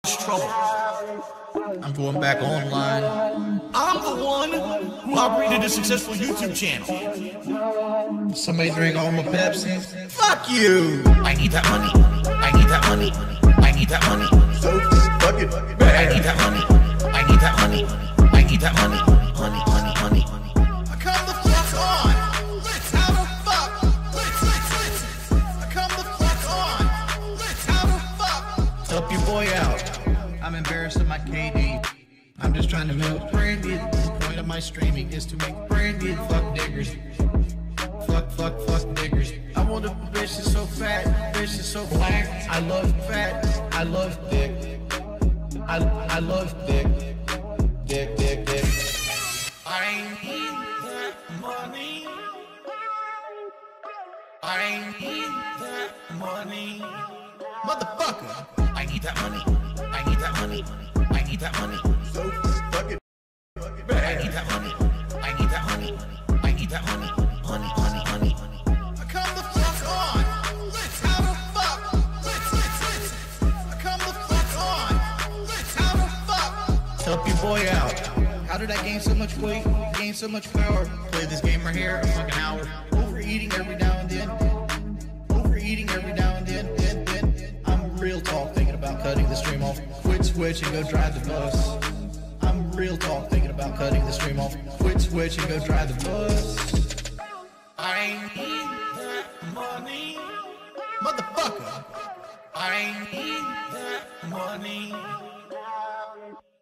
trouble. I'm going back online. I'm the one who operated a successful YouTube channel. Somebody drink all my Pepsi. Fuck you! I need that money. I need that money. I need that money. So fuck it. I need that money. I need that money. I need that money. Honey, honey, honey. Come the fuck on! Let's have a fuck! Let's. Come the fuck on! Let's have a fuck! Help your boy out. I'm embarrassed of my KD. I'm just trying to milk branded. The point of my streaming is to make branded. Fuck diggers. Fuck diggers. I want a bitch that's so fat, bitch that's so black. I love fat. I love dick. I love dick. Dick. I need that money. I need that money. Motherfucker. I need that money. I need that money. I need that money. So fuck it. I need that money. I need that money. I need that money. Honey, honey, honey. Come the fuck on. Let's have a fuck. Let's. Come the fuck on. Let's have a fuck. Help your boy out. How did I gain so much weight? Gain so much power? Play this game right here a fucking hour. Overeating every now and then. Overeating every now and then. I'm real talk thinking about cutting the stream off. Quit switch and go drive the bus. I'm real talk thinking about cutting the stream off. Quit switch and go drive the bus. I need that money. Motherfucker. I need that money.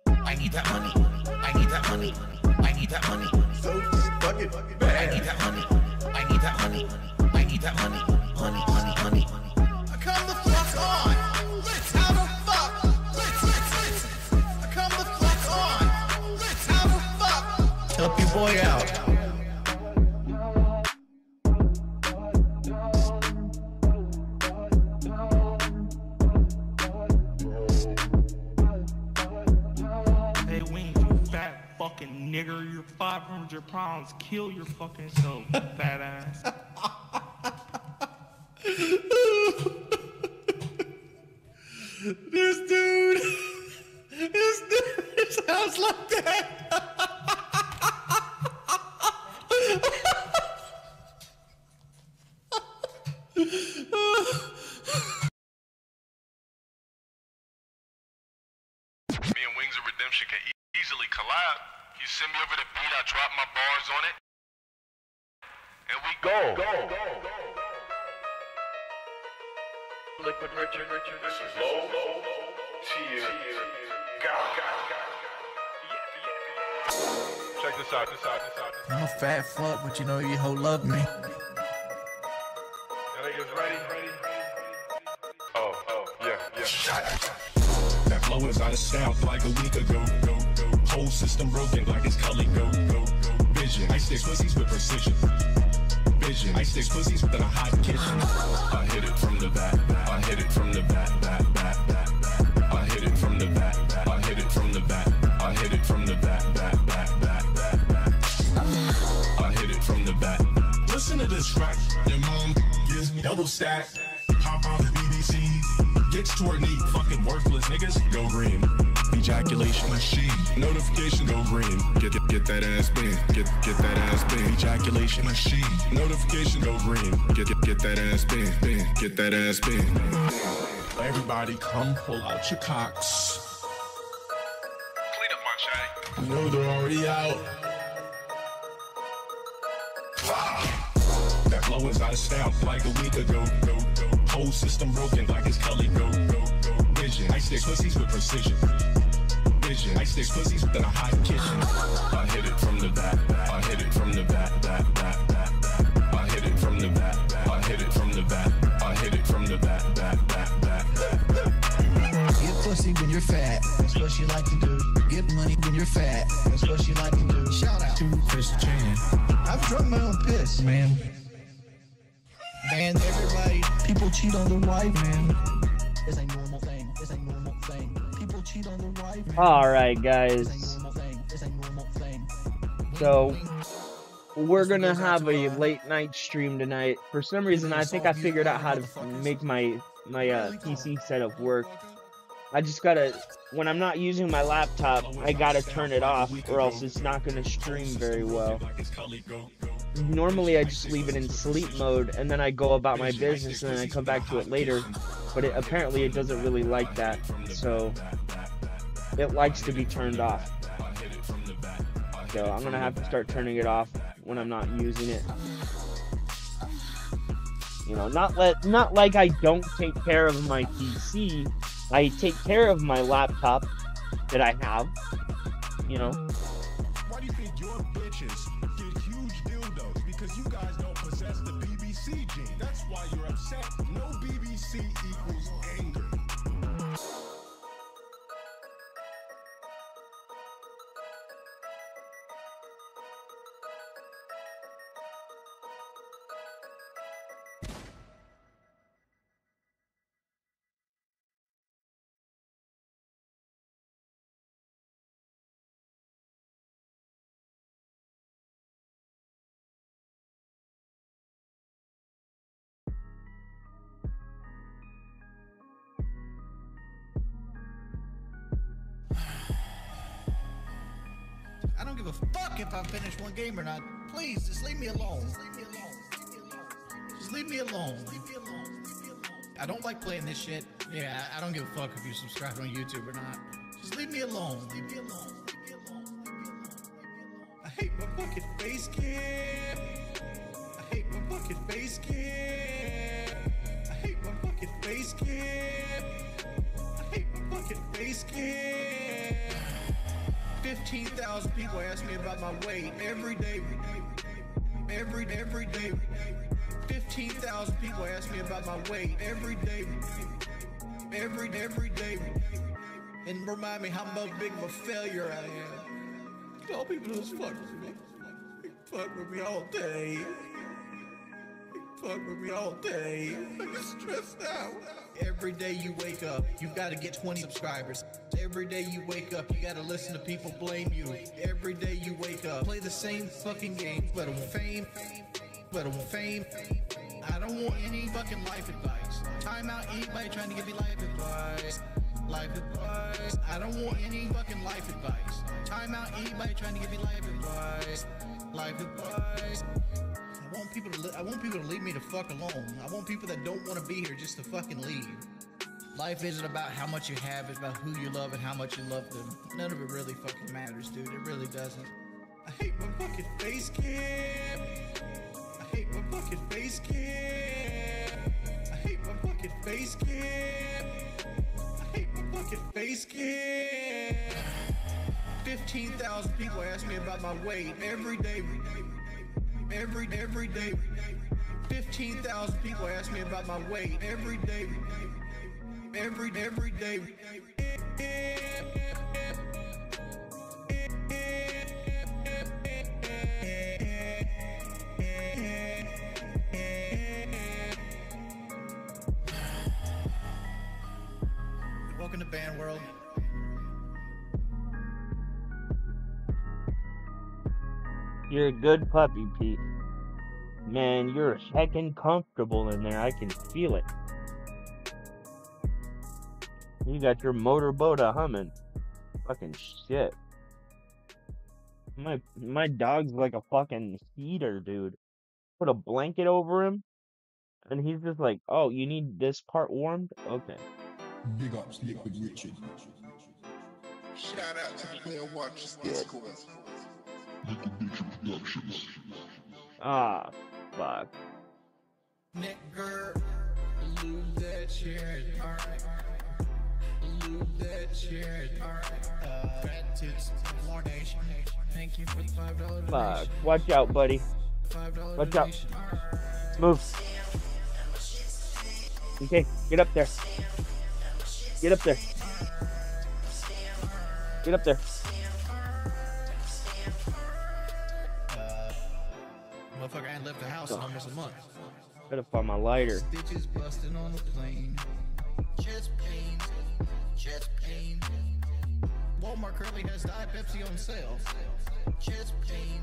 I need that money. I need that money. I need that money. So fuck it. I need that money. I need that money. I need that money. Honey, honey, honey. Come the fuck on. Let's have a fuck. Let's. Come the fuck on. Let's have a fuck. Help your boy out. Hey, Wings, you fat fucking nigger. You're 500 pounds. Kill your fucking self, fat ass. This dude sounds like that. Me and Wings of Redemption can easily collab. You send me over the beat, I drop my bars on it, and we go. Liquid Richard. This is low. Check this out. I'm a fat fuck, but you know you hoe love me. Y'all niggas ready? Oh, yeah. That flow is out of style like a week ago. Whole system broken like it's Cully. Go. Vision. I stick pussies with precision. Vision. I stick pussies within a hot kitchen. I hit it from the back. I hit it from the back. I hit it from the back. I hit it from the back. I hit it from the back. I hit it from the back. Listen to this track. Your mom gives me double stack. Hop on the BBC. Gets toward me. Fucking worthless niggas. Go green. Ejaculation machine. Notification go green. Get that ass bang. Get that ass bang. Ejaculation machine. Notification go green. Get that ass bang. Get that ass bang. Everybody come pull out your cocks. Clean up my chat. You know they're already out. That flow is out of style like a week ago. Whole system broken like it's Cully. Go. Vision. I stick pussies with precision. Vision. I stick pussies within a hot kitchen. I hit it from the back. I hit it from the back. I hit it from the back. I hit it from the back. I hit it from the back. Get pussy when you're fat. That's what she like to do. Get money when you're fat. That's what she like to do. Shout out to Chris Chan. I've drunk my own piss, man. Man, everybody, people cheat on their wife, man. It's a normal thing. People cheat on their wife. Man. All right, guys. It's a normal thing. So we're gonna have a late night stream tonight. For some reason, I think I figured out how to make my PC setup work. I just gotta, when I'm not using my laptop, I gotta turn it off or else it's not gonna stream very well. Normally I just leave it in sleep mode and then I go about my business and then I come back to it later, but apparently it doesn't really like that, so it likes to be turned off. So I'm gonna have to start turning it off when I'm not using it. You know, not like I don't take care of my PC. I take care of my laptop that I have, you know. Why do you think your bitches get huge dildos? Because you guys don't possess the BBC gene. That's why you're upset. No BBC equals anger. I don't give a fuck if I finish one game or not. Please, just leave me alone. Just leave me alone. I don't like playing this shit. Yeah, I don't give a fuck if you subscribe on YouTube or not. Just leave me alone. Leave me alone. I hate my fucking face cam. I hate my fucking face cam. I hate my fucking face cam. I hate my fucking face cam. 15,000 people ask me about my weight every day. Every day. 15,000 people ask me about my weight every day. Every day. And remind me how big of a failure I am. All people just fuck with me. They fuck with me all day. They fuck with me all day. I'm stressed out. Every day you wake up, you gotta get 20 subscribers. Every day you wake up, you gotta listen to people blame you. Every day you wake up, play the same fucking game, but I want fame. I don't want any fucking life advice. Time out anybody trying to give me life advice. I don't want any fucking life advice. Time out anybody trying to give me life advice. I want people to leave me the fuck alone. I want people that don't want to be here just to fucking leave. Life isn't about how much you have, it's about who you love and how much you love them. None of it really fucking matters, dude. It really doesn't. I hate my fucking face cam. I hate my fucking face cam. I hate my fucking face cam. I hate my fucking face cam. 15,000 people ask me about my weight every day. Every day. 15,000 people ask me about my weight every day. Every day. Welcome to Band World. You're a good puppy, Pete. Man, you're heckin' comfortable in there. I can feel it. You got your motorboat humming. Fucking shit. My dog's like a fucking heater, dude. Put a blanket over him, and he's just like, oh, you need this part warmed? Okay. Big ups, Liquid Richard. Shout out to Player Watchers Discord. Ah, fuck. Nigger, lose that shit, alright. Lose that shit, alright. Fat tits, Lord Nation. Thank you for the $5 Fuck. donation. Watch out, buddy. $5 Watch out. donation. Move. Okay, get up there. Get up there. Get up there. Motherfucker, I ain't left the house in almost a month. Gotta find my lighter. Stitches busting on the plane. Chest pain. Walmart currently has Diet Pepsi on sale. Chest pain.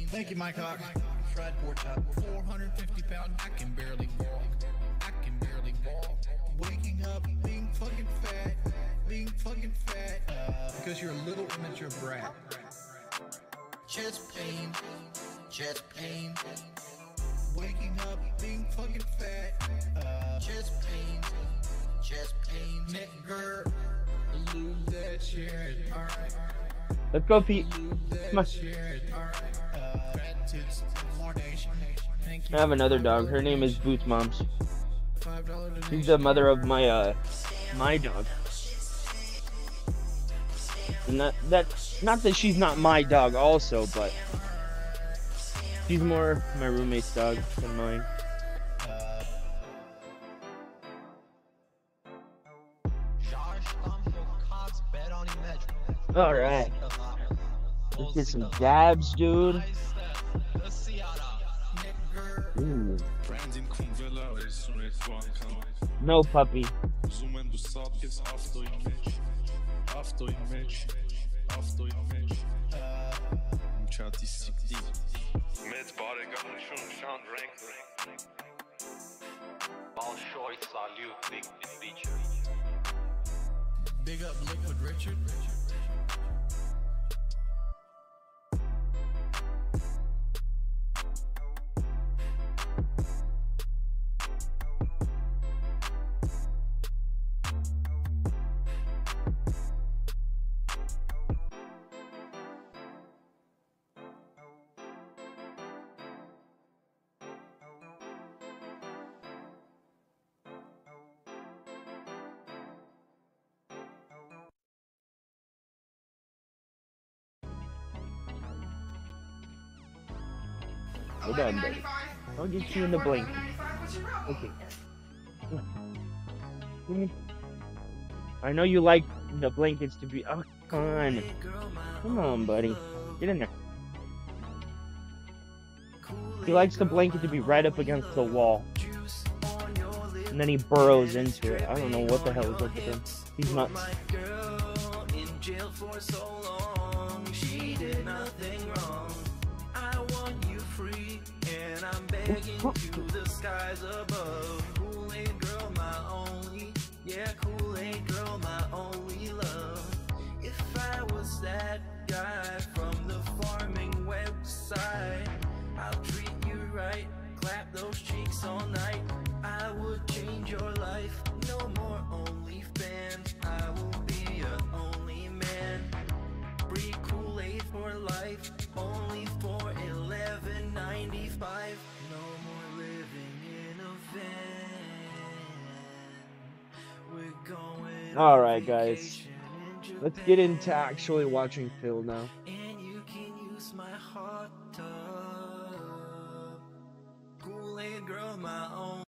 Thank you, Mike Hawk. Fried pork chop. 450 pounds. I can barely walk. Waking up, being fucking fat, being fucking fat, because you're a little immature brat. Chest pain, waking up, being fucking fat, chest pain, nigger, lose that shit, alright. Let's go, Pete. Lose that Come on. shit, alright. Fat tits, more nation. Thank you. I have another dog. Her name is Boots Moms. $5 She's the mother of my my dog. And not that she's not my dog also, but she's more my roommate's dog than mine. All right, let's get some dabs, dude. Ooh. No puppy. Big up Liquid Richard. Hold on, buddy. I'll get you in the blanket. Okay. I know you like the blankets to be. Oh, come on. Come on, buddy. Get in there. He likes the blanket to be right up against the wall. And then he burrows into it. I don't know what the hell is up with him. He's nuts. The skies above. Kool-Aid girl, my only. Yeah, Kool-Aid girl, my only love. If I was that guy from the farming website, I'll treat you right, clap those cheeks all night. I would change your life. No more OnlyFans. I will be your only man. Free Kool-Aid for life. Only for $11.95. No more living in a van. We're going Alright, guys. Let's get into actually watching Phil now. and you can use my hot tub. Kool-Aid girl, my own.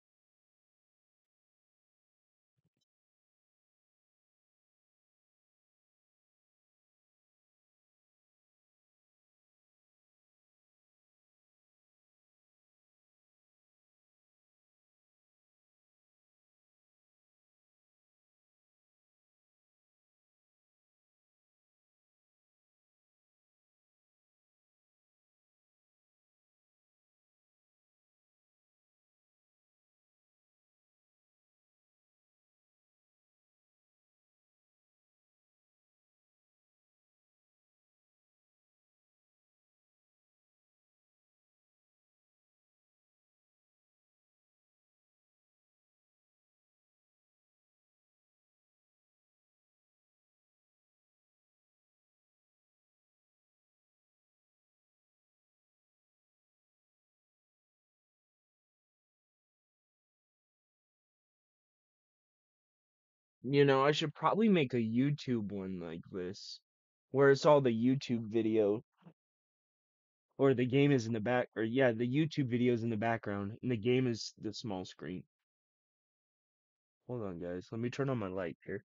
You know, I should probably make a YouTube one like this, where it's all the YouTube video, or the game is in the back, or yeah, the YouTube video is in the background, and the game is the small screen. Hold on, guys. Let me turn on my light here.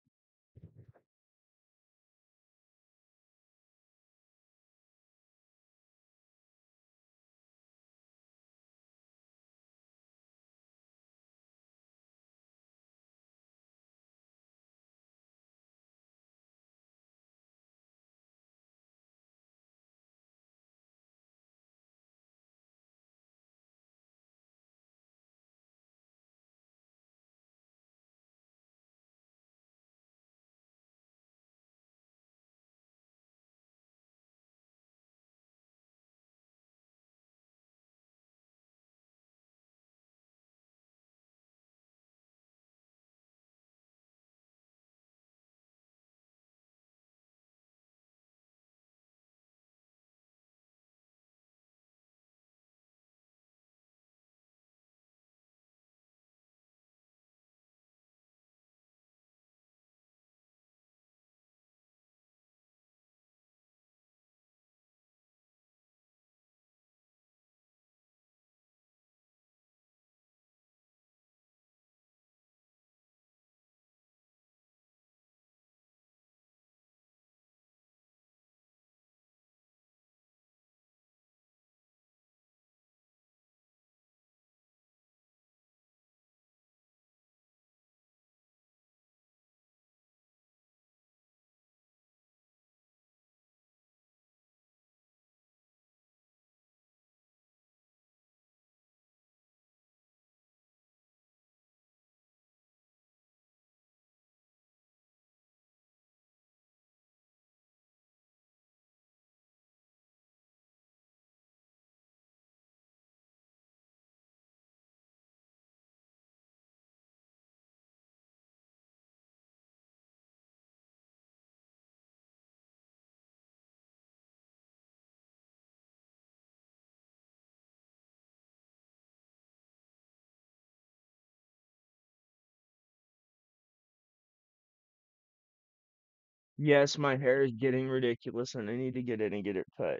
Yes, my hair is getting ridiculous and I need to get in and get it cut.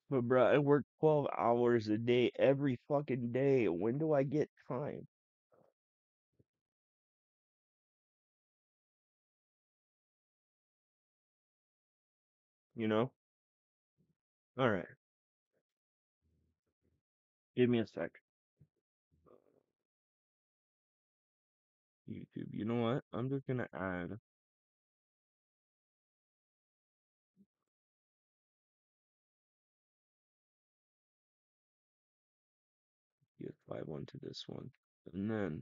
But bruh, I work 12 hours a day every fucking day. When do I get time? You know? Alright, give me a sec. YouTube, you know what? I'm just gonna add PS5 one to this one. And then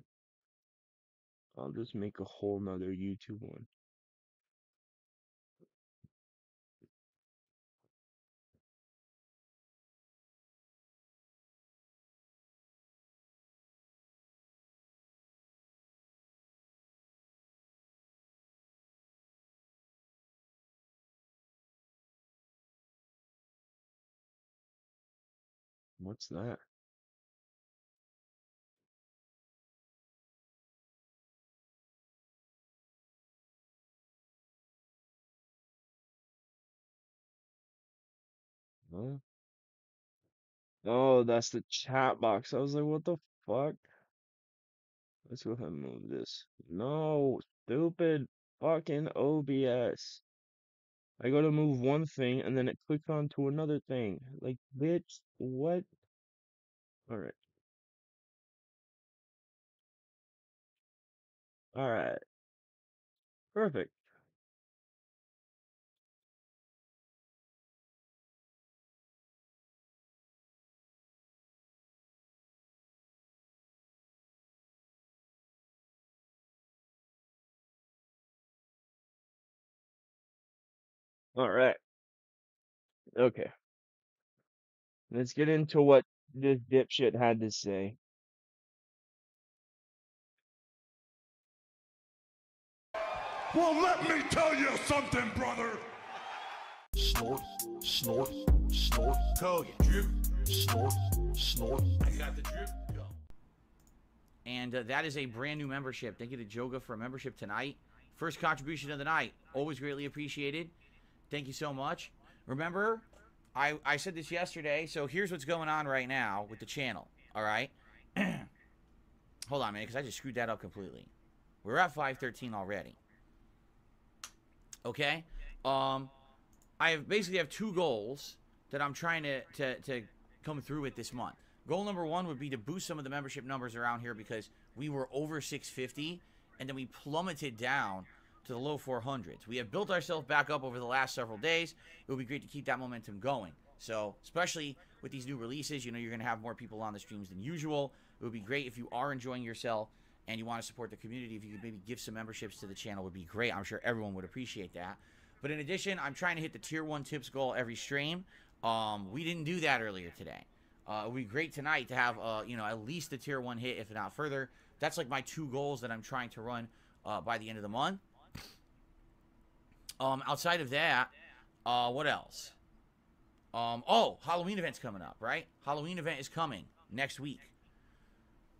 I'll just make a whole nother YouTube one. What's that? Huh? Oh, that's the chat box. I was like, what the fuck? Let's go ahead and move this. No, stupid fucking OBS. I go to move one thing and then it clicks onto another thing. Like, bitch, what? Alright, alright, perfect. Alright, okay. Let's get into what this dipshit had to say. Well, let me tell you something, brother. Snort, snort, snort. Code drip. Snort, snort. I got the drip. Go. And that is a brand new membership. Thank you to Joga for a membership tonight. First contribution of the night. Always greatly appreciated. Thank you so much. Remember, I said this yesterday, so here's what's going on right now with the channel. All right? Hold on a minute, because I just screwed that up completely. We're at 513 already. Okay? I basically have two goals that I'm trying to come through with this month. Goal number one would be to boost some of the membership numbers around here because we were over 650 and then we plummeted down to the low 400s. We have built ourselves back up over the last several days. It would be great to keep that momentum going. So, especially with these new releases, you know, you're going to have more people on the streams than usual. It would be great if you are enjoying yourself and you want to support the community. If you could maybe give some memberships to the channel, would be great. I'm sure everyone would appreciate that. But in addition, I'm trying to hit the tier 1 tips goal every stream. We didn't do that earlier today. It would be great tonight to have, you know, at least the tier 1 hit, if not further. That's like my two goals that I'm trying to run by the end of the month. Outside of that, what else? Oh, Halloween event's coming up, right? Halloween event is coming next week.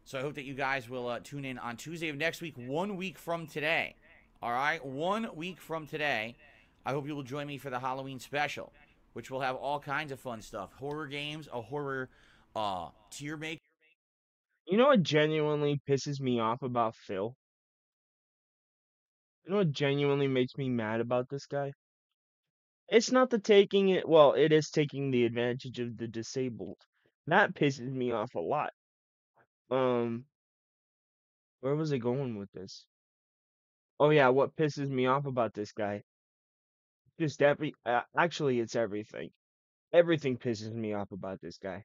So I hope that you guys will tune in on Tuesday of next week, 1 week from today. All right? 1 week from today. I hope you will join me for the Halloween special, which will have all kinds of fun stuff. Horror games, a horror tier maker. You know what genuinely pisses me off about Phil? You know what genuinely makes me mad about this guy? It's not the taking it, well, it is taking the advantage of the disabled. That pisses me off a lot. Where was I going with this? Oh yeah, what pisses me off about this guy? Just actually, it's everything. Everything pisses me off about this guy.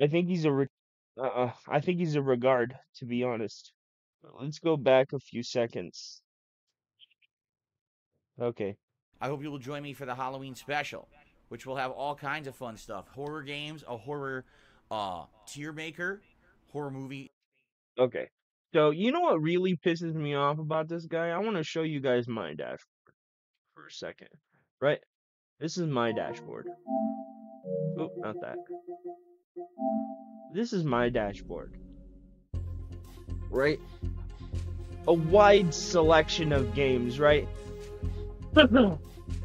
I think he's I think he's a regard, to be honest. Let's go back a few seconds. Okay. I hope you will join me for the Halloween special, which will have all kinds of fun stuff. Horror games, a horror tier maker, horror movie. Okay. So, you know what really pisses me off about this guy? I want to show you guys my dashboard for a second. Right? This is my dashboard. Oh, not that. This is my dashboard. Right? a wide selection of games, right?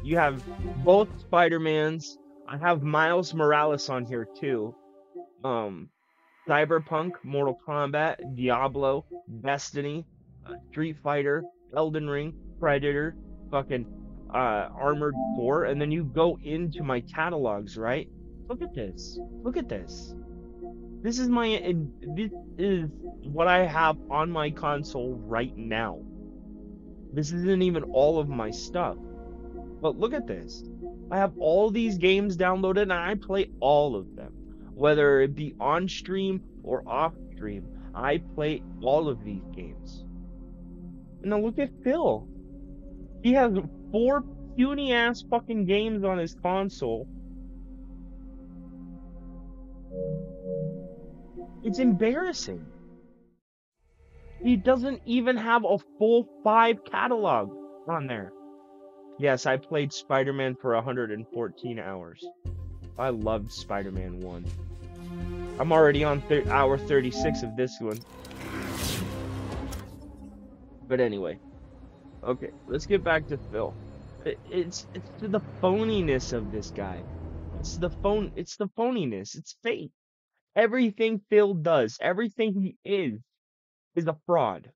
You have both Spider-Mans. I have Miles Morales on here too. Cyberpunk, Mortal Kombat, Diablo, Destiny, Street Fighter, Elden Ring, Predator, fucking Armored Core, and then you go into my catalogs, right? Look at this. Look at this. This is this is what I have on my console right now. This isn't even all of my stuff. But look at this. I have all these games downloaded and I play all of them. Whether it be on stream or off stream, I play all of these games. And now look at Phil. He has 4 puny ass fucking games on his console. It's embarrassing. He doesn't even have a full 5 catalog on there. Yes, I played Spider-Man for 114 hours. I loved Spider-Man 1. I'm already on hour 36 of this one. But anyway. Okay, let's get back to Phil. It's the phoniness of this guy. It's the phoniness. It's fake. Everything Phil does, everything he is a fraud.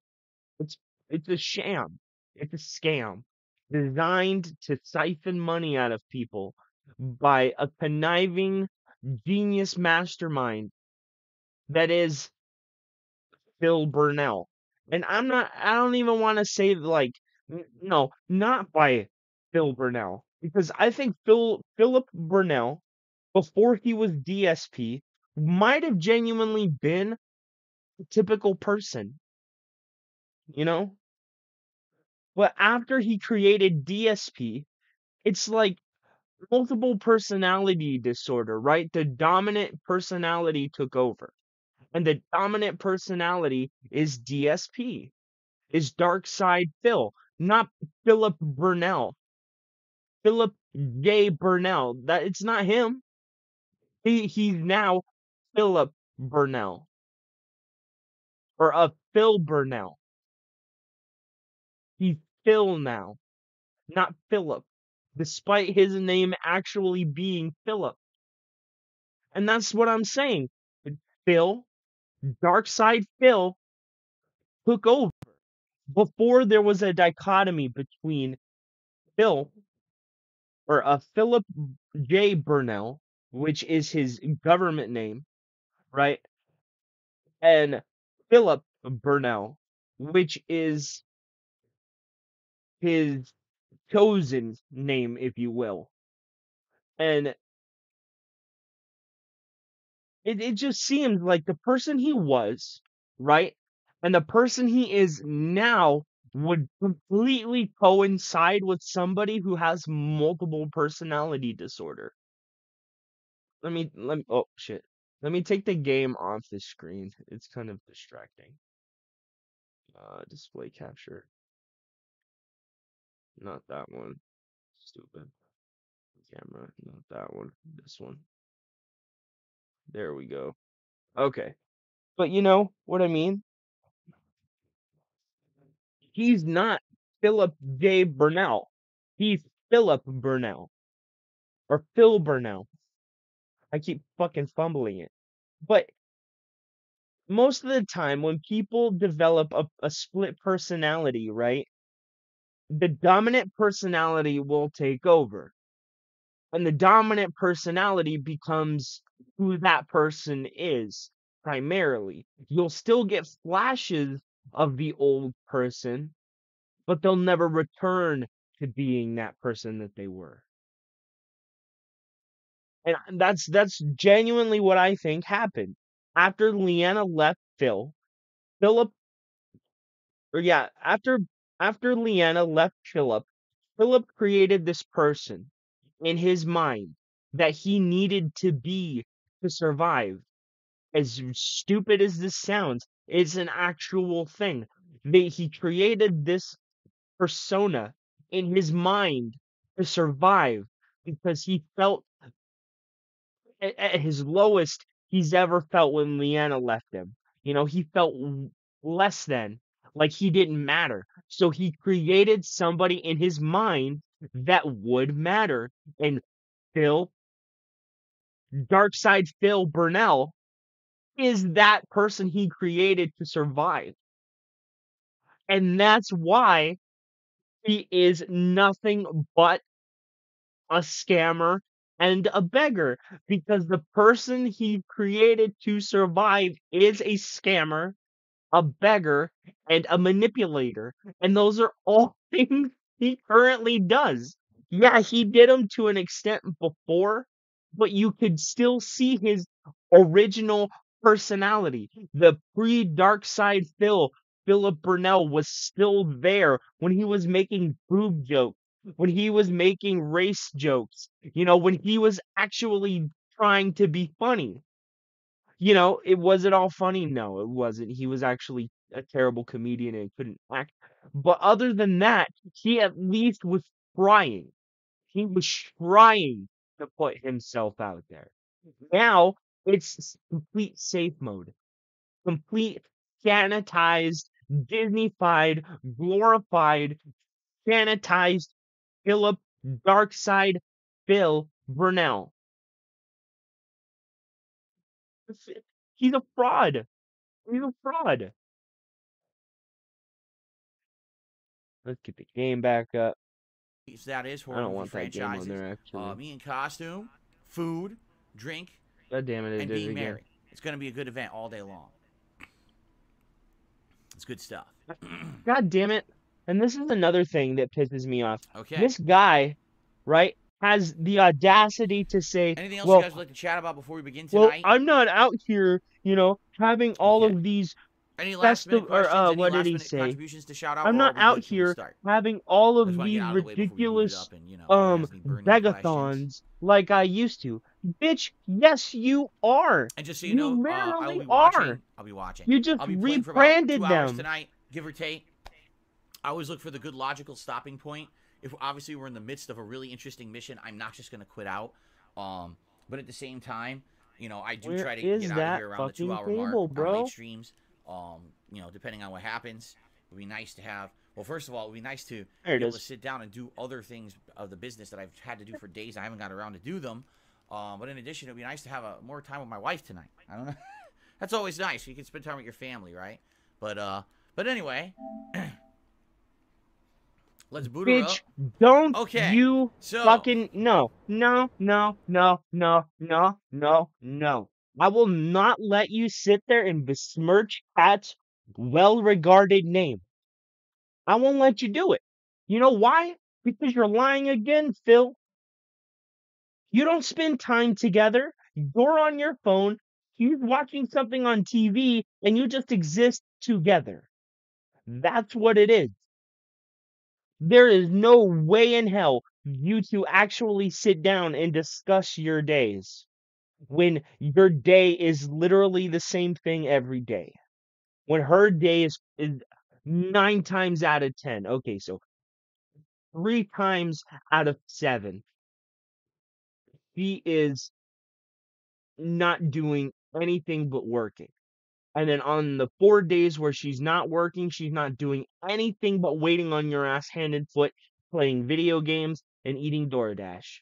It's a sham. It's a scam designed to siphon money out of people by a conniving genius mastermind that is Phil Burnell. And I don't even want to say like, no, not by Phil Burnell, because I think Philip Burnell, before he was DSP, might have genuinely been a typical person, you know? But after he created DSP, it's like multiple personality disorder, right? The dominant personality took over. And the dominant personality is DSP, is Darkside Phil, not Philip Burnell. Philip J. Burnell. That it's not him. He's now Philip Burnell. Or a Phil Burnell. He's Phil now, not Philip, despite his name actually being Philip. And that's what I'm saying. Phil, Darkside Phil, took over. Before there was a dichotomy between Phil, or Philip J. Burnell, which is his government name, right? And Philip Burnell, which is his chosen name, if you will. And it just seems like the person he was, right? And the person he is now would completely coincide with somebody who has multiple personality disorder. Oh shit. Let me take the game off the screen. It's kind of distracting. Display capture. Not that one. Stupid. Camera. Not that one. This one. There we go. Okay. But you know what I mean? He's not Philip J. Burnell. He's Philip Burnell. Or Phil Burnell. I keep fucking fumbling it. But most of the time when people develop a split personality, right? The dominant personality will take over. And the dominant personality becomes who that person is, primarily. You'll still get flashes of the old person, but they'll never return to being that person that they were. And that's genuinely what I think happened. After Leanna left after Leanna left Philip created this person in his mind that he needed to be to survive. As stupid as this sounds, it's an actual thing. He created this persona in his mind to survive because he felt at his lowest he's ever felt when Leanna left him. You know, he felt less than. like he didn't matter. So he created somebody in his mind that would matter. And Phil, Darkside Phil Burnell, is that person he created to survive. And that's why he is nothing but a scammer and a beggar, because the person he created to survive is a scammer, a beggar, and a manipulator. And those are all things he currently does. Yeah, he did them to an extent before, but you could still see his original personality. The pre Dark Side Philip Burnell, was still there when he was making boob jokes, when he was making race jokes, when he was actually trying to be funny. It wasn't all funny. No, it wasn't. He was actually a terrible comedian and couldn't act. But other than that, he at least was trying. He was trying to put himself out there. Now it's complete safe mode, complete sanitized, Disneyfied, glorified, sanitized Philip Darkside Phil Burnell. He's a fraud. He's a fraud. Let's get the game back up. That is I horror don't movie want that game on franchises. there, actually. Me in costume, food, drink, God damn it, it and did it being again. married. It's going to be a good event all day long. It's good stuff. God damn it. And this is another thing that pisses me off. Okay. This guy, right, has the audacity to say, Anything else well, you guys would like to chat about before we begin tonight? I'm not out here, having all Okay. of these Any last minute questions? Any what last did he minute say? contributions to shout out? I'm or not are we out good till we here start? having all I of just want to these get out of the way before we boot it ridiculous up and, if anyone has any burning questions. begathons like I used to. Bitch, yes you are. And just so you know, I will literally be watching. are. I'll be watching. You just I'll be playing for about rebranded 2 hours them. tonight, give or take. I always look for the good logical stopping point. If obviously we're in the midst of a really interesting mission, I'm not just gonna quit out. But at the same time, I do try to get out of here around the 2-hour mark on late streams. Depending on what happens, it would be nice to have. Well, first of all, it would be nice to be able to sit down and do other things of the business that I've had to do for days. I haven't got around to do them. But in addition, it would be nice to have more time with my wife tonight. I don't know. That's always nice. You can spend time with your family, right? But anyway, let's boot her up. Bitch, don't Okay, you so- fucking no. I will not let you sit there and besmirch Pat's well-regarded name. I won't let you do it. You know why? Because you're lying again, Phil. You don't spend time together. You're on your phone. He's watching something on TV, and you just exist together. That's what it is. There is no way in hell you two actually sit down and discuss your days when your day is literally the same thing every day. When her day is 9 times out of 10. Okay, so 3 times out of 7. She is not doing anything but working. And then on the 4 days where she's not working, she's not doing anything but waiting on your ass hand and foot, playing video games and eating DoorDash.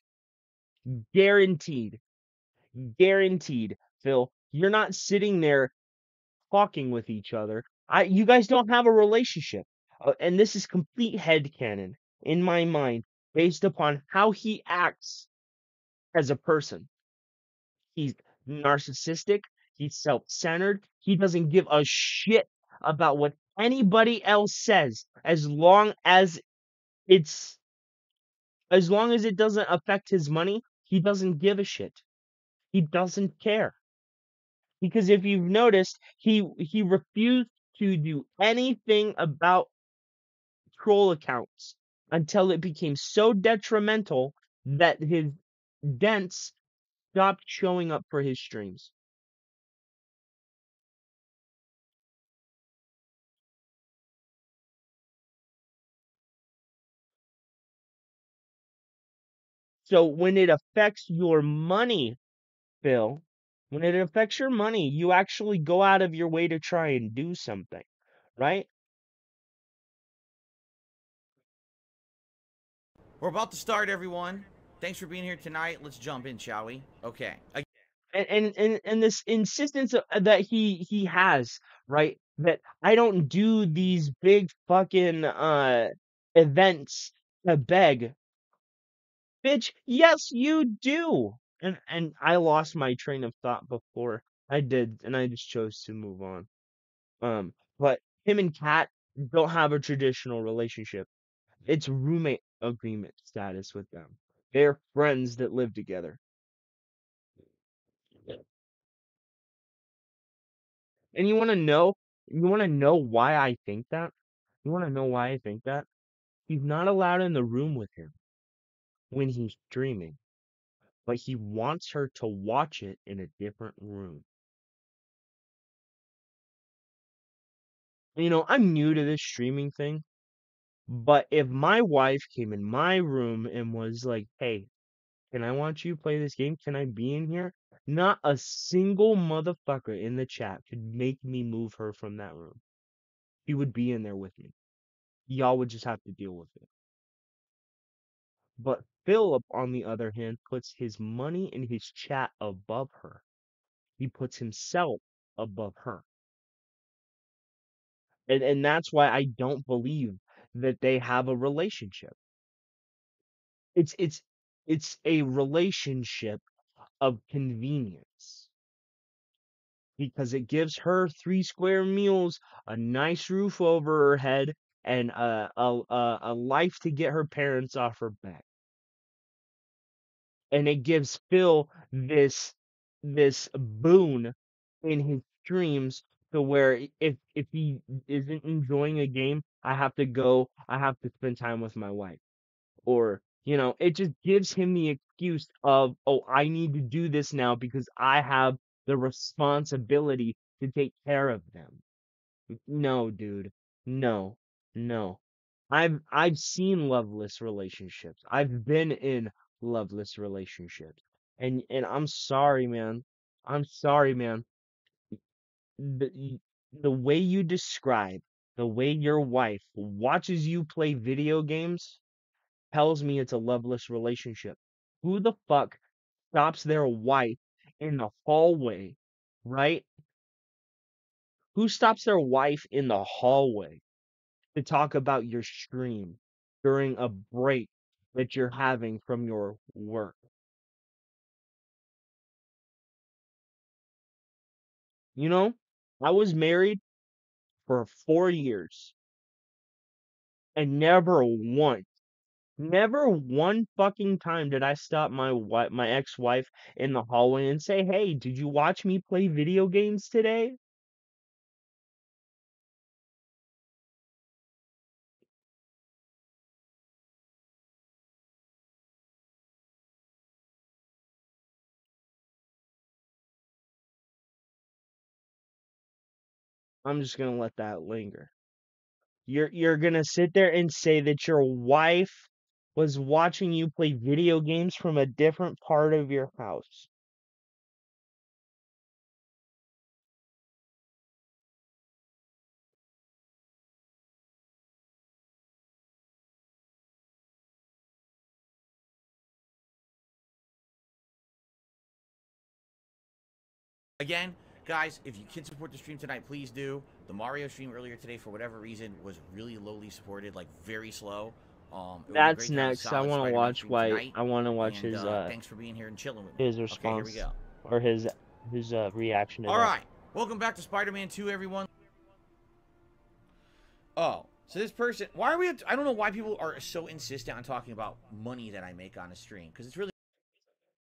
Guaranteed. Guaranteed, Phil. You're not sitting there talking with each other. You guys don't have a relationship. And this is complete headcanon in my mind based upon how he acts as a person. He's narcissistic. He's self-centered. He doesn't give a shit about what anybody else says as long as it doesn't affect his money. He doesn't give a shit. He doesn't care. Because if you've noticed, he refused to do anything about troll accounts until it became so detrimental that his dents stopped showing up for his streams. So when it affects your money, Phil, when it affects your money, you actually go out of your way to try and do something, right? We're about to start, everyone. Thanks for being here tonight. Let's jump in, shall we? Okay. And this insistence that he has, right? That I don't do these big fucking events to beg. Bitch, yes you do. And I lost my train of thought before I did, and I just chose to move on. But him and Kat don't have a traditional relationship. It's roommate agreement status with them. They're friends that live together. And you want to know? You want to know why I think that? You want to know why I think that? He's not allowed in the room with him when he's streaming, but he wants her to watch it in a different room. You know, I'm new to this streaming thing, but if my wife came in my room and was like, "Hey, can I watch you play this game? Can I be in here?" Not a single motherfucker in the chat could make me move her from that room. He would be in there with me. Y'all would just have to deal with it. But Philip, on the other hand, puts his money and his chat above her. He puts himself above her. And that's why I don't believe that they have a relationship. It's a relationship of convenience. Because it gives her 3 square meals, a nice roof over her head, and a life to get her parents off her back. And it gives Phil this boon in his streams to where if he isn't enjoying a game, I have to spend time with my wife. Or, you know, it just gives him the excuse of, oh, I need to do this now because I have the responsibility to take care of them. No, dude. No. No. I've seen loveless relationships. I've been in loveless relationships. And I'm sorry, man. I'm sorry, man. The way you describe the way your wife watches you play video games tells me it's a loveless relationship. Who the fuck stops their wife in the hallway, right? Who stops their wife in the hallway to talk about your stream during a break that you're having from your work? You know, I was married for 4 years and never one fucking time did I stop my ex-wife in the hallway and say, "Hey, did you watch me play video games today?" I'm just gonna let that linger. You're gonna sit there and say that your wife was watching you play video games from a different part of your house. Again, guys, if you can support the stream tonight, please do. The Mario stream earlier today, for whatever reason, was really lowly supported, like very slow. It would be That's great to have a next. I solid want to Spider-Man watch stream why tonight. I want to watch And his thanks for being here and chilling with me. his Okay, here we response go. or his reaction to All that. right, welcome back to Spider-Man 2, everyone. Oh, so this person, why are we? I don't know why people are so insistent on talking about money that I make on a stream, because it's really.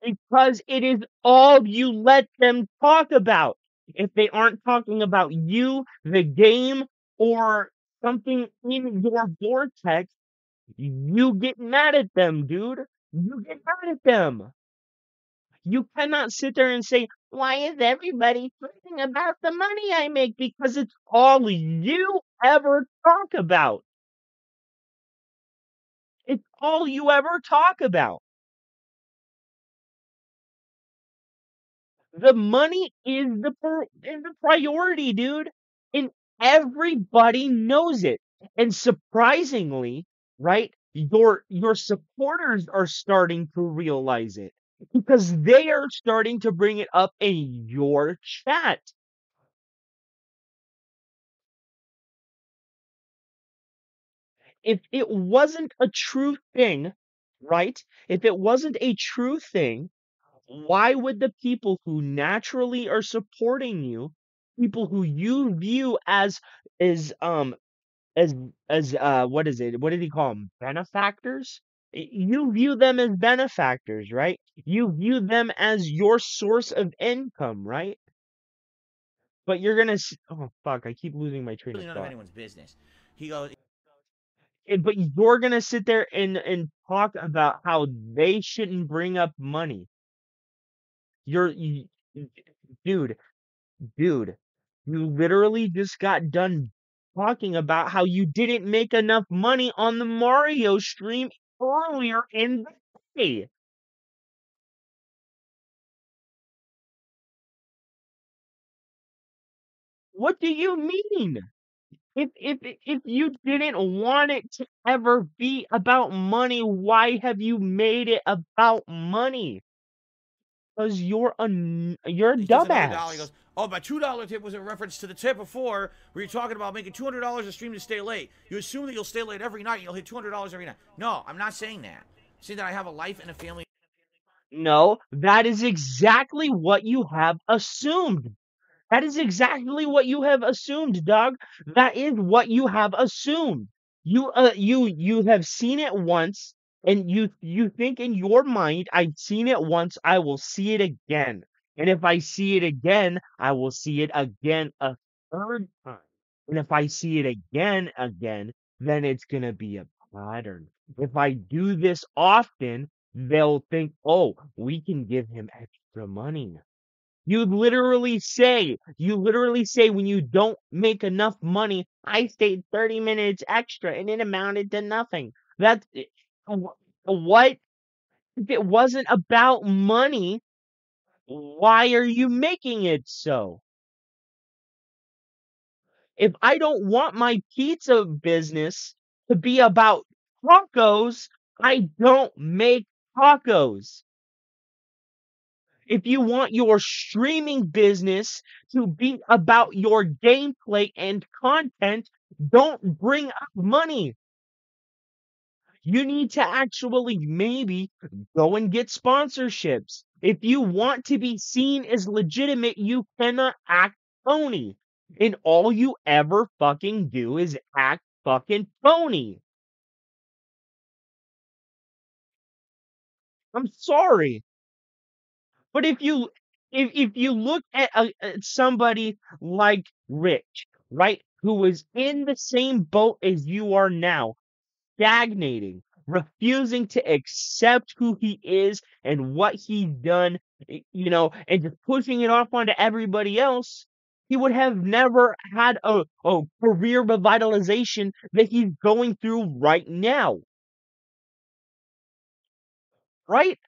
Because it is all you let them talk about. If they aren't talking about you, the game, or something in your vortex, you get mad at them, dude. You get mad at them. You cannot sit there and say, "Why is everybody talking about the money I make?" Because it's all you ever talk about. It's all you ever talk about. The money is the priority, dude. And everybody knows it. And surprisingly, right? Your supporters are starting to realize it because they are starting to bring it up in your chat. If it wasn't a true thing, right? If it wasn't a true thing, why would the people who naturally are supporting you, people who you view as as what is it? What did he call them? Benefactors? You view them as benefactors, right? You view them as your source of income, right? But you're gonna oh fuck, I keep losing my train of Really none of thought. anyone's business. He goes, But you're gonna sit there and talk about how they shouldn't bring up money. You, dude, dude, you literally just got done talking about how you didn't make enough money on the Mario stream earlier in the day. What do you mean? If you didn't want it to ever be about money, why have you made it about money? Because you're a he gives another dollar. He dumbass. goes, "Oh, my $2 tip was in reference to the tip before, where you're talking about making $200 a stream to stay late. You assume that you'll stay late every night. You'll hit $200 every night. No, I'm not saying that. I'm saying that I have a life and a family. No, that is exactly what you have assumed. That is exactly what you have assumed, dog. That is what you have assumed. You have seen it once, and you think in your mind, I've seen it once, I will see it again. And if I see it again, I will see it again a third time. And if I see it again, then it's gonna be a pattern. If I do this often, they'll think, oh, we can give him extra money. You literally say when you don't make enough money, I stayed 30 minutes extra and it amounted to nothing. That's what? If it wasn't about money, why are you making it so? If I don't want my pizza business to be about tacos, I don't make tacos. If you want your streaming business to be about your gameplay and content, don't bring up money. You need to actually maybe go and get sponsorships. If you want to be seen as legitimate, you cannot act phony. And all you ever fucking do is act fucking phony. I'm sorry. But if you look at somebody like Rich, right, who was in the same boat as you are now, stagnating, refusing to accept who he is and what he's done, and just pushing it off onto everybody else, he would have never had a career revitalization that he's going through right now, right?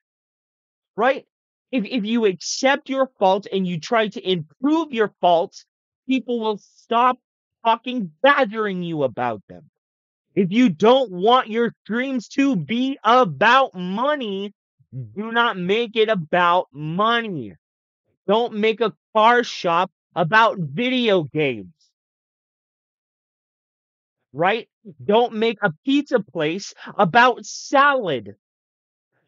Right? If you accept your faults and you try to improve your faults, people will stop talking, badgering you about them. If you don't want your streams to be about money, do not make it about money. Don't make a car shop about video games, right? Don't make a pizza place about salad.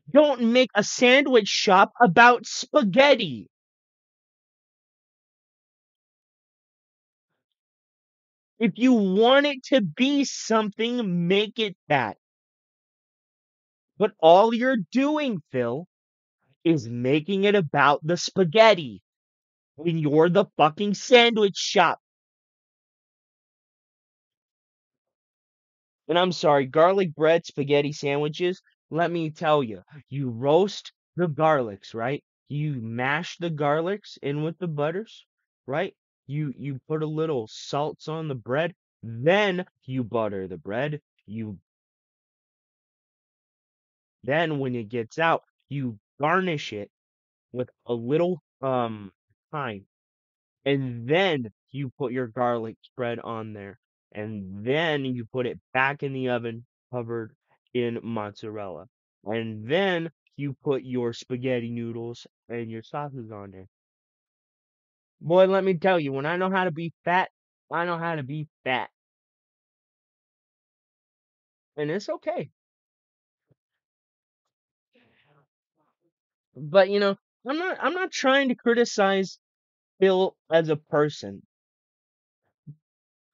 Don't make a sandwich shop about spaghetti. If you want it to be something, make it that. But all you're doing, Phil, is making it about the spaghetti when you're the fucking sandwich shop. And I'm sorry, garlic bread spaghetti sandwiches, let me tell you, you roast the garlics, right? You mash the garlics in with the butters, right? You put a little salts on the bread, then you butter the bread. Then when it gets out, you garnish it with a little thyme, and then you put your garlic spread on there, and then you put it back in the oven, covered, in mozzarella. And then you put your spaghetti noodles and your sauces on there. Boy, let me tell you, when I know how to be fat, I know how to be fat. And it's okay. But I'm not trying to criticize Phil as a person,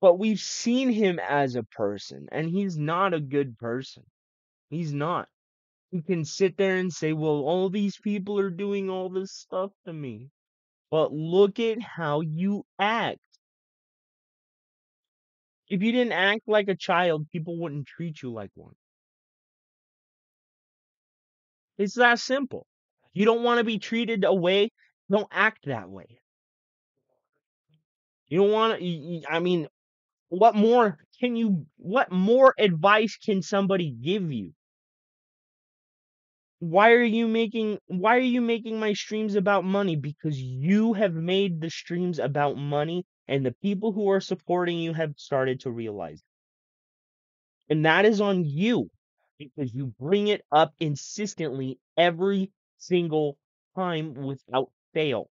but we've seen him as a person, and he's not a good person. He's not. He can sit there and say, well, all these people are doing all this stuff to me. But look at how you act. If you didn't act like a child, people wouldn't treat you like one. It's that simple. You don't want to be treated a way, don't act that way. You don't want to, I mean, what more advice can somebody give you? Why are you making my streams about money? Because you have made the streams about money, and the people who are supporting you have started to realize it. And that is on you, because you bring it up insistently every single time without fail.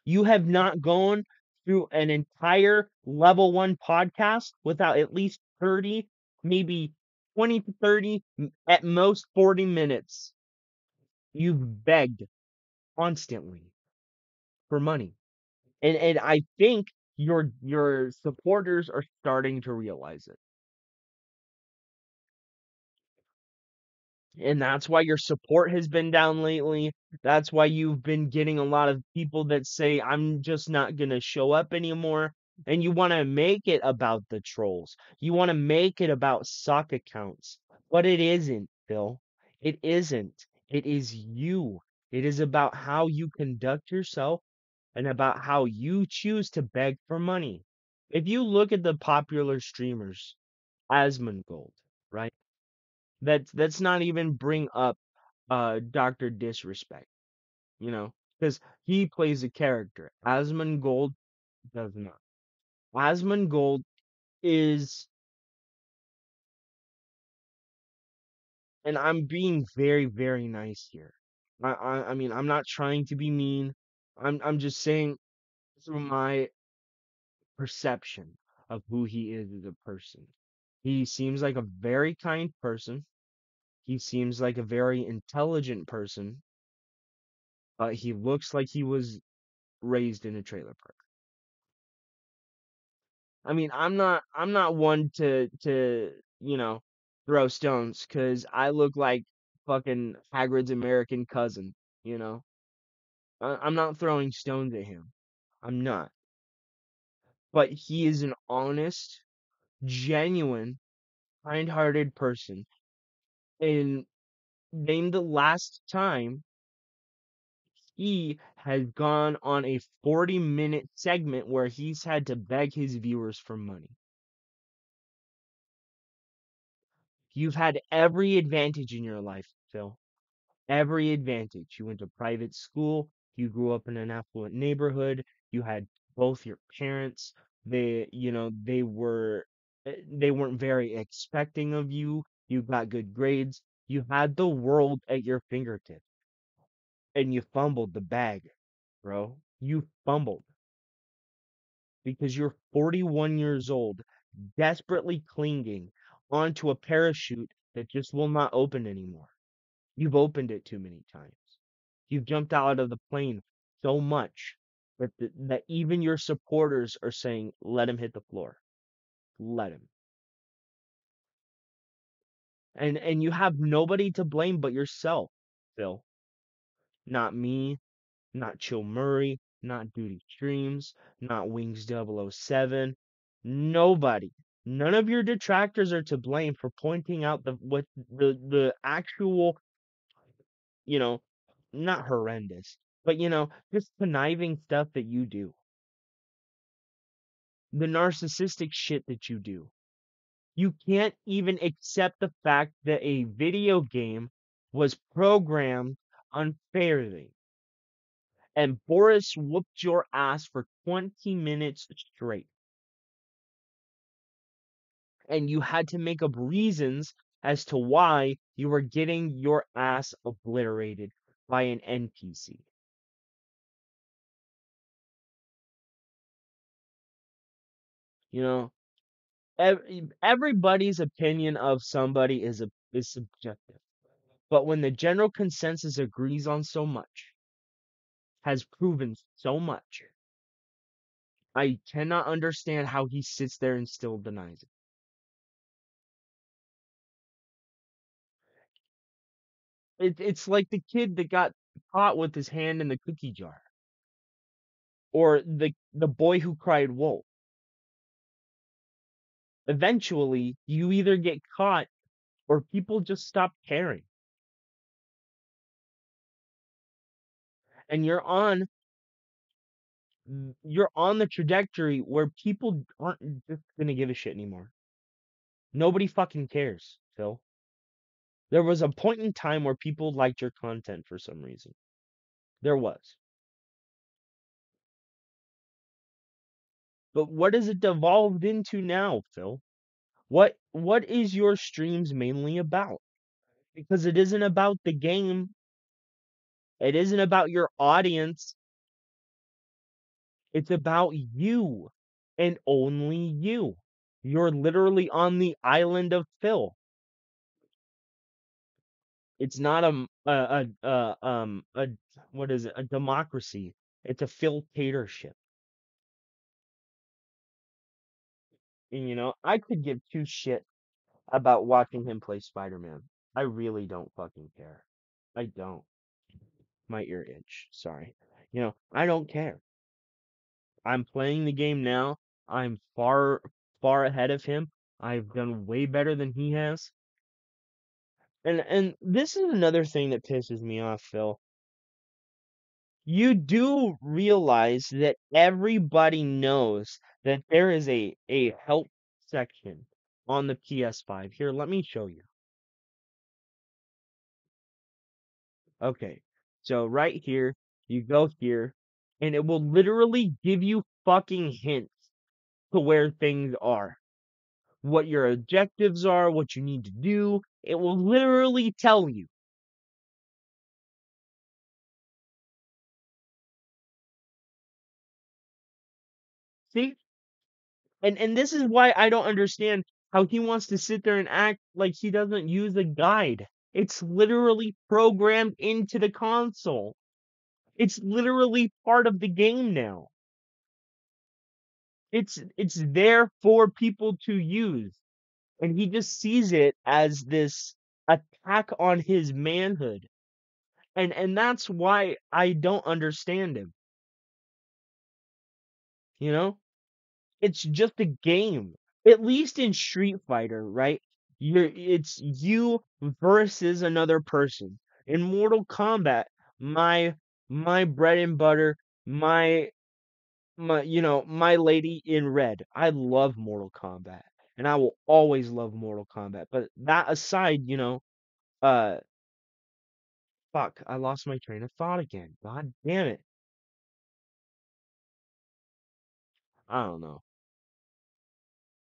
You have not gone through an entire level 1 podcast without at least 30, maybe 20 to 30, at most 40 minutes. You've begged constantly for money. And I think your supporters are starting to realize it. And that's why your support has been down lately. That's why you've been getting a lot of people that say, I'm just not going to show up anymore. And you want to make it about the trolls. You want to make it about sock accounts. But it isn't, Phil. It isn't. It is you. It is about how you conduct yourself and about how you choose to beg for money. If you look at the popular streamers, Asmongold, right? That's not even bring up Dr. Disrespect, because he plays a character. Asmongold does not. Asmongold is, and I'm being very, very nice here. I mean, I'm not trying to be mean. I'm just saying through my perception of who he is as a person. He seems like a very kind person. He seems like a very intelligent person, but he looks like he was raised in a trailer park. I mean, I'm not one to throw stones, cuz I look like fucking Hagrid's American cousin, you know. I'm not throwing stones at him. I'm not. But he is an honest, genuine, kind-hearted person. And name the last time he has gone on a 40-minute segment where he's had to beg his viewers for money. You've had every advantage in your life, Phil. Every advantage. You went to private school, you grew up in an affluent neighborhood, you had both your parents. They weren't very expecting of you. You got good grades. You had the world at your fingertips, and you fumbled the bag, bro. You fumbled because you're 41 years old, desperately clinging onto a parachute that just will not open anymore. You've opened it too many times. You've jumped out of the plane so much that even your supporters are saying, let him hit the floor. Let him. And you have nobody to blame but yourself, Phil. Not me, not Chill Murray, not Duty Streams, not Wings 007. Nobody. None of your detractors are to blame for pointing out the actual, you know, not horrendous, but just conniving stuff that you do. The narcissistic shit that you do. You can't even accept the fact that a video game was programmed unfairly. And Boris whooped your ass for 20 minutes straight. and you had to make up reasons as to why you were getting your ass obliterated by an NPC. You know, everybody's opinion of somebody is subjective. But when the general consensus agrees on so much, has proven so much, I cannot understand how he sits there and still denies it. It's like the kid that got caught with his hand in the cookie jar, or the boy who cried wolf. Eventually, you either get caught or people just stop caring. And you're on the trajectory where people aren't just gonna give a shit anymore. Nobody fucking cares, Phil. There was a point in time where people liked your content for some reason. There was. But what has it devolved into now, Phil? What is your streams mainly about? Because it isn't about the game. It isn't about your audience. It's about you and only you. You're literally on the island of Phil. It's not what is it? A democracy. It's a Philtatorship. And you know, I could give two shit about watching him play Spider-Man. I really don't fucking care. I don't. My ear itch. Sorry. You know, I don't care. I'm playing the game now. I'm far ahead of him. I've done way better than he has. And this is another thing that pisses me off, Phil. You do realize that everybody knows that there is a help section on the PS5. Here, let me show you. Okay. So right here, you go here, and it will literally give you fucking hints to where things are. What your objectives are, what you need to do. It will literally tell you. See? And this is why I don't understand how he wants to sit there and act like he doesn't use a guide. It's literally programmed into the console. It's literally part of the game now. It's there for people to use. And he just sees it as this attack on his manhood. And that's why I don't understand him. You know? It's just a game. At least in Street Fighter, right? It's you versus another person. In Mortal Kombat, my bread and butter, my my lady in red. I love Mortal Kombat. And I will always love Mortal Kombat. But that aside, uh fuck, I lost my train of thought again. God damn it. I don't know.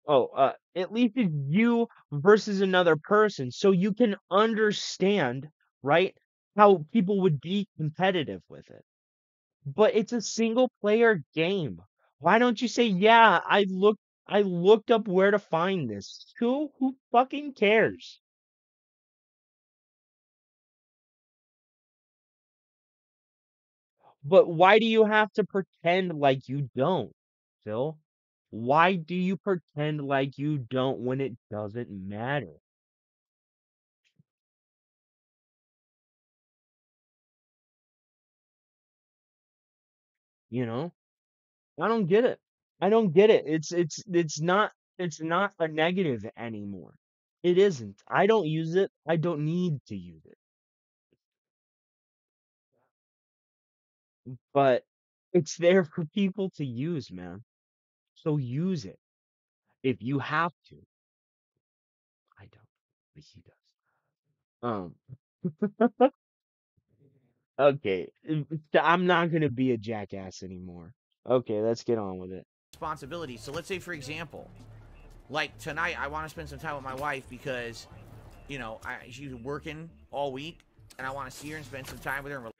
Oh, at least it's you versus another person, so you can understand, right, how people would be competitive with it. But it's a single player game. Why don't you say, yeah, I looked up where to find this. Who fucking cares? But why do you have to pretend like you don't, Phil? Why do you pretend like you don't when it doesn't matter? You know? I don't get it. I don't get it. It's not a negative anymore. It isn't. I don't use it. I don't need to use it. But it's there for people to use, man. So use it if you have to. I don't, but he does. Um. Okay. I'm not gonna be a jackass anymore. Okay, let's get on with it. Responsibility. So let's say, for example, Like tonight, I want to spend some time with my wife because, you know, she's working all week, and I want to see her and spend some time with her and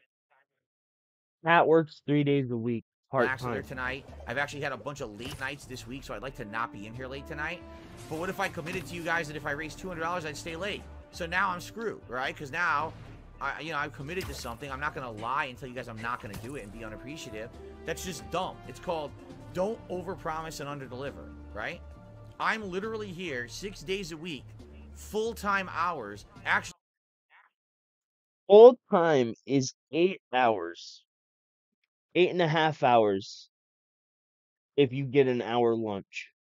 Pat works 3 days a week, relax with her part-time. tonight. I've actually had a bunch of late nights this week, so I'd like to not be in here late tonight. But what if I committed to you guys that if I raised $200, I'd stay late? So now I'm screwed, right? Because now, I've committed to something. I'm not going to lie and tell you guys I'm not going to do it and be unappreciative. That's just dumb. It's called don't overpromise and underdeliver, right? I'm literally here 6 days a week, full-time hours. Actually, Full time is 8 hours. 8.5 hours if you get an hour lunch.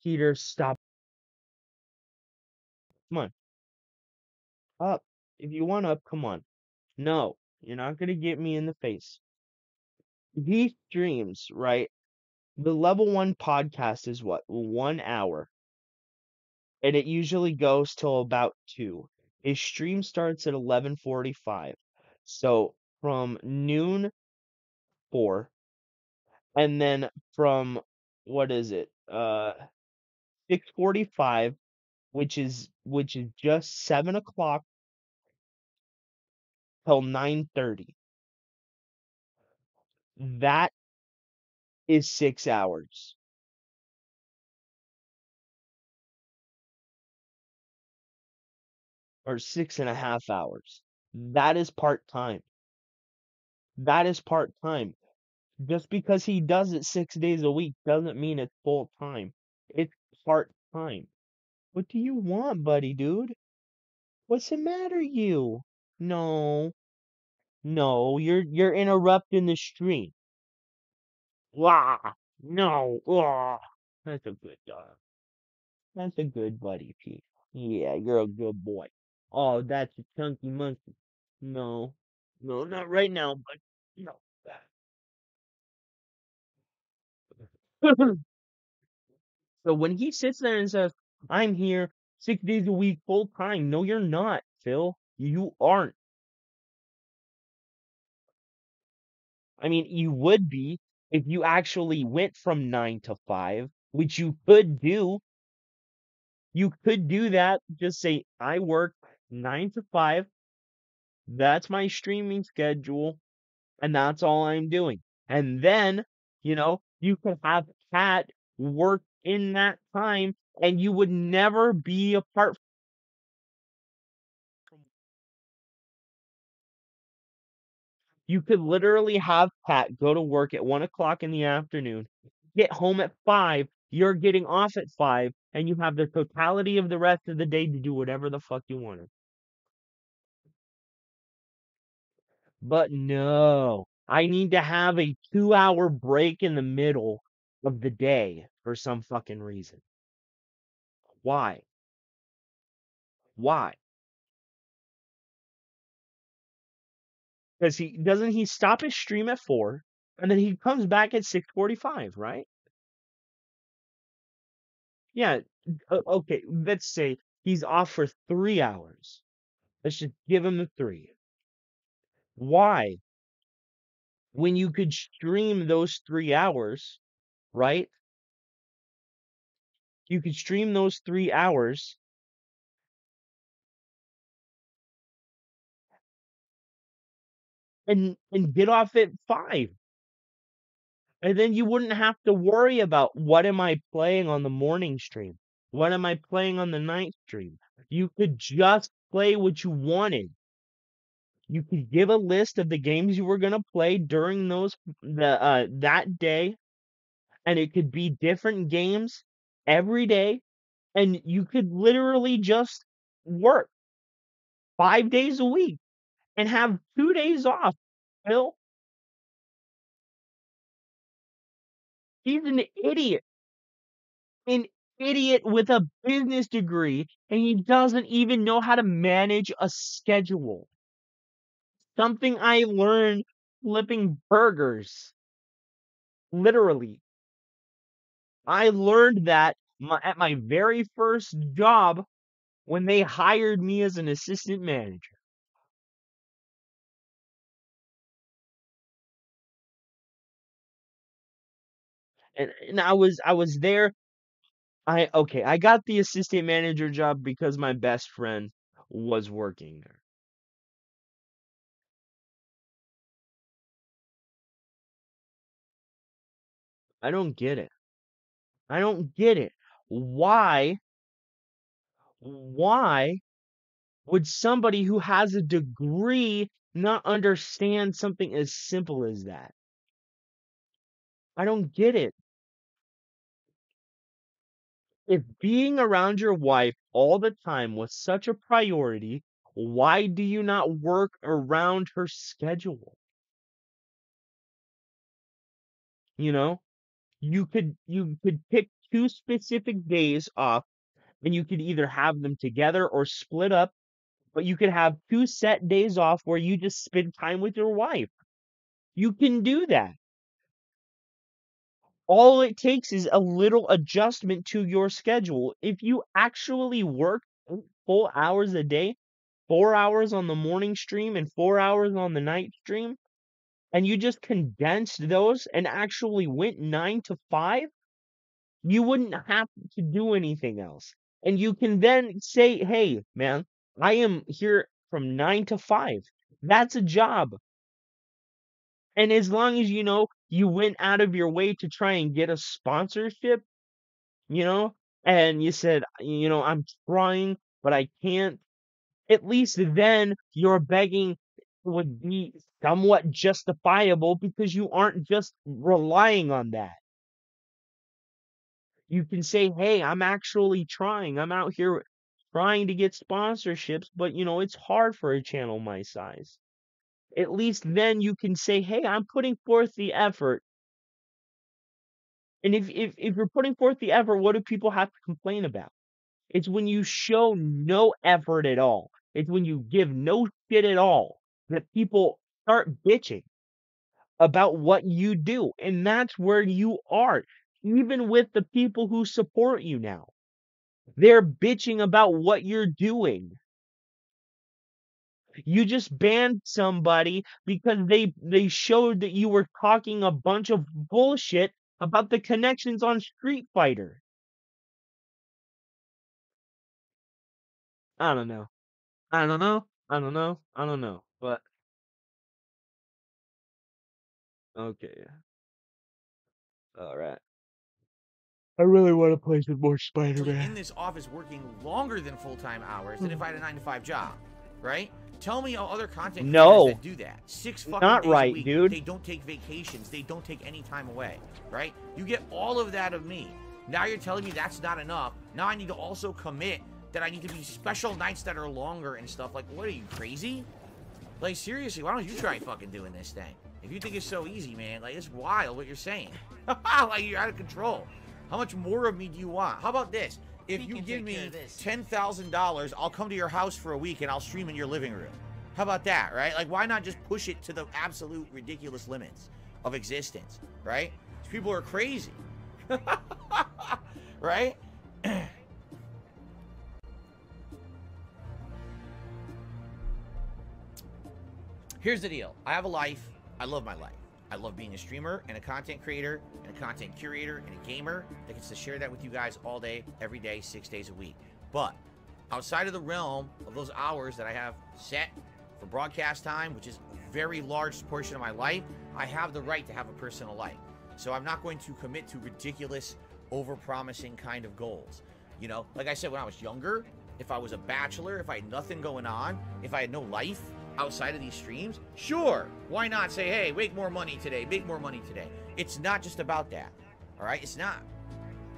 Peter, stop. Come on. Up. If you want up, come on. No, you're not gonna get me in the face. He streams, right? The level 1 podcast is what? 1 hour. And it usually goes till about 2. His stream starts at 11:45. So from noon 4, and then from what is it? 6:45, which is just 7 o'clock till 9:30. That is 6 hours. Or 6.5 hours. That is part-time. That is part-time. Just because he does it 6 days a week doesn't mean it's full-time. It's part-time. What do you want, buddy, dude? What's the matter, you? No. No, you're interrupting the stream. Wah! No. Wah! That's a good dog. That's a good buddy, Pete. Yeah, you're a good boy. Oh, that's a chunky monkey. No. No, not right now, but no. So when he sits there and says, I'm here 6 days a week full time, no, you're not, Phil. You aren't. I mean, you would be if you actually went from 9 to 5, which you could do. You could do that. Just say, I work 9 to 5. That's my streaming schedule, and that's all I'm doing. And then, you could have Pat work in that time, and you would never be apart. You could literally have Pat go to work at 1 o'clock in the afternoon, get home at 5, you're getting off at 5, and you have the totality of the rest of the day to do whatever the fuck you want. But no, I need to have a 2-hour break in the middle of the day for some fucking reason. Why? Why? Because he stop his stream at 4, and then he comes back at 6:45, right? Yeah. Okay, let's say he's off for 3 hours. Let's just give him the 3. Why? When you could stream those 3 hours, right? You could stream those 3 hours and get off at 5. And then you wouldn't have to worry about what am I playing on the morning stream? What am I playing on the night stream? You could just play what you wanted. You could give a list of the games you were gonna play during that day, and it could be different games every day, and you could literally just work 5 days a week and have 2 days off. Phil, he's an idiot with a business degree, and he doesn't even know how to manage a schedule. Something I learned flipping burgers. Literally. I learned that at my very first job when they hired me as an assistant manager. And I was there I got the assistant manager job because my best friend was working there. I don't get it. I don't get it. Why why would somebody who has a degree not understand something as simple as that? I don't get it. If being around your wife all the time was such a priority, why do you not work around her schedule? You know, you could pick two specific days off and you could either have them together or split up, but you could have two set days off where you just spend time with your wife. You can do that. All it takes is a little adjustment to your schedule. If you actually work 8 full hours a day, 4 hours on the morning stream and 4 hours on the night stream, and you just condensed those and actually went 9 to 5, you wouldn't have to do anything else. And you can then say, hey, man, I am here from 9 to 5. That's a job. And as long as you went out of your way to try and get a sponsorship, you know, and you said, I'm trying, but I can't, at least then your begging would be somewhat justifiable because you aren't just relying on that. You can say, hey, I'm actually trying. I'm out here trying to get sponsorships, but it's hard for a channel my size. At least then you can say, hey, I'm putting forth the effort. And if you're putting forth the effort, what do people have to complain about? It's when you show no effort at all. It's when you give no shit at all that people start bitching about what you do. And that's where you are. Even with the people who support you now, they're bitching about what you're doing. You just banned somebody because they showed that you were talking a bunch of bullshit about the connections on Street Fighter. I don't know. I don't know. I don't know. I don't know. But okay. All right. I really want to play some more in Spider-Man. this office working longer than full-time hours than if I had a 9 to 5 job, right? Tell me other content No. creators that do that. 6 fucking Not days right, a week. dude. They don't take vacations. They don't take any time away, right? You get all of that of me. Now you're telling me that's not enough. Now I need to also commit that I need to be special nights that are longer and stuff. Like, what are you, crazy? Like, seriously, why don't you try fucking doing this thing? If you think it's so easy, man, like, it's wild what you're saying. Like, you're out of control. How much more of me do you want? How about this? If you give me $10,000, I'll come to your house for a week and I'll stream in your living room. How about that, right? Like, why not just push it to the absolute ridiculous limits of existence, right? These people are crazy. Right? Here's the deal. I have a life. I love my life. I love being a streamer and a content creator and a content curator and a gamer that gets to share that with you guys all day, every day, 6 days a week. But outside of the realm of those hours that I have set for broadcast time, which is a very large portion of my life, I have the right to have a personal life. So I'm not going to commit to ridiculous, over-promising kind of goals. You know, like I said, when I was younger, if I was a bachelor, if I had nothing going on, if I had no life outside of these streams, sure, why not say, hey, make more money today, make more money today. It's not just about that, all right? It's not.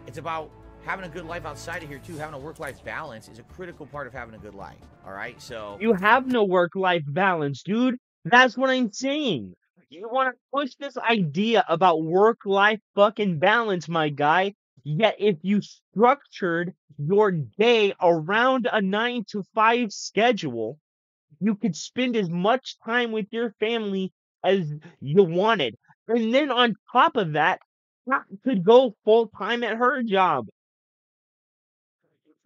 It's about having a good life outside of here, too. Having a work-life balance is a critical part of having a good life, all right? So You have no work-life balance, dude. That's what I'm saying. You want to push this idea about work-life fucking balance, my guy. Yet if you structured your day around a 9 to 5 schedule, you could spend as much time with your family as you wanted. And then on top of that, Kat could go full-time at her job.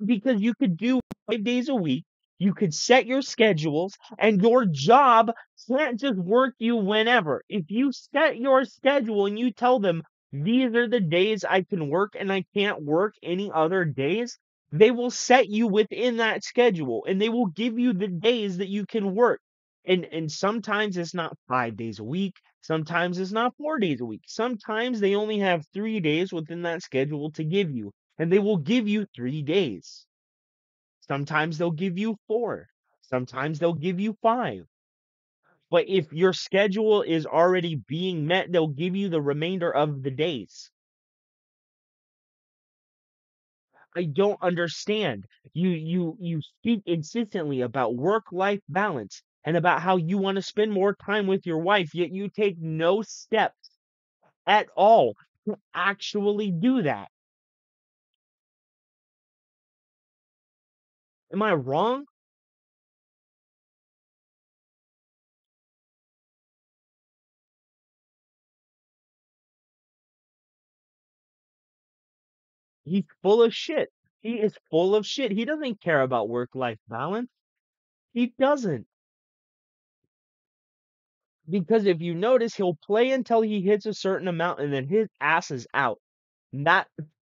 Because you could do 5 days a week, you could set your schedules, and your job can't just work you whenever. If you set your schedule and you tell them, these are the days I can work and I can't work any other days, they will set you within that schedule and they will give you the days that you can work. And sometimes it's not 5 days a week. Sometimes it's not 4 days a week. Sometimes they only have 3 days within that schedule to give you, and they will give you 3 days. Sometimes they'll give you four. Sometimes they'll give you five. But if your schedule is already being met, they'll give you the remainder of the days. I don't understand. You speak insistently about work-life balance and about how you want to spend more time with your wife, yet you take no steps at all to actually do that. Am I wrong? He's full of shit. He is full of shit. He doesn't care about work-life balance. He doesn't. Because if you notice, he'll play until he hits a certain amount and then his ass is out. That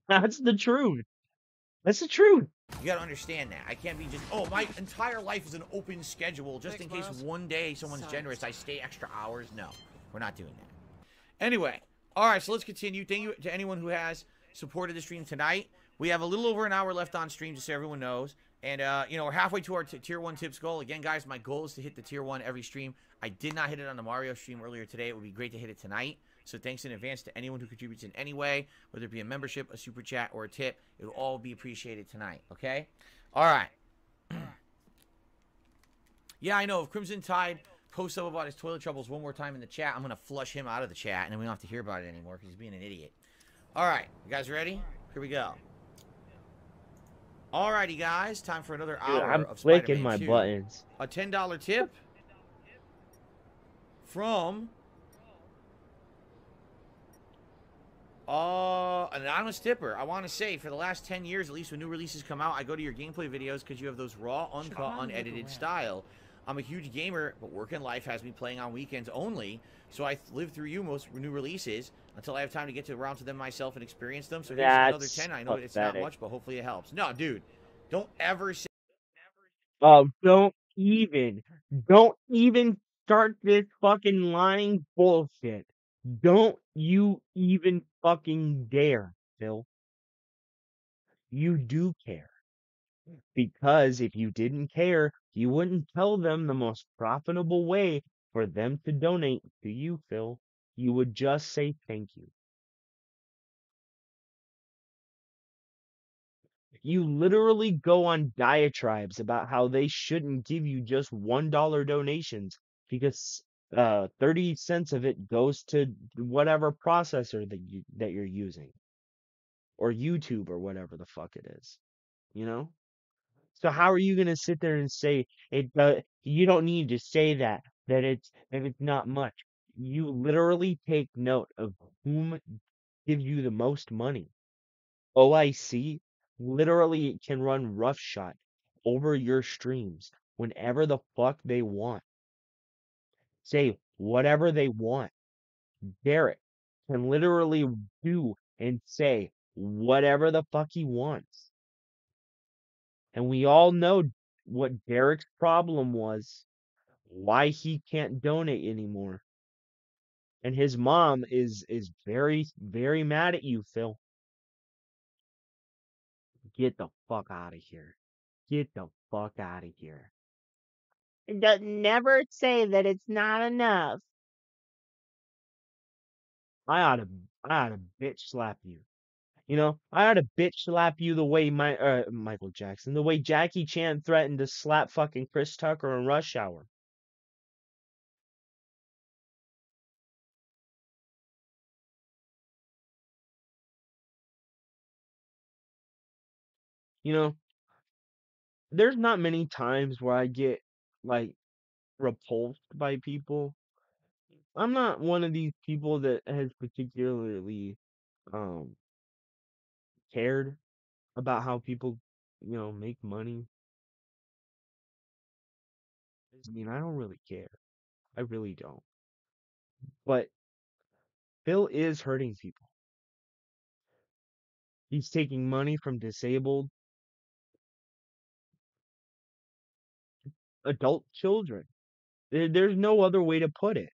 that's the truth. That's the truth. You gotta understand that. I can't be just, oh, my entire life is an open schedule. Just in case one day someone's generous, I stay extra hours. No, we're not doing that. Anyway, all right, so let's continue. Thank you to anyone who has supported the stream tonight. We have a little over an hour left on stream, just so everyone knows. And, you know, we're halfway to our tier 1 tips goal. Again, guys, my goal is to hit the tier 1 every stream. I did not hit it on the Mario stream earlier today. It would be great to hit it tonight. So thanks in advance to anyone who contributes in any way, whether it be a membership, a super chat, or a tip. It will all be appreciated tonight, okay? All right. Yeah, I know. If Crimson Tide posts up about his toilet troubles one more time in the chat, I'm going to flush him out of the chat, and then we don't have to hear about it anymore because he's being an idiot. All right. You guys ready? Here we go. Alrighty, guys. Time for another hour I'm of clicking Spider-Man my 2. buttons. A $10 tip from an anonymous tipper. I want to say, for the last 10 years, at least when new releases come out, I go to your gameplay videos because you have those raw, uncut, unedited style. I'm a huge gamer, but work and life has me playing on weekends only, so I live through you most new releases until I have time to get around to them myself and experience them. So here's another 10. I know it's not much, but hopefully it helps. No, dude, don't ever say... Don't even start this fucking lying bullshit. Don't you even fucking dare, Phil. You do care. Because if you didn't care, you wouldn't tell them the most profitable way for them to donate to you, Phil. You would just say thank you. You literally go on diatribes about how they shouldn't give you just $1 donations because 30 cents of it goes to whatever processor that you're using, or YouTube, or whatever the fuck it is, you know? So how are you gonna sit there and say it? You don't need to say that it's not much. You literally take note of whom gives you the most money. OIC literally can run roughshod over your streams whenever the fuck they want. Say whatever they want. Derek can literally do and say whatever the fuck he wants. And we all know what Derek's problem was, why he can't donate anymore. And his mom is very, very mad at you, Phil. Get the fuck out of here. Get the fuck out of here. Never say that it's not enough. I ought to bitch slap you. You know, I ought to bitch slap you the way Michael Jackson, the way Jackie Chan threatened to slap fucking Chris Tucker in Rush Hour. You know, there's not many times where I get like repulsed by people. I'm not one of these people that has particularly um cared about how people, make money. I mean, I don't really care. I really don't. But Phil is hurting people. He's taking money from disabled adult children. There's no other way to put it.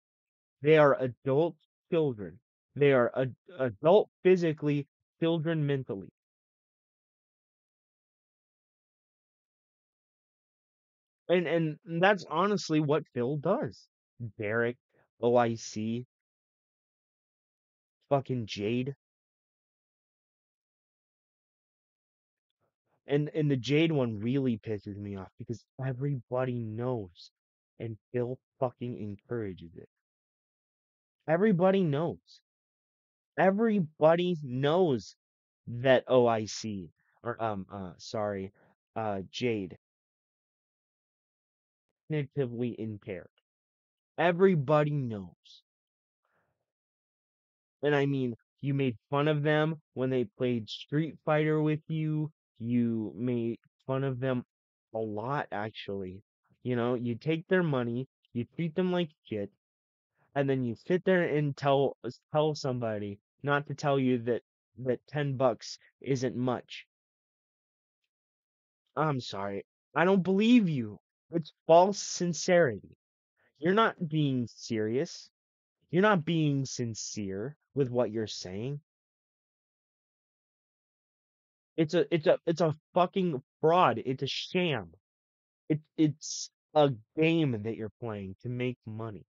They are adult children. They are adult physically, children mentally. And that's honestly what Phil does. Derek, OIC, fucking Jade. And the Jade one really pisses me off because everybody knows and Phil fucking encourages it. Everybody knows. Everybody knows that OIC or sorry, Jade cognitively impaired. Everybody knows. And I mean, you made fun of them when they played Street Fighter with you. You made fun of them a lot, actually. You know, you take their money, you treat them like shit, and then you sit there and tell somebody not to tell you that $10 isn't much. I'm sorry. I don't believe you. It's false sincerity. You're not being serious. You're not being sincere with what you're saying. It's a fucking fraud. It's a sham. It's a game that you're playing to make money.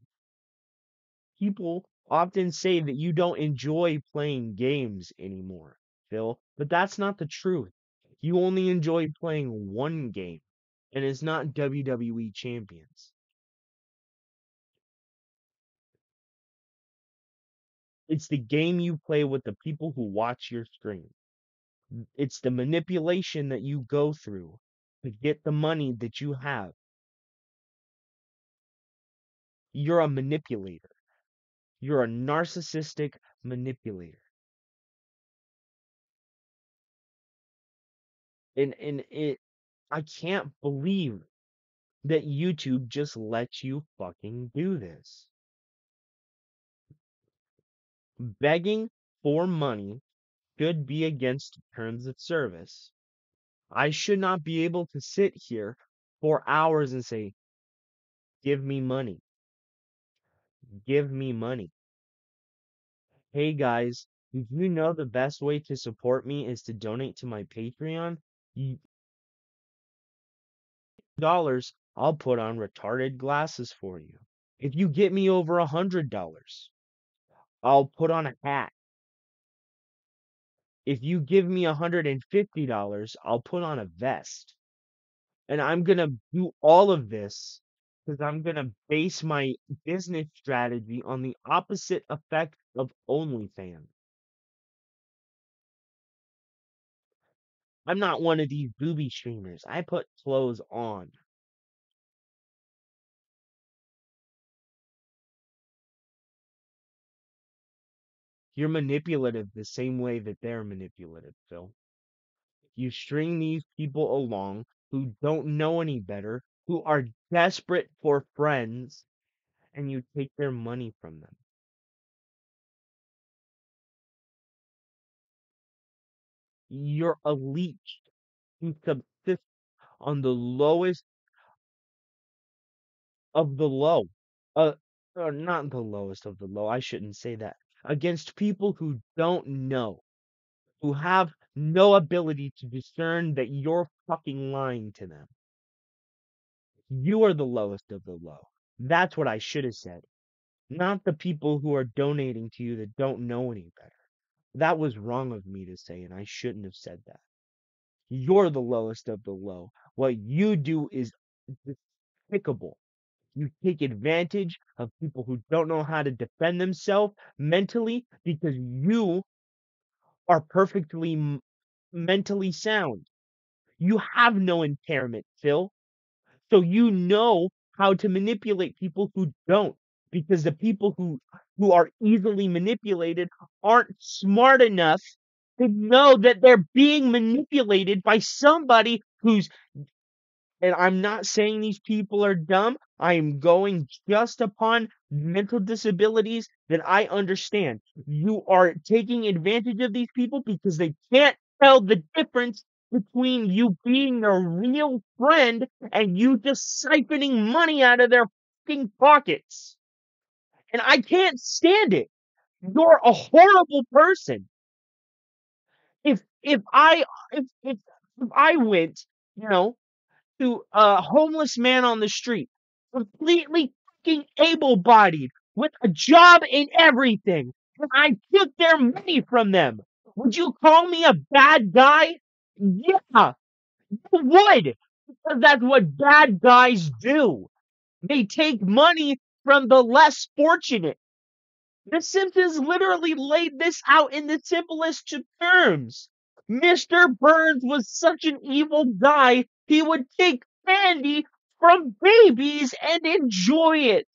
People often say that you don't enjoy playing games anymore, Phil, but that's not the truth. You only enjoy playing one game, and it's not WWE Champions. It's the game you play with the people who watch your stream. It's the manipulation that you go through to get the money that you have. You're a manipulator. You're a narcissistic manipulator. And I can't believe that YouTube just lets you fucking do this. Begging for money should be against terms of service. I should not be able to sit here for hours and say, give me money. Give me money. Hey guys, did you know the best way to support me is to donate to my Patreon? $100, I'll put on retarded glasses for you. If you get me over $100, I'll put on a hat. If you give me $150, I'll put on a vest. And I'm gonna do all of this because I'm gonna base my business strategy on the opposite effect of OnlyFans. I'm not one of these booby streamers. I put clothes on. You're manipulative the same way that they're manipulative, Phil. You string these people along who don't know any better, who are desperate for friends, and you take their money from them. You're a leech who subsists on the lowest of the low. Not the lowest of the low. I shouldn't say that. Against people who don't know, who have no ability to discern that you're fucking lying to them. You are the lowest of the low. That's what I should have said. Not the people who are donating to you that don't know any better. That was wrong of me to say, and I shouldn't have said that. You're the lowest of the low. What you do is despicable. You take advantage of people who don't know how to defend themselves mentally because you are perfectly mentally sound. You have no impairment, Phil. So you know how to manipulate people who don't, because the people who are easily manipulated aren't smart enough to know that they're being manipulated by somebody who's, and I'm not saying these people are dumb. I am going just upon mental disabilities that I understand. You are taking advantage of these people because they can't tell the difference between you being a real friend and you just siphoning money out of their fucking pockets. And I can't stand it. You're a horrible person. If I went, you know, to a homeless man on the street, completely fucking able-bodied, with a job and everything, and I took their money from them, would you call me a bad guy? Yeah, you would, because that's what bad guys do. They take money from the less fortunate. The Simpsons literally laid this out in the simplest of terms. Mr. Burns was such an evil guy, he would take candy from babies and enjoy it.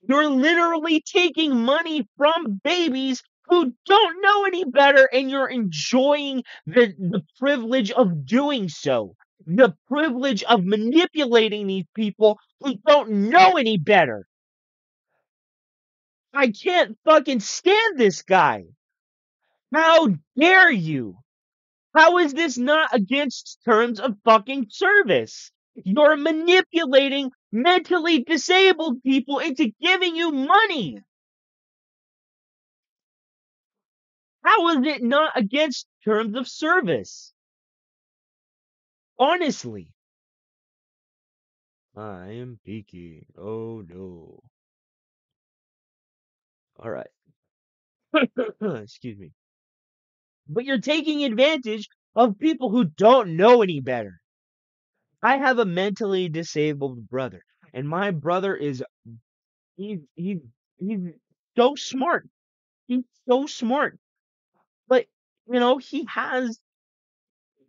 You're literally taking money from babies who don't know any better, and you're enjoying the privilege of doing so. The privilege of manipulating these people who don't know any better. I can't fucking stand this guy. How dare you? How is this not against terms of fucking service? You're manipulating mentally disabled people into giving you money. How is it not against terms of service? Honestly. I am peeking. Oh no. Alright. Excuse me. But you're taking advantage of people who don't know any better. I have a mentally disabled brother, and my brother is he's so smart. He's so smart. But he has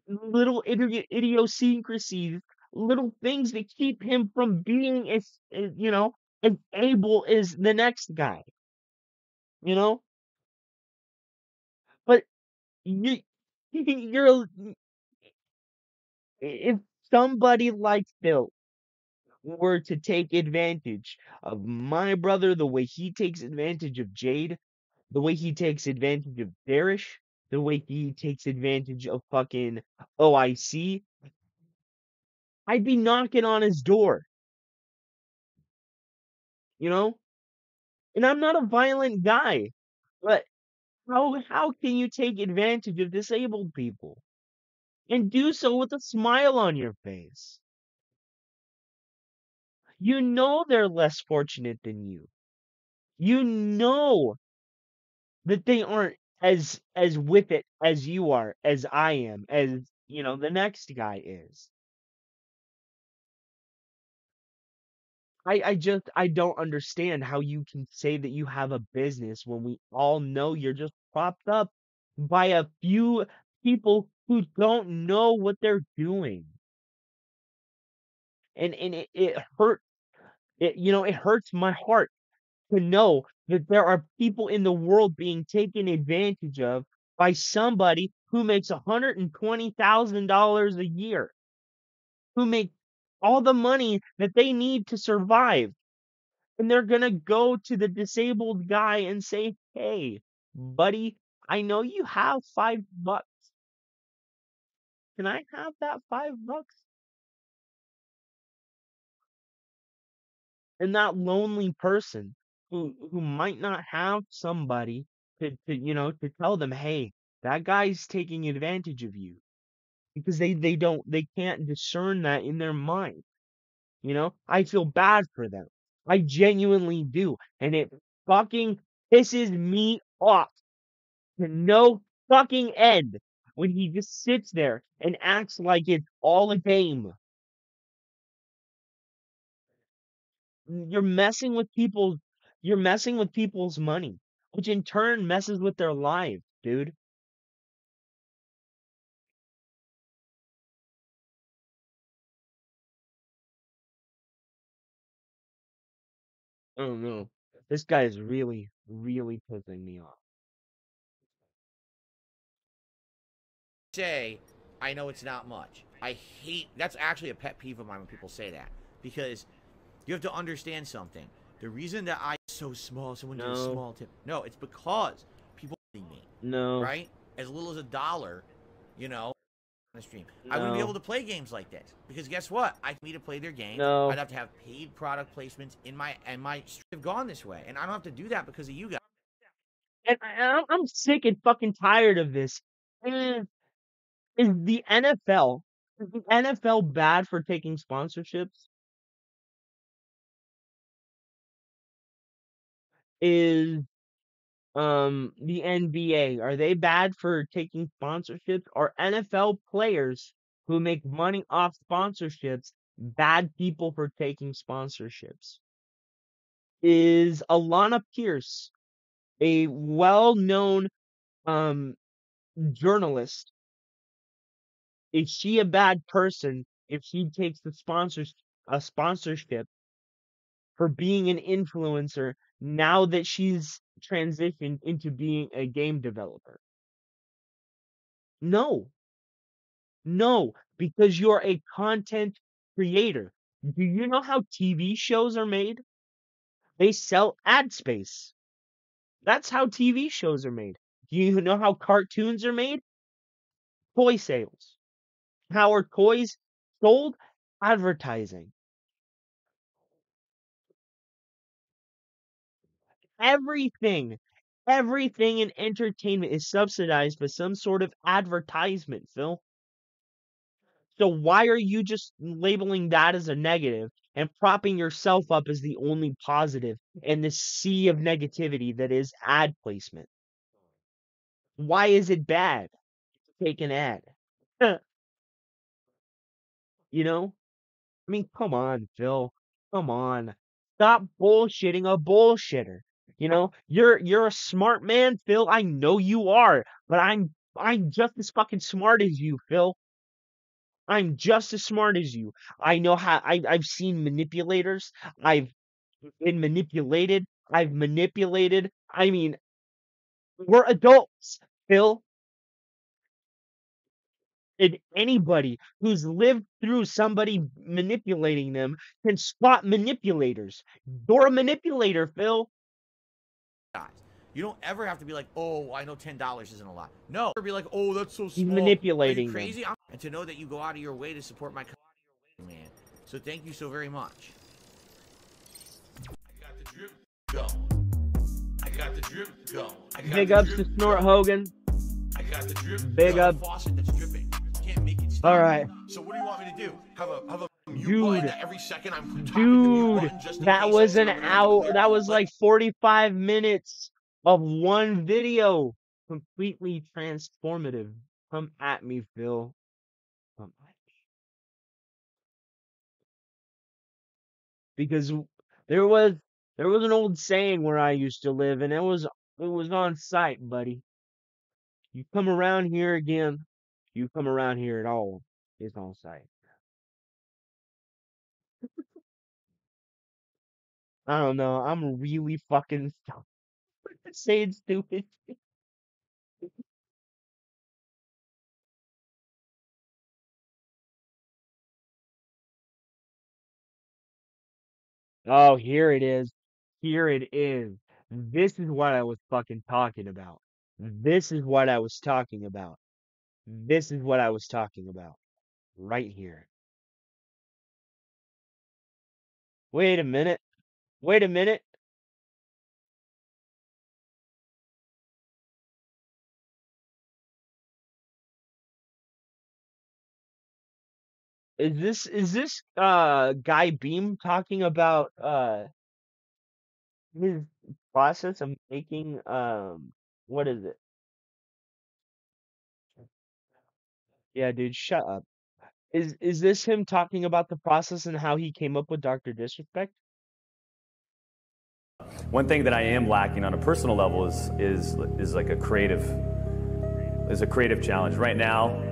little idiosyncrasies, little things that keep him from being as able as the next guy. But you you're if somebody like Phil were to take advantage of my brother the way he takes advantage of Jade, the way he takes advantage of Darish, the way he takes advantage of fucking OIC, I'd be knocking on his door. And I'm not a violent guy, but how can you take advantage of disabled people and do so with a smile on your face? You know they're less fortunate than you. You know that they aren't as with it as you are, as I am, as the next guy is. I don't understand how you can say that you have a business when we all know you're just propped up by a few people who don't know what they're doing. And it hurts. It hurts my heart to know that there are people in the world being taken advantage of by somebody who makes $120,000 a year, who make all the money that they need to survive. And they're gonna go to the disabled guy and say, "Hey, buddy, I know you have $5. Can I have that $5?" And that lonely person who might not have somebody to tell them, "Hey, that guy's taking advantage of you," because they can't discern that in their mind. I feel bad for them. I genuinely do, and it fucking pisses me off to no fucking end when he just sits there and acts like it's all a game. You're messing with people's money, which in turn messes with their lives, dude. I don't know. This guy is really, really pissing me off. Say, I know it's not much. I hate, that's actually a pet peeve of mine when people say that, because you have to understand something. The reason that I'm so small, someone does a small tip. No, it's because people need me. No. Right? As little as $1 you know, on the stream. I wouldn't be No. able to play games like this because guess what? For me to play their games, No. I'd have to have paid product placements in my stream have gone this way, and I don't have to do that because of you guys. And I'm sick and fucking tired of this. Is the NFL bad for taking sponsorships? Is the NBA, are they bad for taking sponsorships? Are NFL players who make money off sponsorships bad people for taking sponsorships? Is Alana Pierce, a well-known journalist, is she a bad person if she takes a sponsorship for being an influencer now that she's transitioned into being a game developer? No. No, because you're a content creator. Do you know how TV shows are made? They sell ad space. That's how TV shows are made. Do you know how cartoons are made? Toy sales. How are toys sold? Advertising. Everything in entertainment is subsidized by some sort of advertisement, Phil. So why are you just labeling that as a negative and propping yourself up as the only positive in this sea of negativity that is ad placement? Why is it bad to take an ad? You know? I mean, come on, Phil. Come on. Stop bullshitting a bullshitter. You know, you're a smart man, Phil. I know you are, but I'm just as fucking smart as you, Phil. I'm just as smart as you. I know how I've seen manipulators. I've been manipulated. I've manipulated. I mean, we're adults, Phil. And anybody who's lived through somebody manipulating them can spot manipulators. You're a manipulator, Phil. You don't ever have to be like, oh, I know $10 isn't a lot. No, or be like, oh, that's so small. He's manipulating Are you crazy? them. And to know that you go out of your way to support my man. So thank you so very much. I got the drip going. I got the drip going. Big ups to Snort Hogan. I got the drip. Big up. Faucet that's dripping. Can't make it stop. All right. So what do you want me to do? Have a mute Dude. button that every second I'm tapping the mute Dude, button just in that case was an something hour. clear? That was like 45 minutes of one video. Completely transformative. Come at me, Phil. Come at me. Because there was an old saying where I used to live, and it was on site, buddy. You come around here again, you come around here at all, it's on site. I don't know. I'm really fucking saying stupid shit. Oh, here it is. Here it is. This is what I was fucking talking about. This is what I was talking about. This is what I was talking about. Right here. Wait a minute. Wait a minute. Is this Guy Beam talking about his process of making what is it? Yeah, dude, shut up. Is this him talking about the process and how he came up with Dr. Disrespect? One thing that I am lacking on a personal level is like a creative challenge. Right now,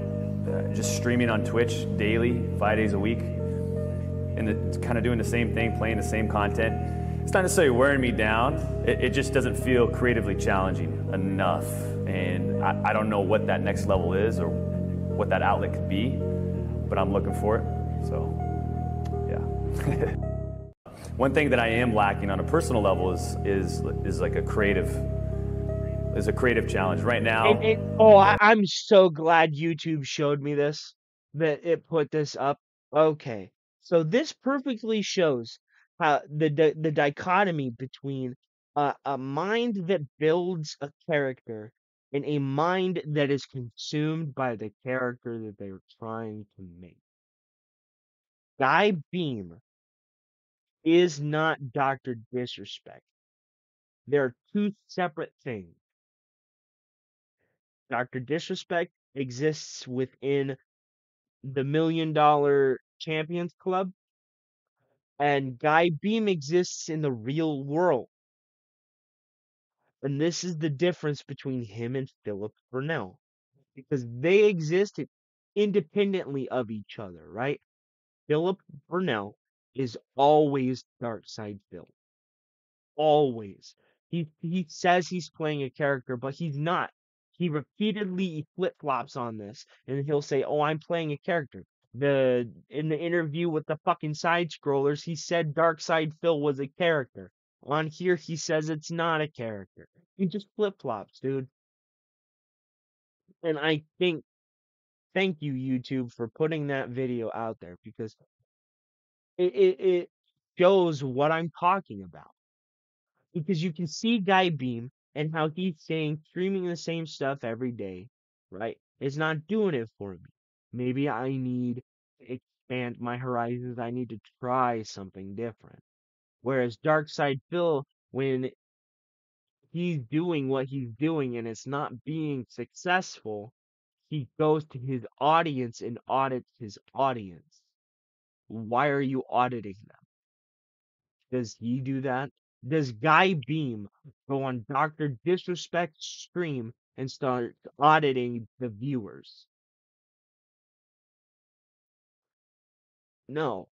just streaming on Twitch daily, 5 days a week, and it's kind of doing the same thing, playing the same content. It's not necessarily wearing me down. It just doesn't feel creatively challenging enough, and I don't know what that next level is or what that outlet could be, but I'm looking for it. So, yeah. One thing that I am lacking on a personal level is like a creative It's a creative challenge right now. I'm so glad YouTube showed me this, that it put this up. Okay, so this perfectly shows how the dichotomy between a mind that builds a character and a mind that is consumed by the character that they are trying to make. Guy Beam is not Dr. Disrespect. They're two separate things. Dr. Disrespect exists within the $1 Million Champions Club, and Guy Beam exists in the real world. And this is the difference between him and Philip Burnell, because they existed independently of each other, right? Philip Burnell is always Darkside Phil. Always. He says he's playing a character, but he's not. He repeatedly flip-flops on this, and he'll say, "Oh, I'm playing a character." In the interview with the fucking side scrollers, he said Darkside Phil was a character. On here, he says it's not a character. He just flip-flops, dude. And I think, thank you, YouTube, for putting that video out there, because it shows what I'm talking about. Because you can see Guy Beam and how he's saying streaming the same stuff every day, right? It's not doing it for me. Maybe I need to expand my horizons. I need to try something different. Whereas Darkside Phil, when he's doing what he's doing and it's not being successful, he goes to his audience and audits his audience. Why are you auditing them? Does he do that? Does Guy Beam go on Dr. Disrespect's stream and start auditing the viewers? No,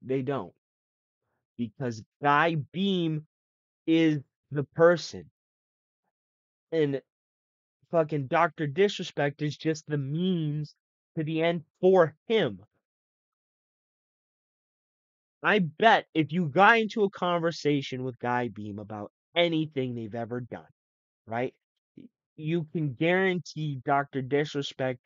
they don't. Because Guy Beam is the person. And fucking Dr. Disrespect is just the means to the end for him. I bet if you got into a conversation with Guy Beam about anything they've ever done, right? You can guarantee Dr. Disrespect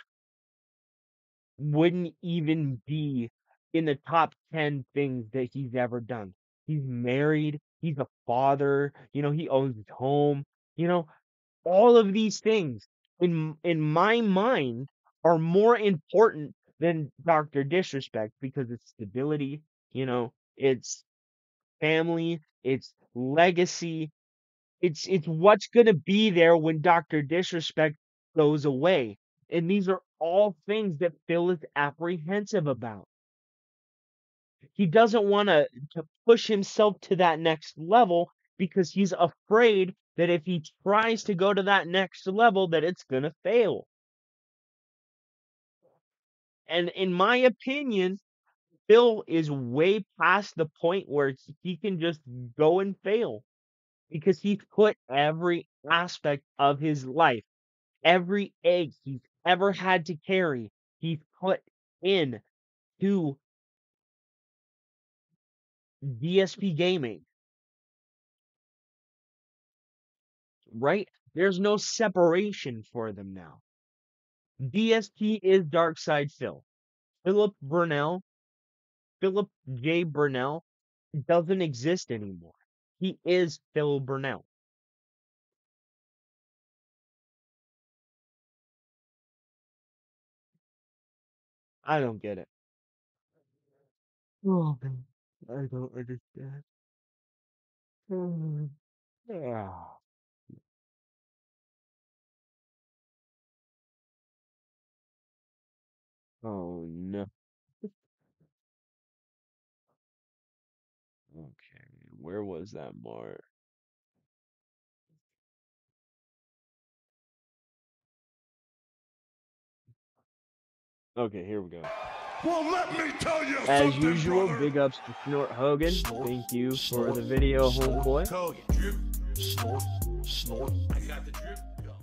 wouldn't even be in the top 10 things that he's ever done. He's married, he's a father, he owns his home, all of these things in my mind are more important than Dr. Disrespect, because it's stability, it's family, it's legacy, it's what's gonna be there when Dr. Disrespect goes away. And these are all things that Phil is apprehensive about. He doesn't want to push himself to that next level because he's afraid that if he tries to go to that next level, that it's going to fail. And in my opinion, Phil is way past the point where he can just go and fail, because he's put every aspect of his life, every egg he's ever had to carry, he's put in to DSP Gaming. Right? There's no separation for them now. DSP is Darkside Phil. Philip J. Burnell doesn't exist anymore. He is Phil Burnell. I don't get it. Oh, man. I don't understand. Yeah. Oh, no. Okay, where was that mark? Okay, here we go. Well, let me tell you As something, usual, brother. big ups to Snort Hogan. Thank you for the video, homeboy. Snort. I got the drip. Go.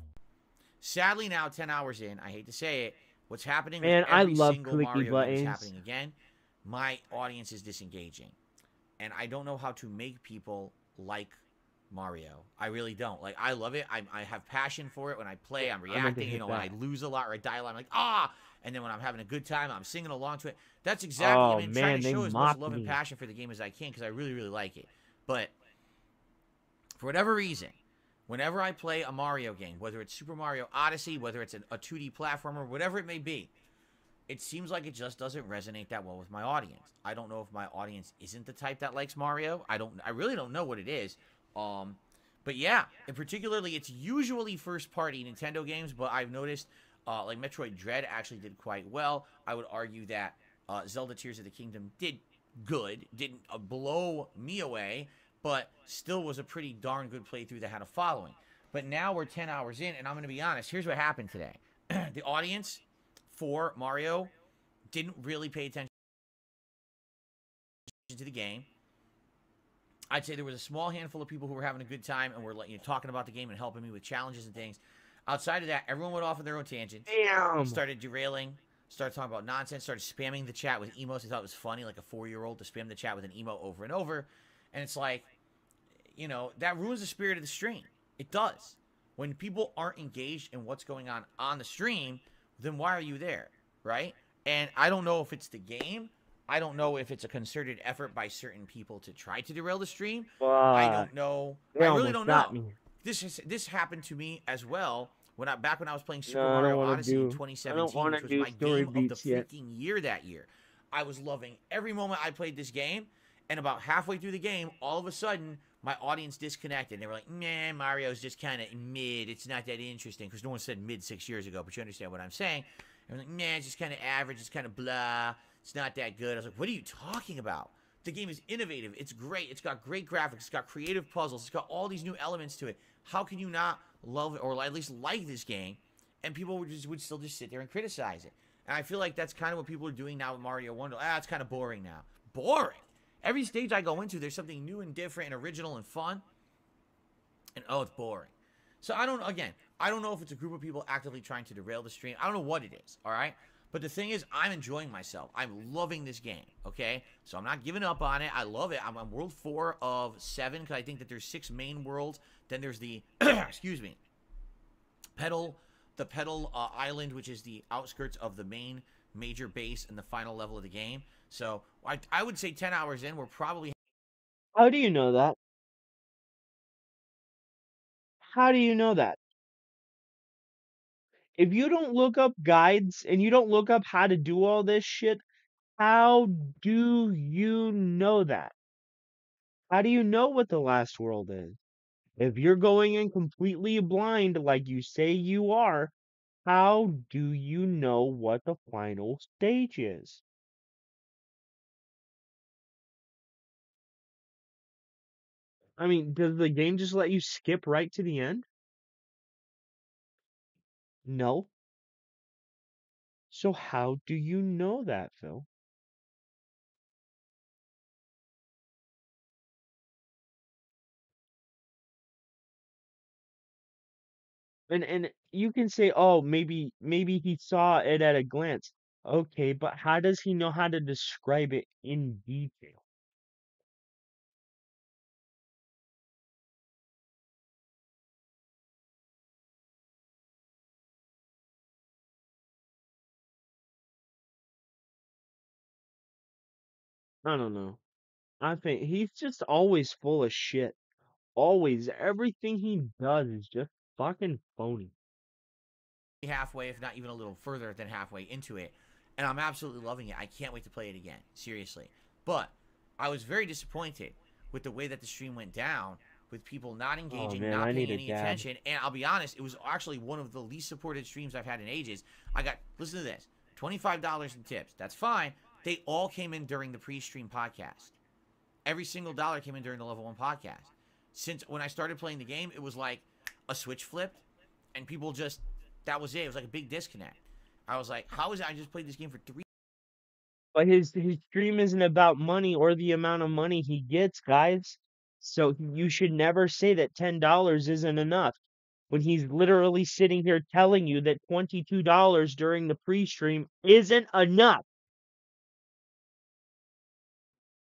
Sadly, now 10 hours in, I hate to say it, what's happening Man, with I every love single clicky Mario game buttons. is happening again. My audience is disengaging, and I don't know how to make people like Mario. I really don't. Like, I love it. I have passion for it when I play. I'm I meant to reacting. You hit know, when I that. lose a lot or I die a lot, I'm like, ah! And then when I'm having a good time, I'm singing along to it. That's exactly, I Oh mean, trying man, to they show as much mocked love and me. passion for the game as I can because I really, really like it. But for whatever reason, whenever I play a Mario game, whether it's Super Mario Odyssey, whether it's a 2D platformer, whatever it may be, it seems like it just doesn't resonate that well with my audience. I don't know if my audience isn't the type that likes Mario. I really don't know what it is. But yeah, and particularly it's usually first-party Nintendo games, but I've noticed like Metroid Dread actually did quite well. I would argue that Zelda Tears of the Kingdom did good, didn't blow me away, but still was a pretty darn good playthrough that had a following. But now we're 10 hours in, and I'm going to be honest. Here's what happened today. The audience for Mario didn't really pay attention to the game. I'd say there was a small handful of people who were having a good time and were talking about the game and helping me with challenges and things. Outside of that, everyone went off on their own tangents. Damn. Started derailing. Started talking about nonsense. Started spamming the chat with emotes. They thought it was funny, like a 4-year-old, to spam the chat with an emote over and over. And it's like, that ruins the spirit of the stream. It does. When people aren't engaged in what's going on the stream, then why are you there, right? And I don't know if it's the game. I don't know if it's a concerted effort by certain people to try to derail the stream. I don't know. They I really almost don't got know. me. This happened to me as well back when I was playing Super No, I don't Mario wanna Odyssey in do- I 2017, don't wanna which was do my story game of the beats yet. freaking year that year. I was loving every moment I played this game, and about halfway through the game, all of a sudden, my audience disconnected. They were like, "Man, Mario's just kind of mid. It's not that interesting." Because no one said mid 6 years ago, but you understand what I'm saying. I was like, "Man, it's just kind of average. It's kind of blah. It's not that good." I was like, "What are you talking about? The game is innovative. It's great. It's got great graphics. It's got creative puzzles. It's got all these new elements to it. How can you not love it or at least like this game?" And people would still just sit there and criticize it. And I feel like that's kind of what people are doing now with Mario Wonder. It's kind of boring now. Boring. Every stage I go into, there's something new and different and original and fun. And it's boring. So I don't know if it's a group of people actively trying to derail the stream. I don't know what it is, all right? But the thing is, I'm enjoying myself. I'm loving this game, okay? So I'm not giving up on it. I love it. I'm on World 4 of 7 because I think that there's 6 main worlds. Then there's the, excuse me, Petal Island, which is the outskirts of the main major base and the final level of the game. So I would say 10 hours in, we're probably... How do you know that? How do you know that? If you don't look up guides and you don't look up how to do all this shit, how do you know that? How do you know what the last world is? If you're going in completely blind like you say you are, how do you know what the final stage is? I mean, does the game just let you skip right to the end? No. So how do you know that, Phil? And you can say, "Oh, maybe he saw it at a glance." Okay, but how does he know how to describe it in detail? I don't know. I think he's just always full of shit. Always. Everything he does is just fucking phony. halfway, if not even a little further than halfway into it, and I'm absolutely loving it. I can't wait to play it again, seriously. But I was very disappointed with the way that the stream went down, with people not engaging, man, not I paying need a any dab. attention. And I'll be honest, it was actually one of the least supported streams I've had in ages. I got, listen to this, $25 in tips. That's fine. They all came in during the pre-stream podcast. Every single dollar came in during the Level 1 podcast. Since when I started playing the game, it was like a switch flipped, and people just, that was it. It was like a big disconnect. I was like, how is it I just played this game for 3 But his stream isn't about money or the amount of money he gets, guys. So you should never say that $10 isn't enough when he's literally sitting here telling you that $22 during the pre-stream isn't enough.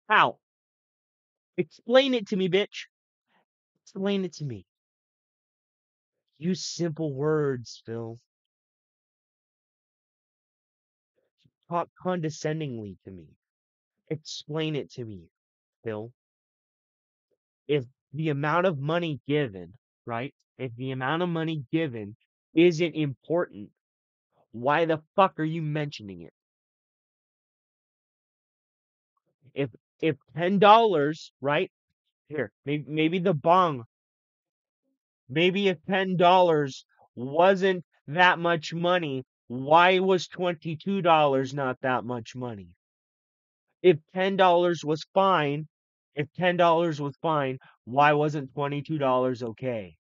How? Explain it to me, bitch. Explain it to me. Use simple words, Phil. Talk condescendingly to me. Explain it to me, Phil. If the amount of money given, right? If the amount of money given isn't important, why the fuck are you mentioning it? If if $10, right? Here, maybe the bong, maybe if $10 wasn't that much money, why was $22 not that much money? If $10 was fine, why wasn't $22 okay?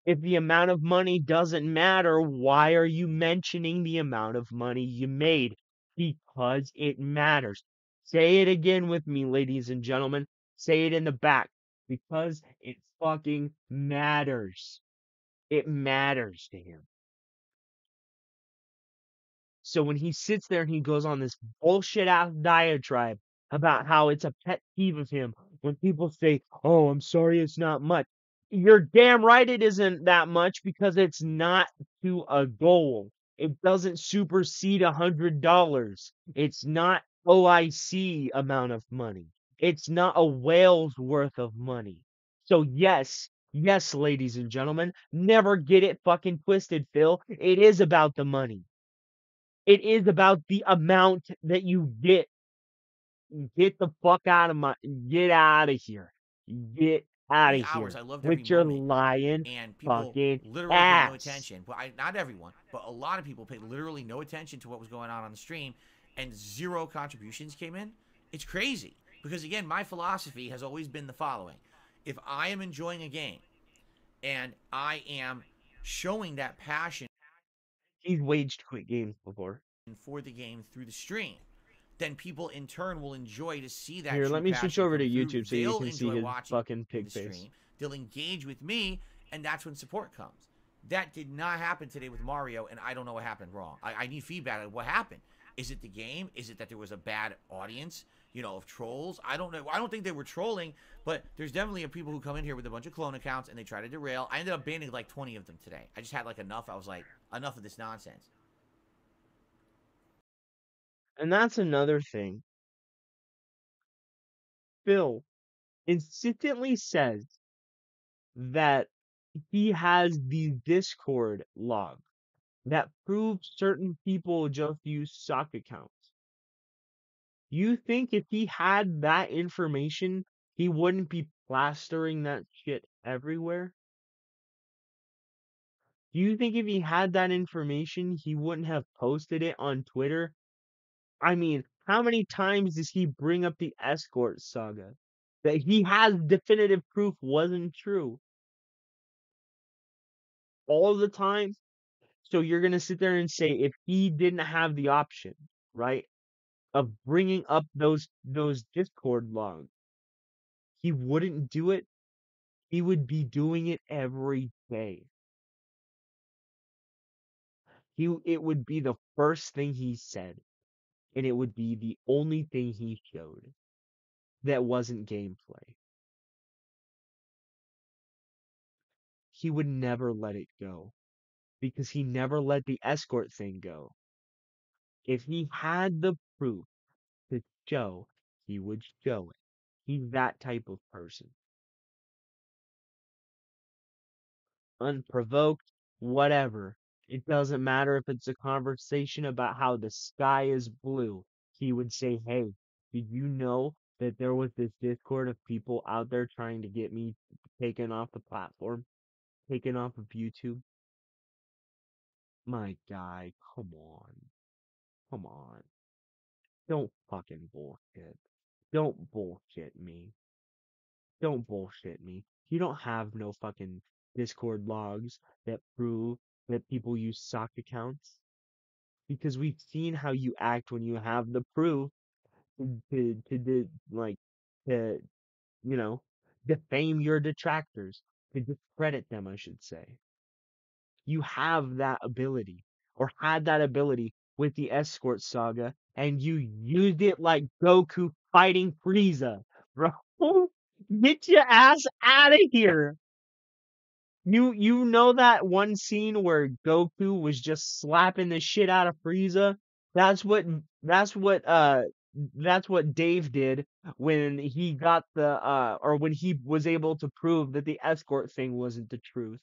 If the amount of money doesn't matter, why are you mentioning the amount of money you made? Because it matters. Say it again with me, ladies and gentlemen. Say it in the back. Because it fucking matters. It matters to him. So when he sits there and he goes on this bullshit ass diatribe about how it's a pet peeve of him when people say, "Oh, I'm sorry, it's not much." You're damn right it isn't that much because it's not to a goal. It doesn't supersede $100. It's not OIC amount of money. It's not a whale's worth of money. So yes, ladies and gentlemen, never get it fucking twisted, Phil. It is about the money. It is about the amount that you get. Get the fuck out of my. Get out of here. Get out of hours. here I loved every with your moment. lying And people fucking literally paid no ass. attention. Well, not everyone, but a lot of people paid literally no attention to what was going on the stream, and zero contributions came in. It's crazy because again, my philosophy has always been the following: if I am enjoying a game, and I am showing that passion, He's waged quit games before. for the game through the stream, then people in turn will enjoy to see that. Here, true let me switch passion over to come through. YouTube so you They'll can see enjoy his watching fucking pig the face. stream. They'll engage with me, and that's when support comes. That did not happen today with Mario, and I don't know what happened wrong. I need feedback on what happened. Is it the game? Is it that there was a bad audience, of trolls? I don't know. I don't think they were trolling, but there's definitely people who come in here with a bunch of clone accounts, and they try to derail. I ended up banning like 20 of them today. I just had like enough. I was like, enough of this nonsense. And that's another thing. Phil insistently says that he has the Discord log that proves certain people just use sock accounts. You think if he had that information, he wouldn't be plastering that shit everywhere? Do you think if he had that information, he wouldn't have posted it on Twitter? I mean, how many times does he bring up the escort saga that he has definitive proof wasn't true? All the time? So you're going to sit there and say if he didn't have the option, right, of bringing up those Discord logs, he wouldn't do it? He would be doing it every day. It would be the first thing he said, and it would be the only thing he showed that wasn't gameplay. He would never let it go because he never let the escort thing go. If he had the proof to show, he would show it. He's that type of person. Unprovoked, whatever. It doesn't matter if it's a conversation about how the sky is blue. He would say, "Hey, did you know that there was this Discord of people out there trying to get me taken off the platform? Taken off of YouTube?" My guy, come on. Come on. Don't fucking bullshit. Don't bullshit me. Don't bullshit me. You don't have no fucking Discord logs that prove that people use sock accounts. Because we've seen how you act when you have the proof to defame your detractors, to discredit them, I should say. You have that ability, or had that ability with the escort saga, and you used it like Goku fighting Frieza, bro. Get your ass out of here. You know that one scene where Goku was just slapping the shit out of Frieza? That's what that's what uh that's what Dave did when he got the or when he was able to prove that the escort thing wasn't the truth.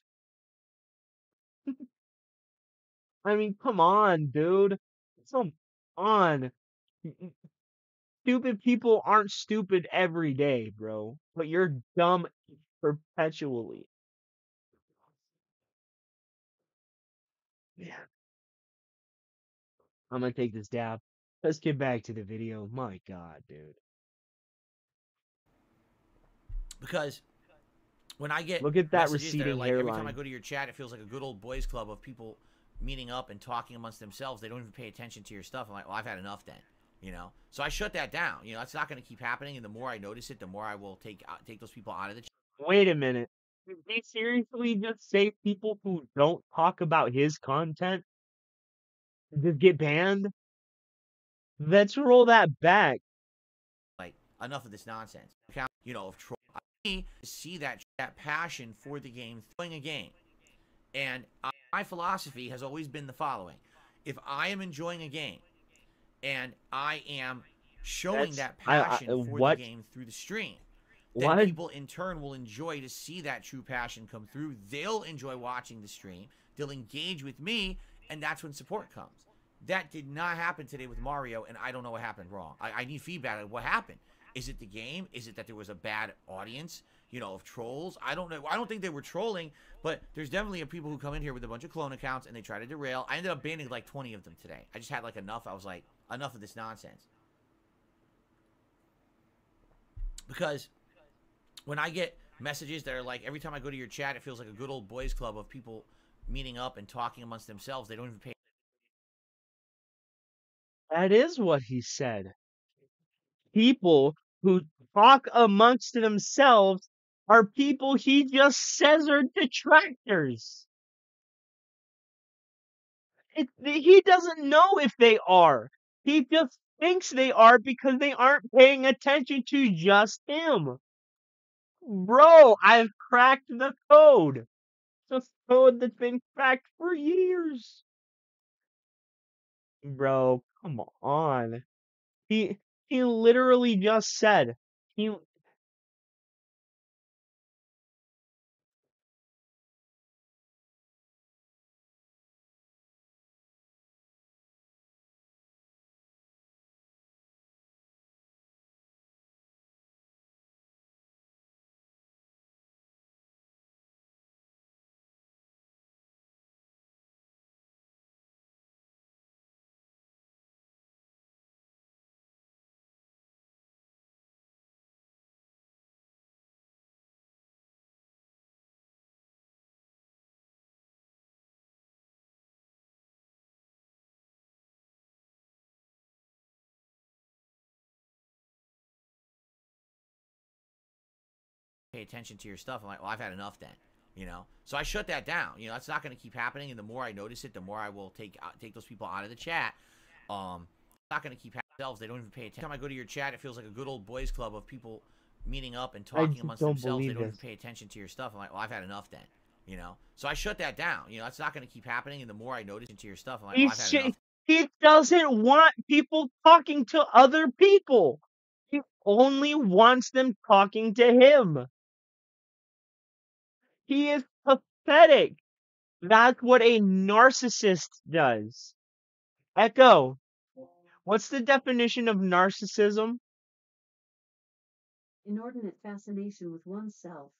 I mean, come on, dude. Come on. Stupid people aren't stupid every day, bro. But you're dumb perpetually. Yeah. I'm gonna take this dab. Let's get back to the video. My God, dude. Because when I get Look at that messages that are receding like, every time I hairline. go to your chat, it feels like a good old boys club of people meeting up and talking amongst themselves. They don't even pay attention to your stuff. I'm like, well, I've had enough then, you know? So I shut that down. You know, that's not going to keep happening. And the more I notice it, the more I will take those people out of the chat. Wait a minute. Did he seriously just say people who don't talk about his content just get banned? Let's roll that back. Like, enough of this nonsense. You know, of troll. I need to see that passion for the game, throwing a game. And my philosophy has always been the following. If I am enjoying a game and I am showing that passion for the game through the stream, then people in turn will enjoy to see that true passion come through. They'll enjoy watching the stream. They'll engage with me, and that's when support comes. That did not happen today with Mario, and I don't know what happened wrong. I need feedback on what happened. Is it the game? Is it that there was a bad audience, you know, of trolls? I don't know. I don't think they were trolling, but there's definitely people who come in here with a bunch of clone accounts, and they try to derail. I ended up banning like 20 of them today. I just had like enough. I was like, enough of this nonsense. Because when I get messages that are like, every time I go to your chat, it feels like a good old boys club of people meeting up and talking amongst themselves. They don't even pay. That is what he said. People who talk amongst themselves are people he just says are detractors. He doesn't know if they are. He just thinks they are because they aren't paying attention to just him. Bro, I've cracked the code. It's a code that's been cracked for years. Bro, come on. He literally just said he Pay attention to your stuff. I'm like, well, I've had enough then, you know? So I shut that down. You know, that's not going to keep happening. And the more I notice it, the more I will take those people out of the chat. Not going to keep themselves. They don't even pay attention. Every time I go to your chat, it feels like a good old boys club of people meeting up and talking amongst themselves. They don't even pay attention to your stuff. I'm like, well, I've had enough then, you know? So I shut that down. You know, that's not going to keep happening. And the more I notice into your stuff, I'm like, well, I've had enough. He doesn't want people talking to other people. He only wants them talking to him. He is pathetic. That's what a narcissist does. Echo, what's the definition of narcissism? Inordinate fascination with oneself,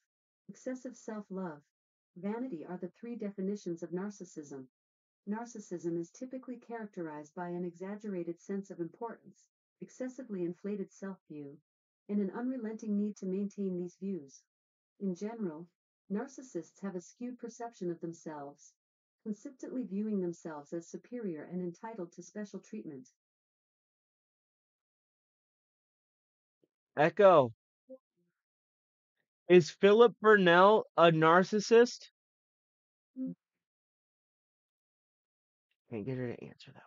excessive self-love, vanity are the three definitions of narcissism. Narcissism is typically characterized by an exaggerated sense of importance, excessively inflated self-view, and an unrelenting need to maintain these views. In general, narcissists have a skewed perception of themselves, consistently viewing themselves as superior and entitled to special treatment. Echo, is Philip Burnell a narcissist? Can't get her to answer that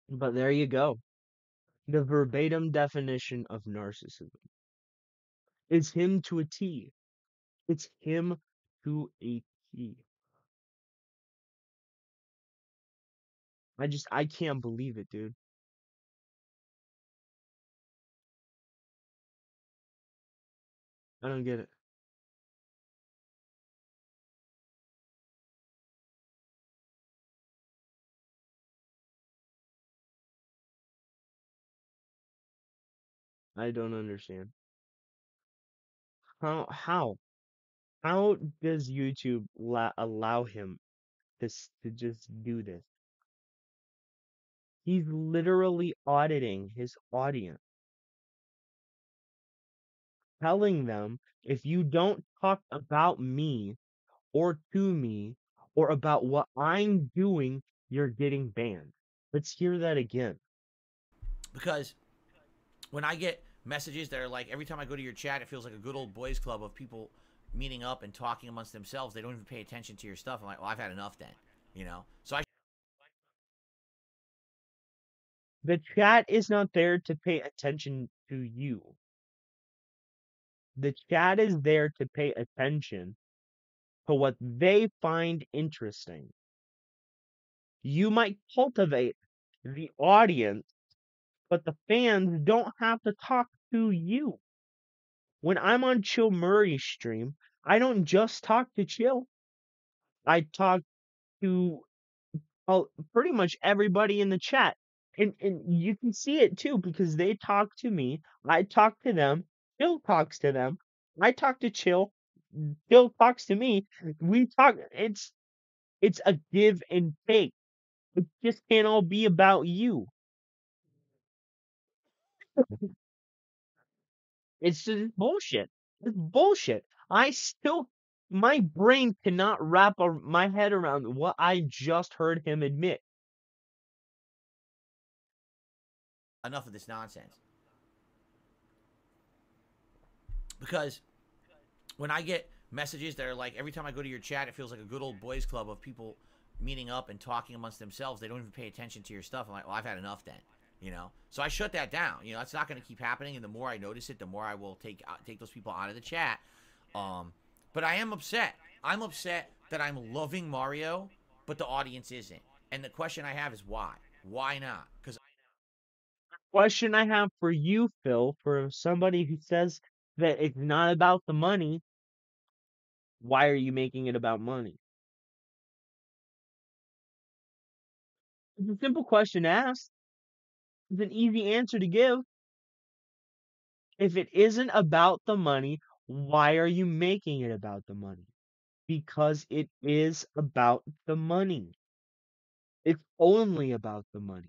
one. But there you go. The verbatim definition of narcissism. It's him to a T. It's him to a T. I can't believe it, dude. I don't get it. I don't understand. How does YouTube allow him to just do this? He's literally auditing his audience, telling them, if you don't talk about me or to me or about what I'm doing, you're getting banned. Let's hear that again. Because when I get messages that are like, every time I go to your chat, it feels like a good old boys club of people meeting up and talking amongst themselves. They don't even pay attention to your stuff. I'm like, well, I've had enough then, you know? So The chat is not there to pay attention to you. The chat is there to pay attention to what they find interesting. You might cultivate the audience, but the fans don't have to talk to you. When I'm on Chill Murray's stream, I don't just talk to Chill. I talk to pretty much everybody in the chat. And you can see it too, because they talk to me, I talk to them, Chill talks to them, I talk to Chill, Chill talks to me. We talk. It's a give and take. It just can't all be about you. It's just bullshit. It's bullshit. My brain cannot wrap my head around what I just heard him admit. enough of this nonsense. Because when I get messages that are like, every time I go to your chat, it feels like a good old boys club of people meeting up and talking amongst themselves. They don't even pay attention to your stuff. I'm like, well, I've had enough then, you know? So I shut that down. You know, that's not going to keep happening. And the more I notice it, the more I will take those people out of the chat. But I am upset. I'm upset that I'm loving Mario, but the audience isn't. And the question I have is why? Why not? Because Question I have for you, Phil, for somebody who says that it's not about the money, why are you making it about money? It's a simple question to ask. It's an easy answer to give. If it isn't about the money, why are you making it about the money? Because it is about the money. It's only about the money.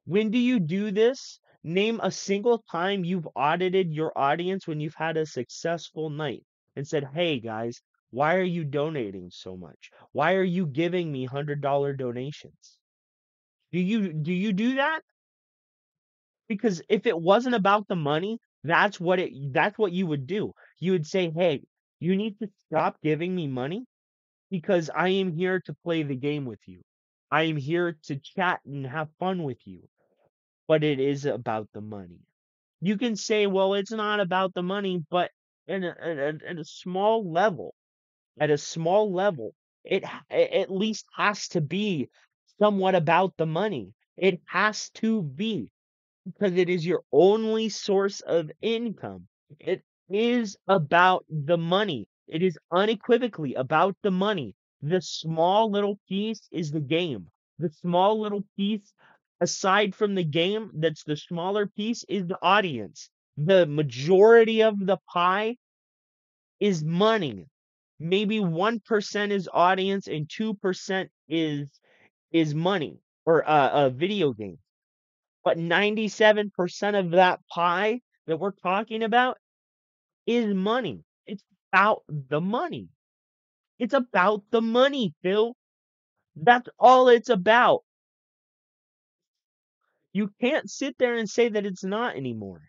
When do you do this? Name a single time you've audited your audience when you've had a successful night and said, hey guys, why are you donating so much? Why are you giving me $100 donations? Do you do that? Because if it wasn't about the money, that's what you would do. You would say, hey, you need to stop giving me money because I am here to play the game with you. I am here to chat and have fun with you. But it is about the money. You can say, well, it's not about the money, but at a small level, it at least has to be somewhat about the money. It has to be, because it is your only source of income. It is about the money. It is unequivocally about the money. The small little piece is the game. The small little piece, aside from the game, that's the smaller piece, is the audience. The majority of the pie is money. Maybe 1% is audience and 2% is money or a video game. But 97% of that pie that we're talking about is money. It's about the money. It's about the money, Phil. That's all it's about. You can't sit there and say that it's not anymore.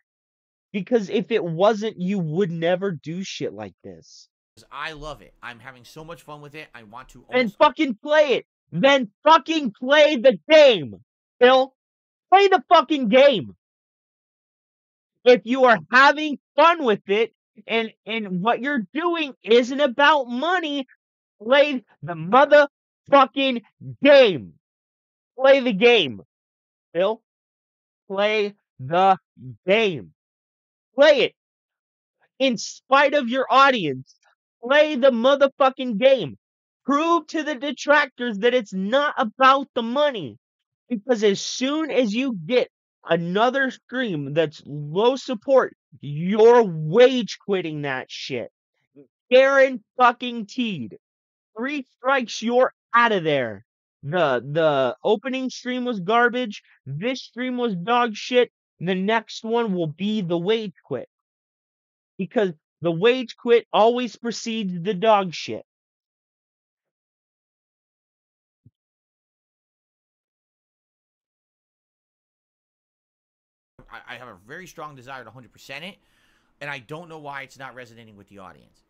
Because if it wasn't, you would never do shit like this. I love it. I'm having so much fun with it. I want to And fucking play it. Then fucking play the game, Phil. Play the fucking game. If you are having fun with it and what you're doing isn't about money, play the motherfucking game. Play the game, Phil. Play the game. Play it. In spite of your audience, play the motherfucking game. Prove to the detractors that it's not about the money. Because as soon as you get another stream that's low support, you're wage quitting that shit. Guaranteed. 3 strikes, you're out of there. The opening stream was garbage. This stream was dog shit. The next one will be the wage quit. Because the wage quit always precedes the dog shit. I have a very strong desire to 100% it, and I don't know why it's not resonating with the audience.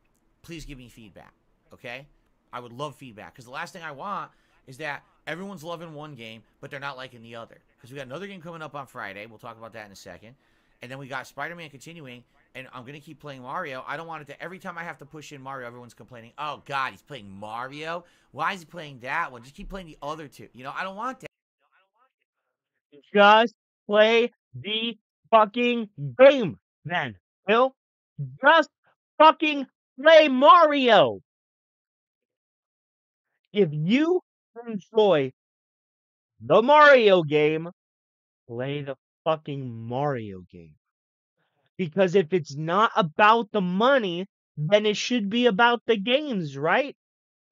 Please give me feedback, okay? I would love feedback, because the last thing I want is that everyone's loving one game, but they're not liking the other. Because we got another game coming up on Friday. We'll talk about that in a second. And then we got Spider-Man continuing, and I'm going to keep playing Mario. I don't want it to, every time I have to push in Mario, everyone's complaining, oh, God, he's playing Mario? Why is he playing that one? Just keep playing the other two. You know, I don't want that. Just play the fucking game, then, Phil. Just fucking play Mario. If you enjoy the Mario game, play the fucking Mario game. Because if it's not about the money, then it should be about the games, right?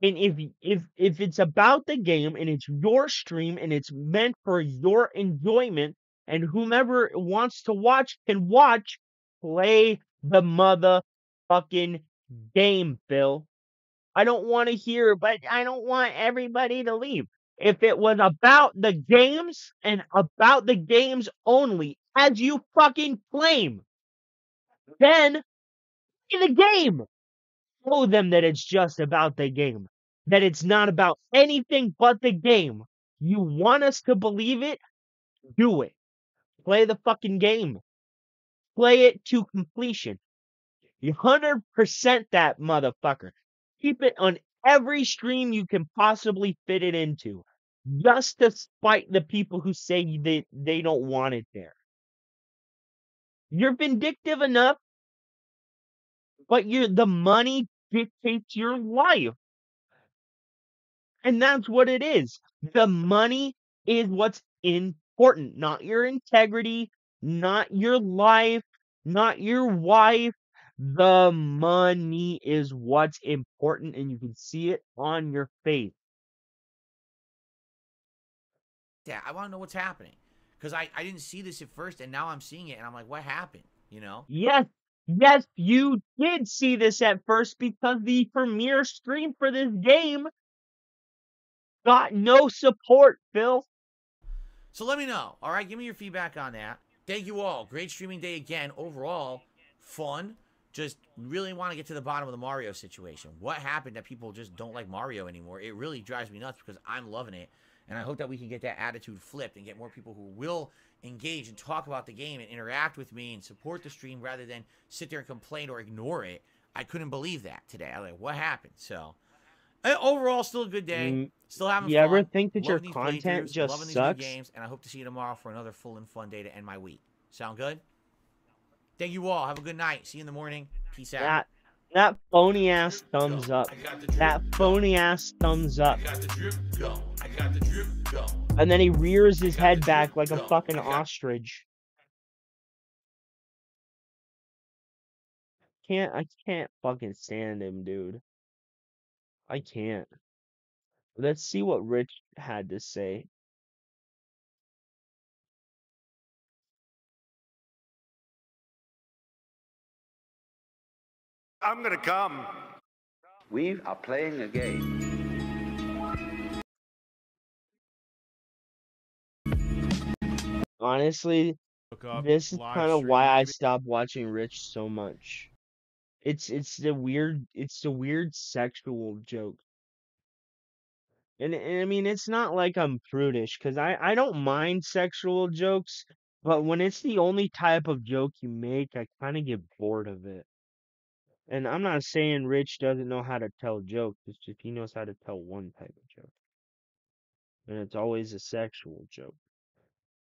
And if it's about the game and it's your stream and it's meant for your enjoyment and whomever wants to watch can watch, play the motherfucking game, Phil. I don't want to hear, but I don't want everybody to leave. If it was about the games and about the games only, as you fucking claim, then play the game. Show them that it's just about the game. That it's not about anything but the game. You want us to believe it? Do it. Play the fucking game. Play it to completion. You 100% that motherfucker. Keep it on every stream you can possibly fit it into. Just to spite the people who say they don't want it there. You're vindictive enough, but the money dictates your life. And that's what it is. The money is what's important, not your integrity, not your life, not your wife. The money is what's important, and you can see it on your face. Yeah, I want to know what's happening. Because I didn't see this at first, and now I'm seeing it, and I'm like, what happened? You know? Yes, you did see this at first because the premiere stream for this game got no support, Phil. So let me know. All right, give me your feedback on that. Thank you all. Great streaming day again. Overall, fun. Just really want to get to the bottom of the Mario situation. What happened that people just don't like Mario anymore? It really drives me nuts because I'm loving it. And I hope that we can get that attitude flipped and get more people who will engage and talk about the game and interact with me and support the stream rather than sit there and complain or ignore it. I couldn't believe that today. I was like, what happened? So, overall, still a good day. Still having fun. You ever think that your Loving these content playthroughs, just loving these sucks? new games, and I hope to see you tomorrow for another full and fun day to end my week. Sound good? Thank you all. Have a good night. See you in the morning. Peace out. That phony ass thumbs up. That phony ass thumbs up. And then he rears his head back like a fucking ostrich. I can't fucking stand him, dude. I can't. Let's see what Rich had to say. I'm gonna come. We are playing a game. Honestly, this is kind of why I stopped watching Rich so much. It's the weird sexual joke. And I mean, it's not like I'm prudish, because I don't mind sexual jokes, but when it's the only type of joke you make, I kind of get bored of it. And I'm not saying Rich doesn't know how to tell jokes, it's just he knows how to tell one type of joke. And it's always a sexual joke.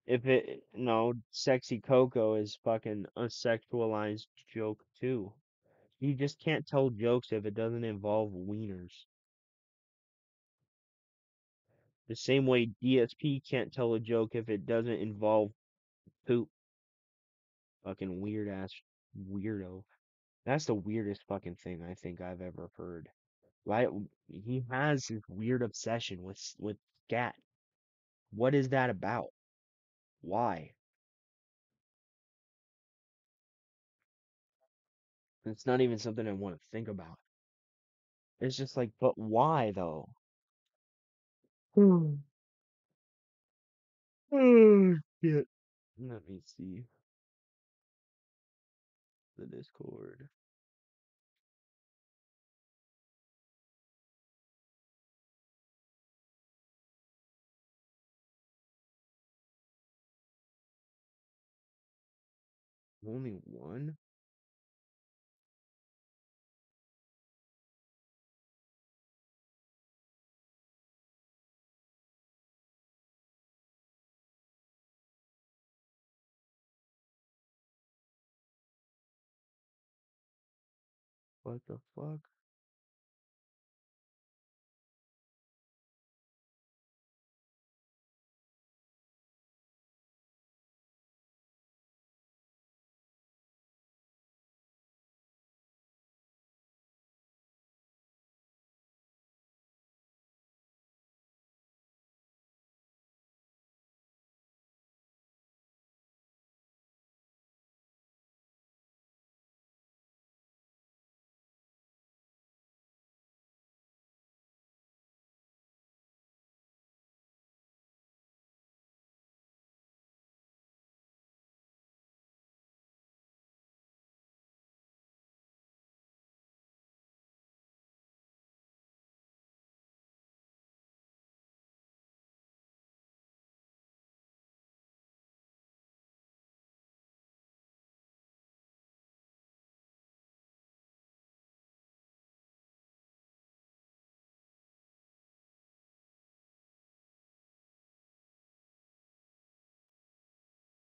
If it, no, Sexy Coco is fucking a sexualized joke too. You just can't tell jokes if it doesn't involve wieners. The same way DSP can't tell a joke if it doesn't involve poop. Fucking weird ass weirdo. That's the weirdest fucking thing I think I've ever heard. Right? He has this weird obsession with scat. What is that about? Why? It's not even something I want to think about. It's just like, but why though? Hmm. Oh, shit. Let me see the Discord. Only one? What the fuck?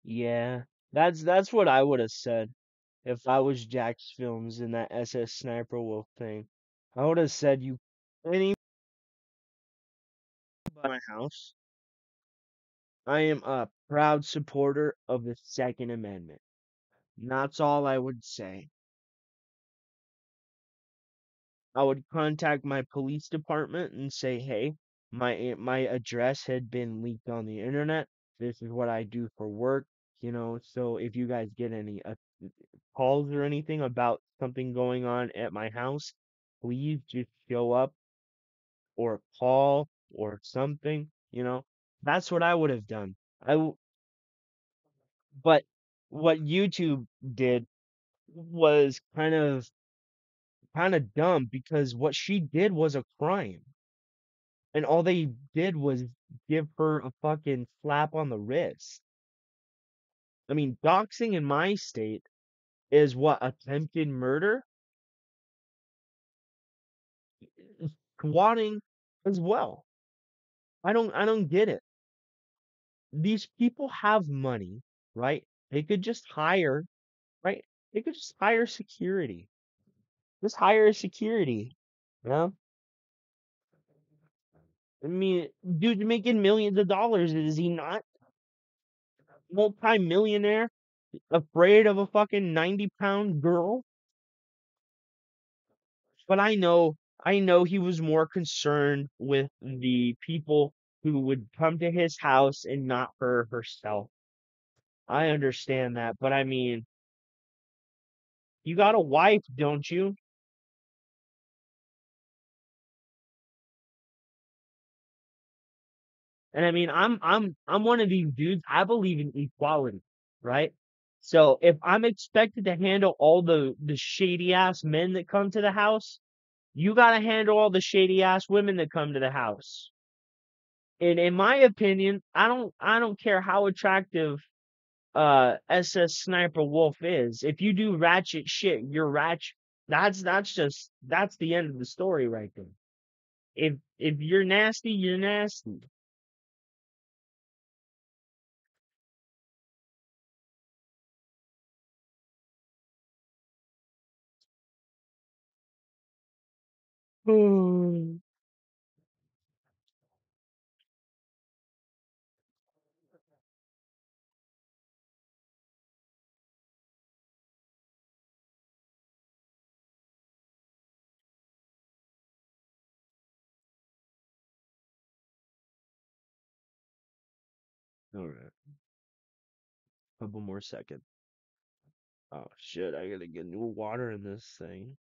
Yeah, that's what I would have said if I was Jack's Films in that SS Sniper Wolf thing. I would have said you any by my house. I am a proud supporter of the Second Amendment. That's all I would say. I would contact my police department and say, "Hey, my address had been leaked on the internet. This is what I do for work, so if you guys get any calls or anything about something going on at my house, please just show up or call or something. That's what I would have done. But what YouTube did was kind of dumb because what she did was a crime. And all they did was give her a fucking slap on the wrist. I mean, doxing in my state is what, attempted murder? Squatting as well. I don't get it. These people have money, right? They could just hire, right? They could just hire security. Just hire security. You know? I mean, dude's making millions of dollars, is he not? Multi-millionaire, afraid of a fucking 90-pound girl? But I know he was more concerned with the people who would come to his house and not her herself. I understand that, but I mean, you got a wife, don't you? And I mean, I'm one of these dudes. I believe in equality, right? So if I'm expected to handle all the shady ass men that come to the house, you gotta handle all the shady ass women that come to the house. And in my opinion, I don't care how attractive SS Sniper Wolf is. If you do ratchet shit, you're ratchet. That's the end of the story right there. If you're nasty, you're nasty. All right. Couple more seconds. Oh shit, I gotta get new water in this thing.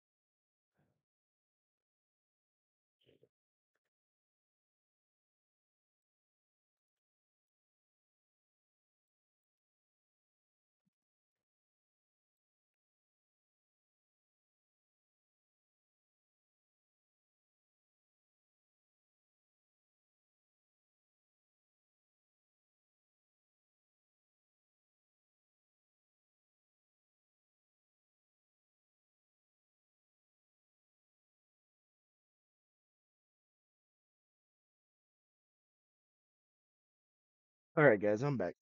All right, guys, I'm back.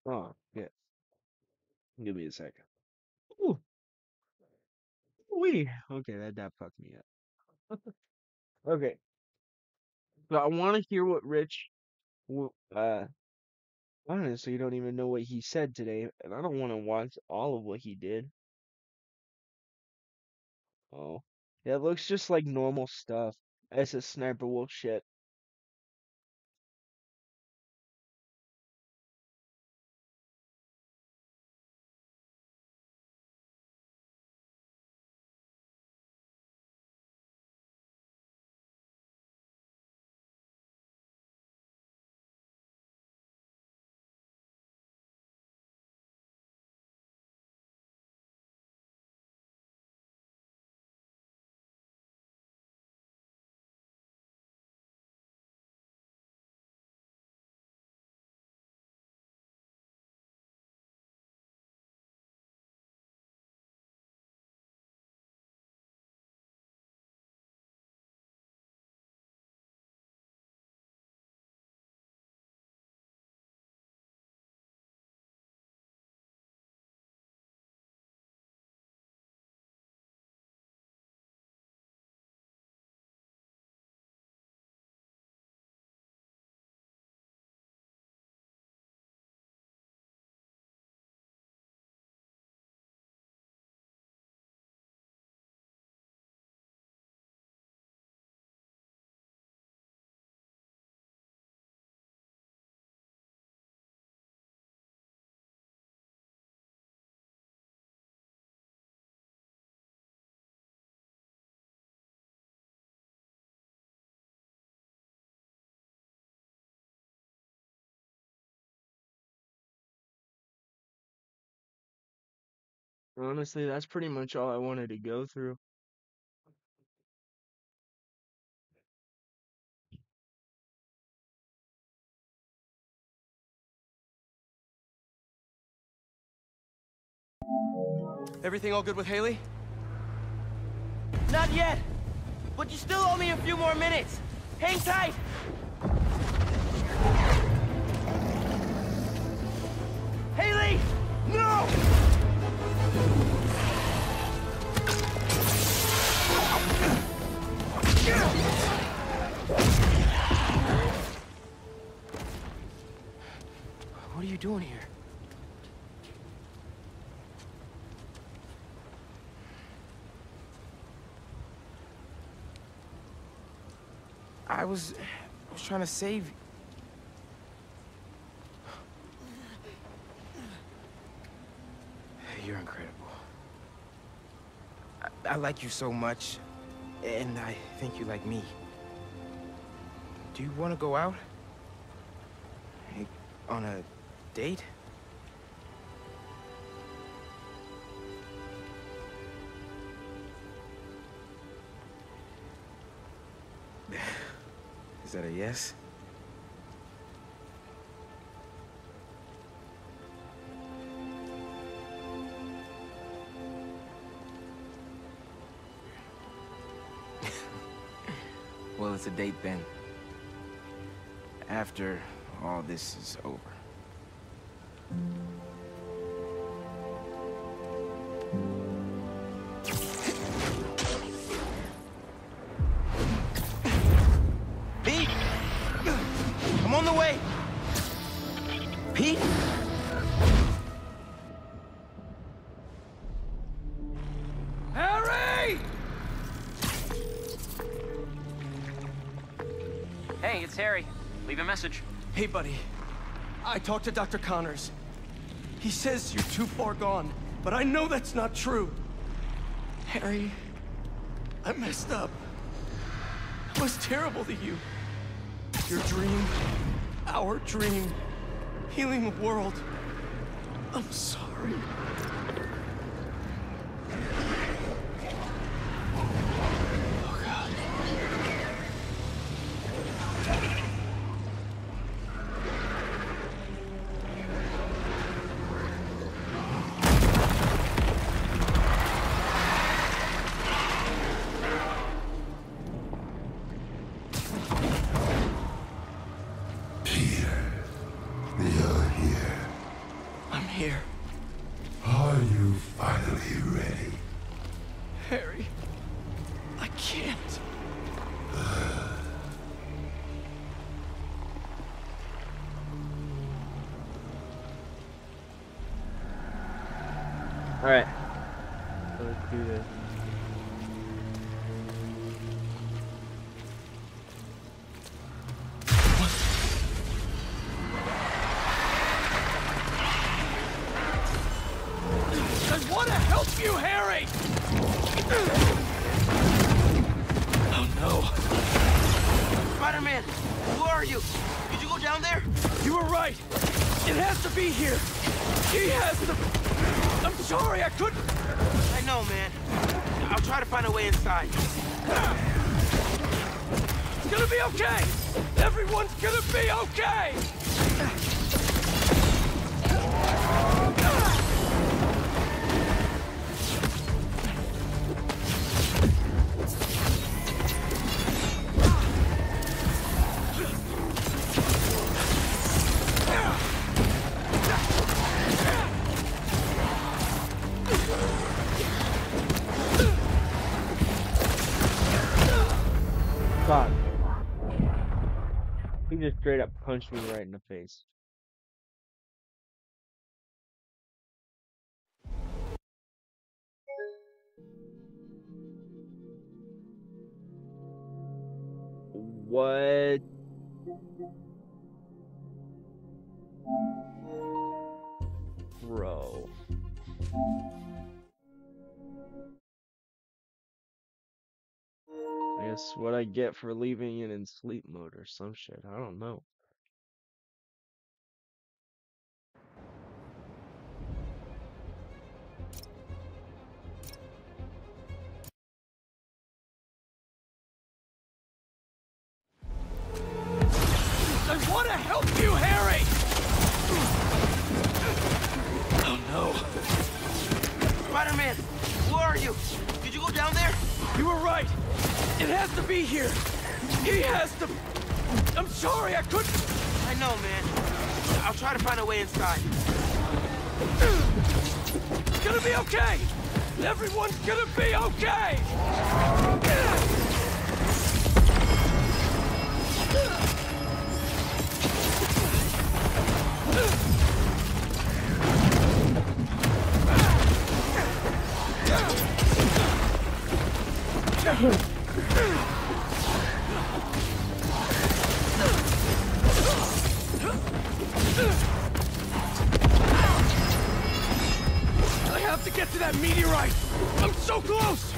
Oh, yeah. Give me a second. Ooh, wee. Okay, that fucked me up. Okay, so I want to hear what Rich. Honestly, you don't even know what he said today, and I don't want to watch all of what he did. Oh, yeah, it looks just like normal stuff. It's a Sniper Wolf shit. Honestly, that's pretty much all I wanted to go through. Everything all good with Haley? Not yet, but you still owe me a few more minutes. Hang tight. Haley! No! What are you doing here? I was trying to save you. You're incredible. I like you so much, and I think you like me. Do you want to go out? On a date? Is that a yes? Well, it's a date then. After all this is over. Pete! I'm on the way! Pete? Harry! Hey, it's Harry. Leave a message. Hey, buddy. I talked to Dr. Connors. He says you're too far gone, but I know that's not true. Harry, I messed up. I was terrible to you. Your dream, our dream, healing the world. I'm sorry. Oh, God. You're here. I'm here. Are you finally ready? Harry, I can't. All right. Let's do this. I want to help you, Harry! Oh, no. Spider-Man, who are you? Did you go down there? You were right. It has to be here. He has to... I'm sorry, I couldn't... I know, man. I'll try to find a way inside. It's gonna be okay! Everyone's gonna be okay! Fuck. He just straight up punched me right in the face. What? Bro. I guess what I get for leaving it in sleep mode or some shit. I don't know. I want to help you, Harry! Oh, no. Spider-Man, who are you? Did you go down there? You were right. It has to be here. He has to... I'm sorry, I couldn't... I know, man. I'll try to find a way inside. It's gonna be okay! Everyone's gonna be okay! I have to get to that meteorite! I'm so close!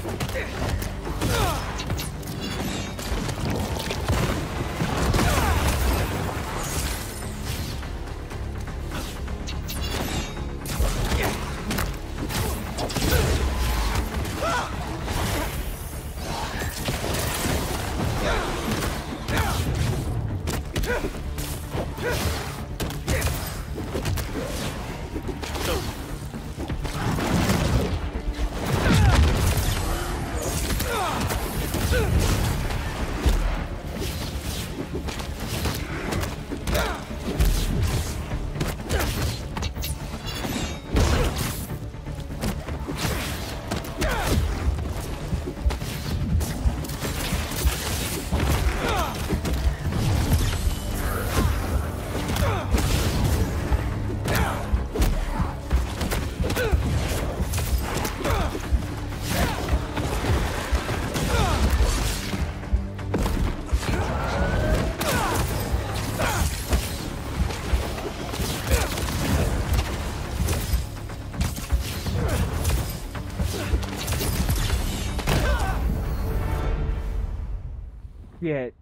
Shit.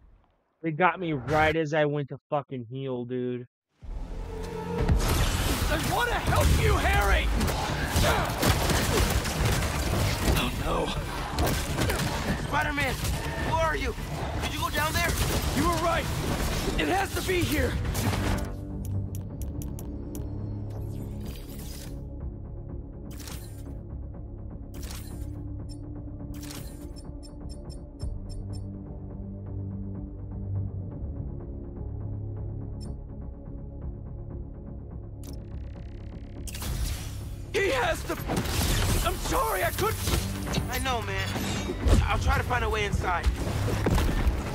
They got me right as I went to fucking heal, dude. I want to help you, Harry! Oh no. Spider-Man, where are you? Did you go down there? You were right. It has to be here. He has to... I'm sorry, I couldn't... I know, man. I'll try to find a way inside.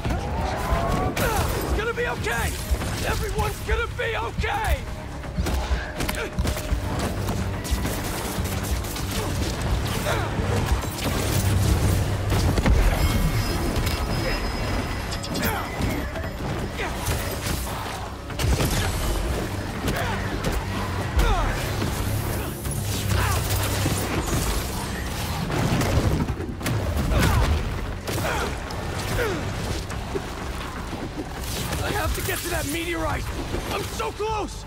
It's gonna be okay! Everyone's gonna be okay! I have to get to that meteorite! I'm so close!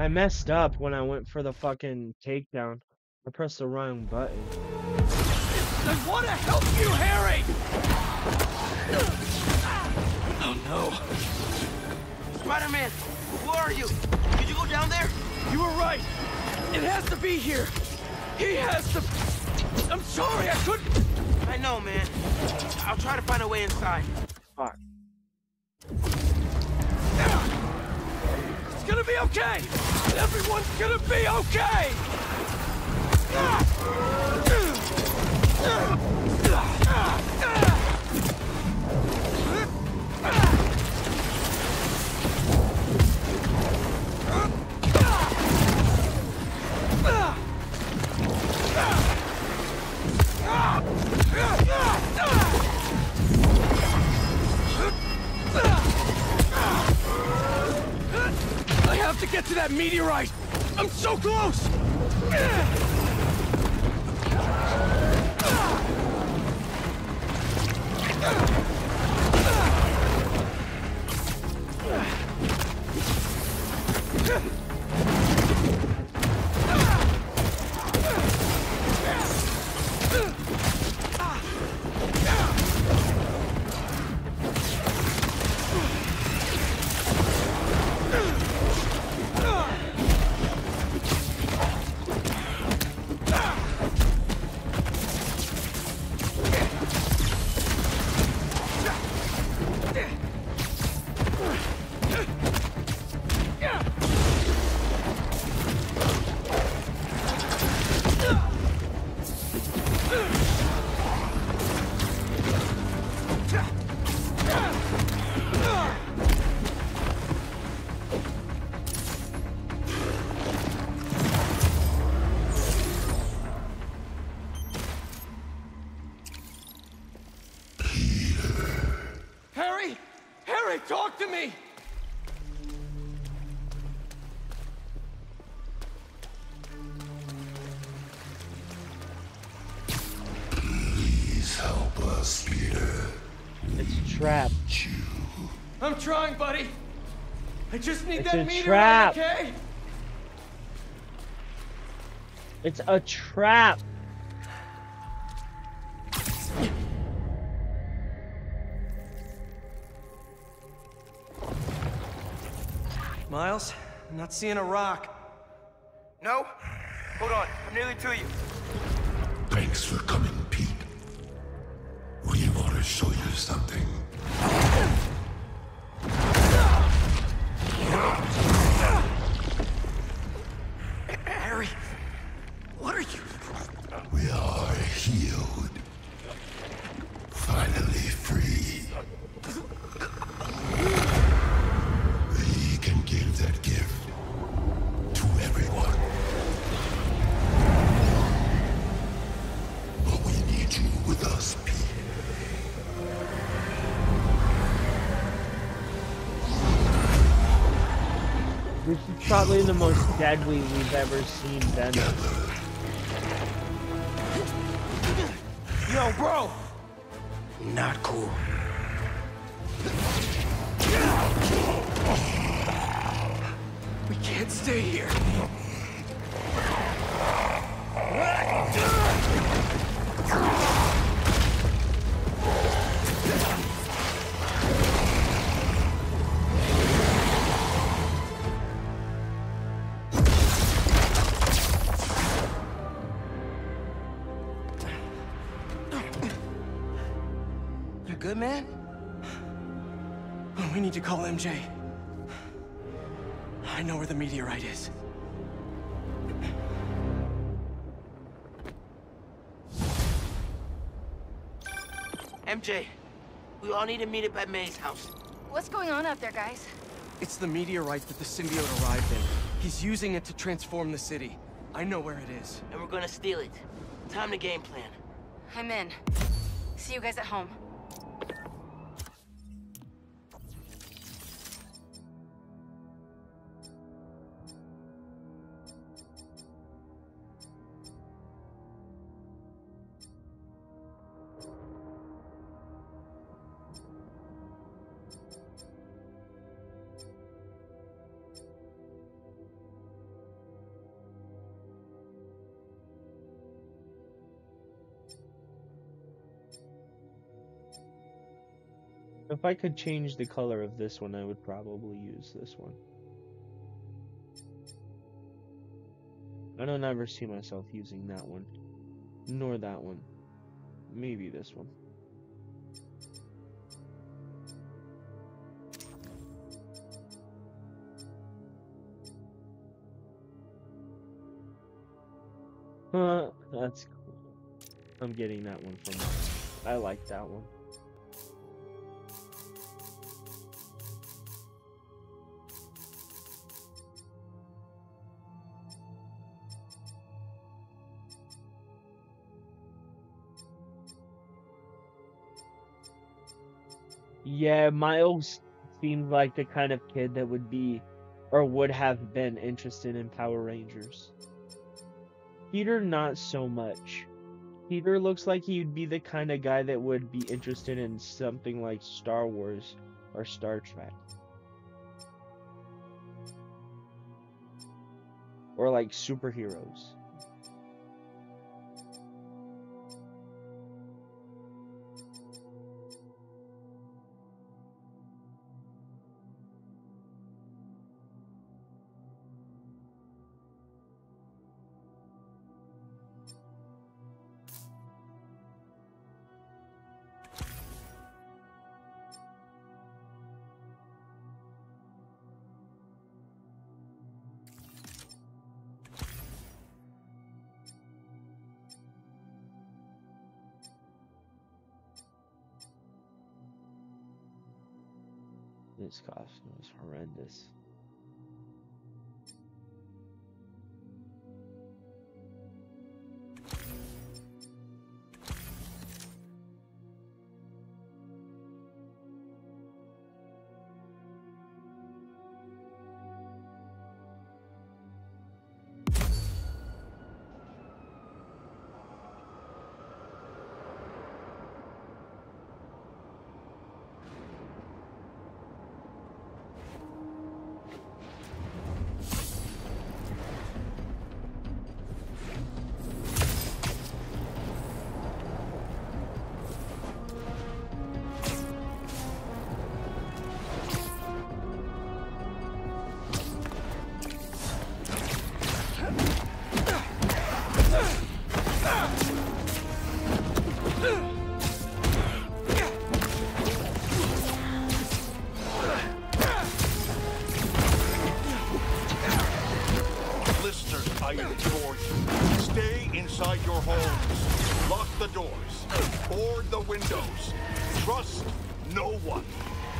I messed up when I went for the fucking takedown. I pressed the wrong button. I want to help you, Harry! Oh no. Spider-Man, where are you? Did you go down there? You were right. It has to be here. He has to... I'm sorry, I couldn't... I know, man. I'll try to find a way inside. Fuck. It's gonna be okay! Everyone's gonna be okay! I have to get to that meteorite! I'm so close! Harry, talk to me! Please help us, Peter. It's a trap. I'm trying, buddy. I just need It's that a meteorite, trap. okay? It's a trap. Miles, I'm not seeing a rock. No? Hold on, I'm nearly to you. Thanks for coming, Pete. We want to show you something. Harry, what are you? We are healed. Finally free. We can give that gift to everyone. But we need you with us, Pete. This is probably the most deadly we've ever seen Venom. Yo, bro! Not cool. We can't stay here. You good, man? We need to call MJ. I know where the meteorite is. MJ, we all need to meet up at May's house. What's going on out there, guys? It's the meteorite that the symbiote arrived in. He's using it to transform the city. I know where it is. And we're gonna steal it. Time to game plan. I'm in. See you guys at home. If I could change the color of this one, I would probably use this one. I don't ever see myself using that one. Nor that one. Maybe this one. That's cool. I'm getting that one from mine. I like that one. Yeah, Miles seems like the kind of kid that would be, or would have been, interested in Power Rangers. Peter, not so much. Peter looks like he'd be the kind of guy that would be interested in something like Star Wars or Star Trek. Or like superheroes. This costume is horrendous. doors. Board the windows. Trust no one.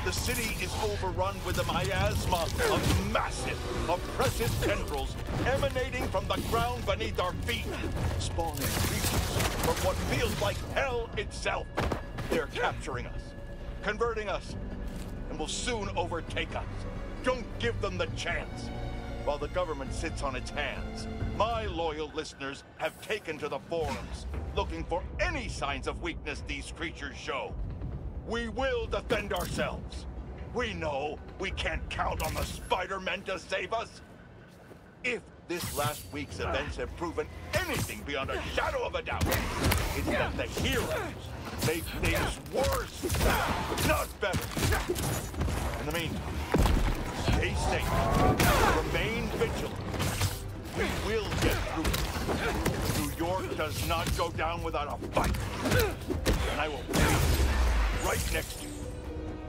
The city is overrun with a miasma of massive, oppressive tendrils emanating from the ground beneath our feet, spawning creatures from what feels like hell itself. They're capturing us, converting us, and will soon overtake us. Don't give them the chance. While the government sits on its hands, my loyal listeners have taken to the forums, looking for any signs of weakness these creatures show. We will defend ourselves. We know we can't count on the Spider-Men to save us. If this last week's events have proven anything beyond a shadow of a doubt, it's that the heroes make things worse, not better. In the meantime, stay safe, remain vigilant. We will get through it. New York does not go down without a fight. And I will be right next to you,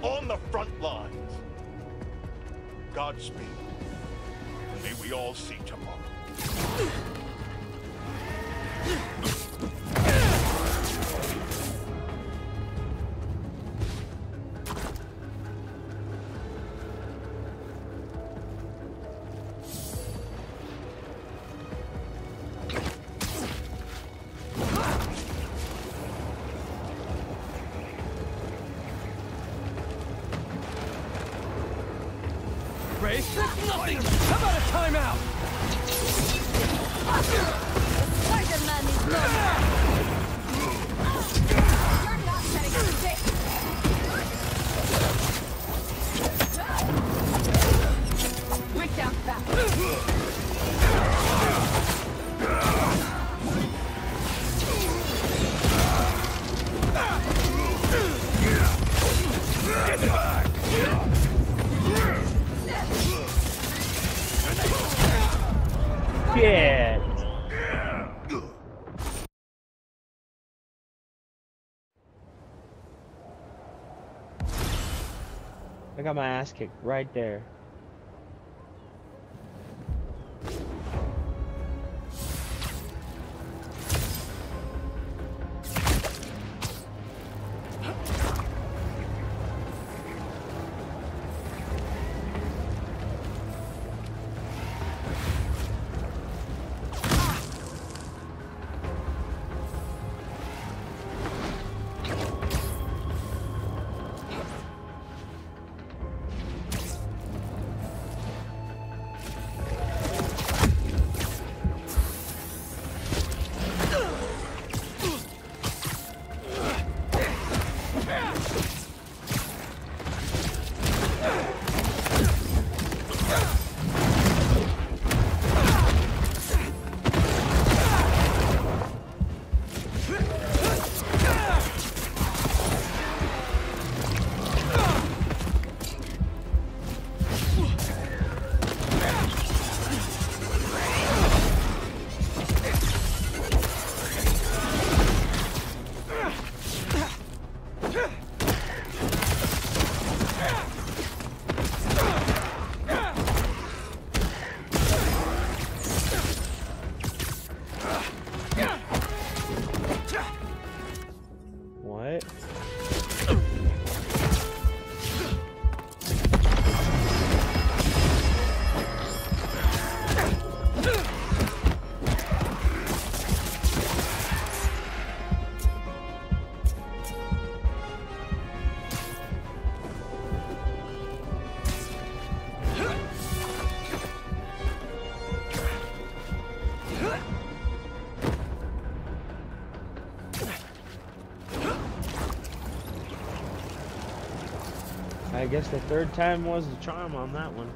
on the front lines. Godspeed. And may we all see tomorrow. Ray, that's nothing! How about a timeout? Spider-Man is low. You're not setting up a date. Break down fast. Get back! Shit. I got my ass kicked right there. What? I guess the third time was the charm on that one.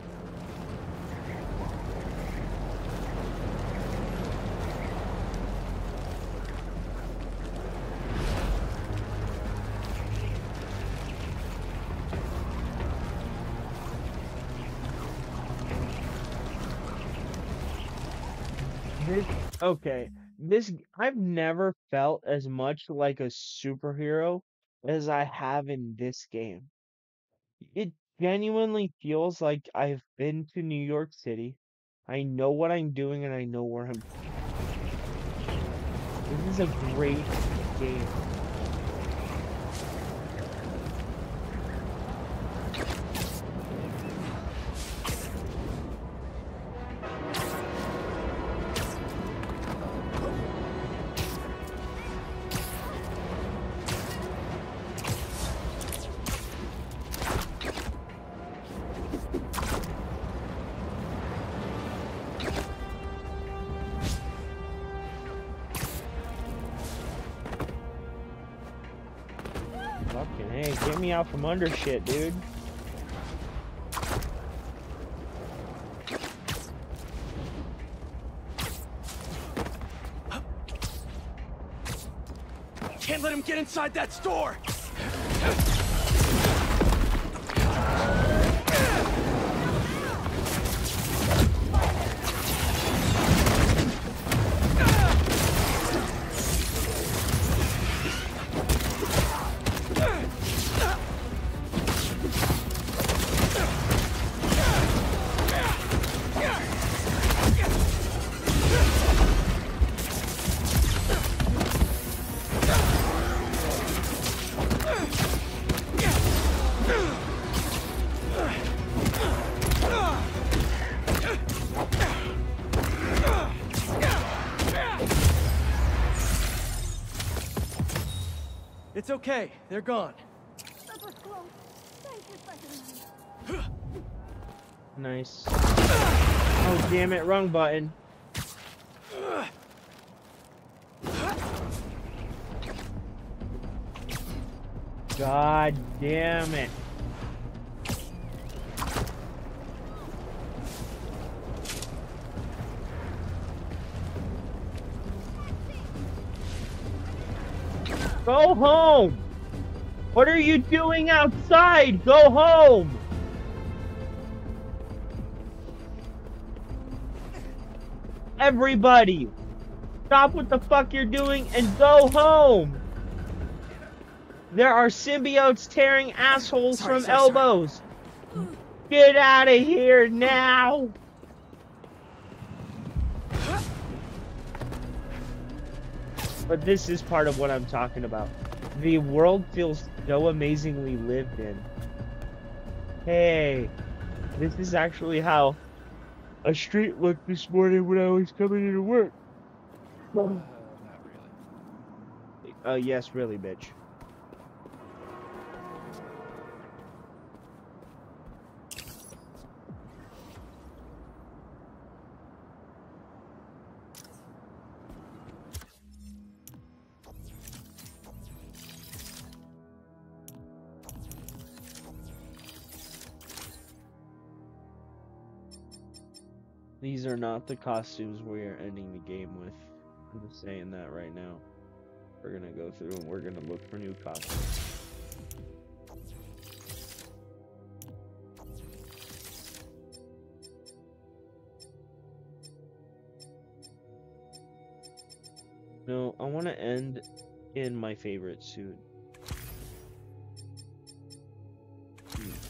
I've never felt as much like a superhero as I have in this game. It genuinely feels like I've been to New York City. I know what I'm doing and I know where I'm. This is a great game. Fucking hey, get me out from under shit, dude. Can't let him get inside that store! It's okay, they're gone. That was close. Thank you, Spider-Man. Nice. Oh damn it, wrong button. God damn it. Go home! What are you doing outside? Go home! Everybody! Stop what the fuck you're doing and go home! There are symbiotes tearing assholes from elbows! Get out of here now! But this is part of what I'm talking about. The world feels so amazingly lived in. Hey, this is actually how a street looked this morning when I was coming into work. Not really. Yes, really, bitch. These are not the costumes we are ending the game with. I'm just saying that right now. We're gonna go through and we're gonna look for new costumes. No, I want to end in my favorite suit.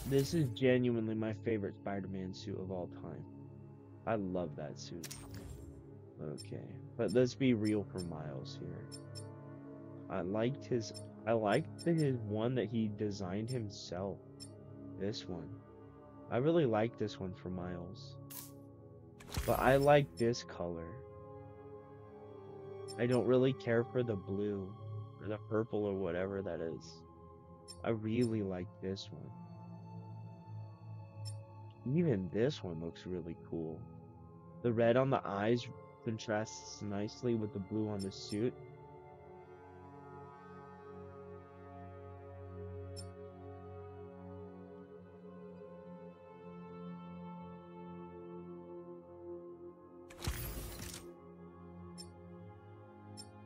This is genuinely my favorite Spider-Man suit of all time. I love that suit. Okay, but let's be real for Miles here. I liked his one that he designed himself. This one. I really like this one for Miles. But I like this color. I don't really care for the blue or the purple or whatever that is. I really like this one. Even this one looks really cool. The red on the eyes contrasts nicely with the blue on the suit.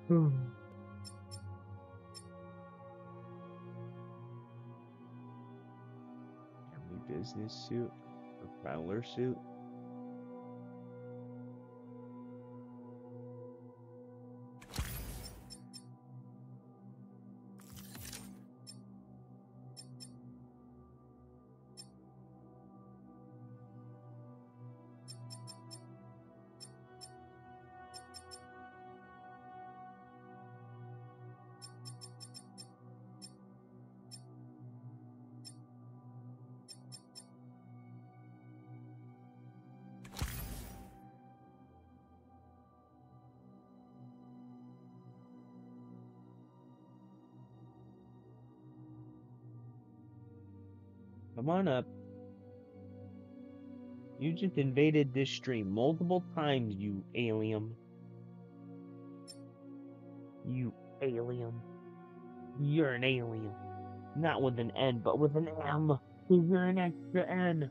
Family business suit, a Prowler suit. Come on up. You just invaded this stream multiple times, you alien. You alien. You're an alien. Not with an N, but with an M. 'Cause you're an extra N.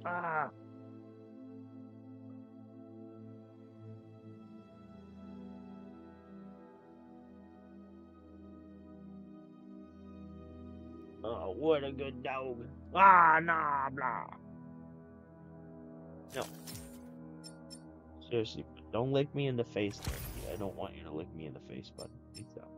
Ah. Oh, what a good dog. Ah, nah, blah. No. Seriously, don't lick me in the face, Nancy. I don't want you to lick me in the face, bud. Please don't.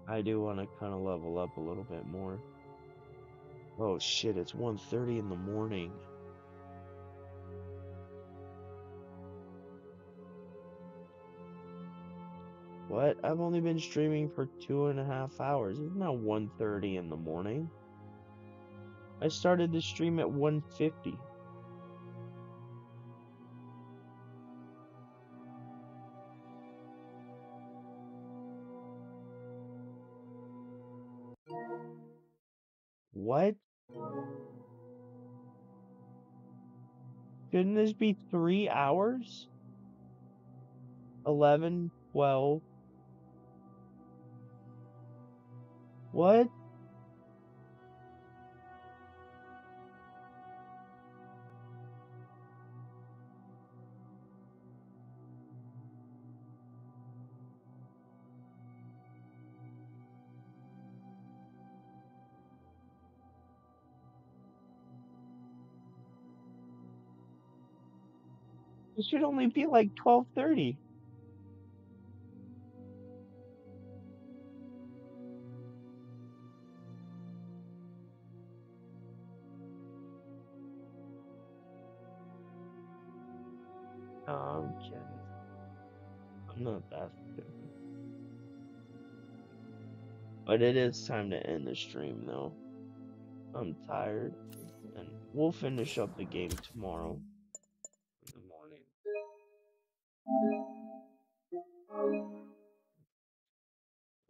I do want to kind of level up a little bit more. Oh shit, it's 1:30 in the morning. What? I've only been streaming for 2.5 hours. It's not 1:30 in the morning. I started the stream at 1:50. What? Shouldn't this be 3 hours? 11, 12. What? It should only be like 12:30. Oh, I'm kidding. I'm not that stupid. But it is time to end the stream, though. I'm tired. And we'll finish up the game tomorrow. In the morning.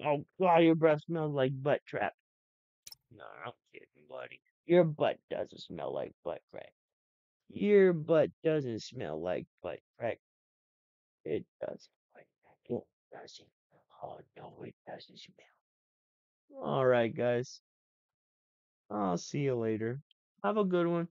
Oh, God, your breath smells like butt trap. No, I'm kidding, buddy. Your butt doesn't smell like butt crack. Your butt doesn't smell like butt crack. It doesn't. It doesn't. Oh, no, it doesn't smell. Alright, guys. I'll see you later. Have a good one.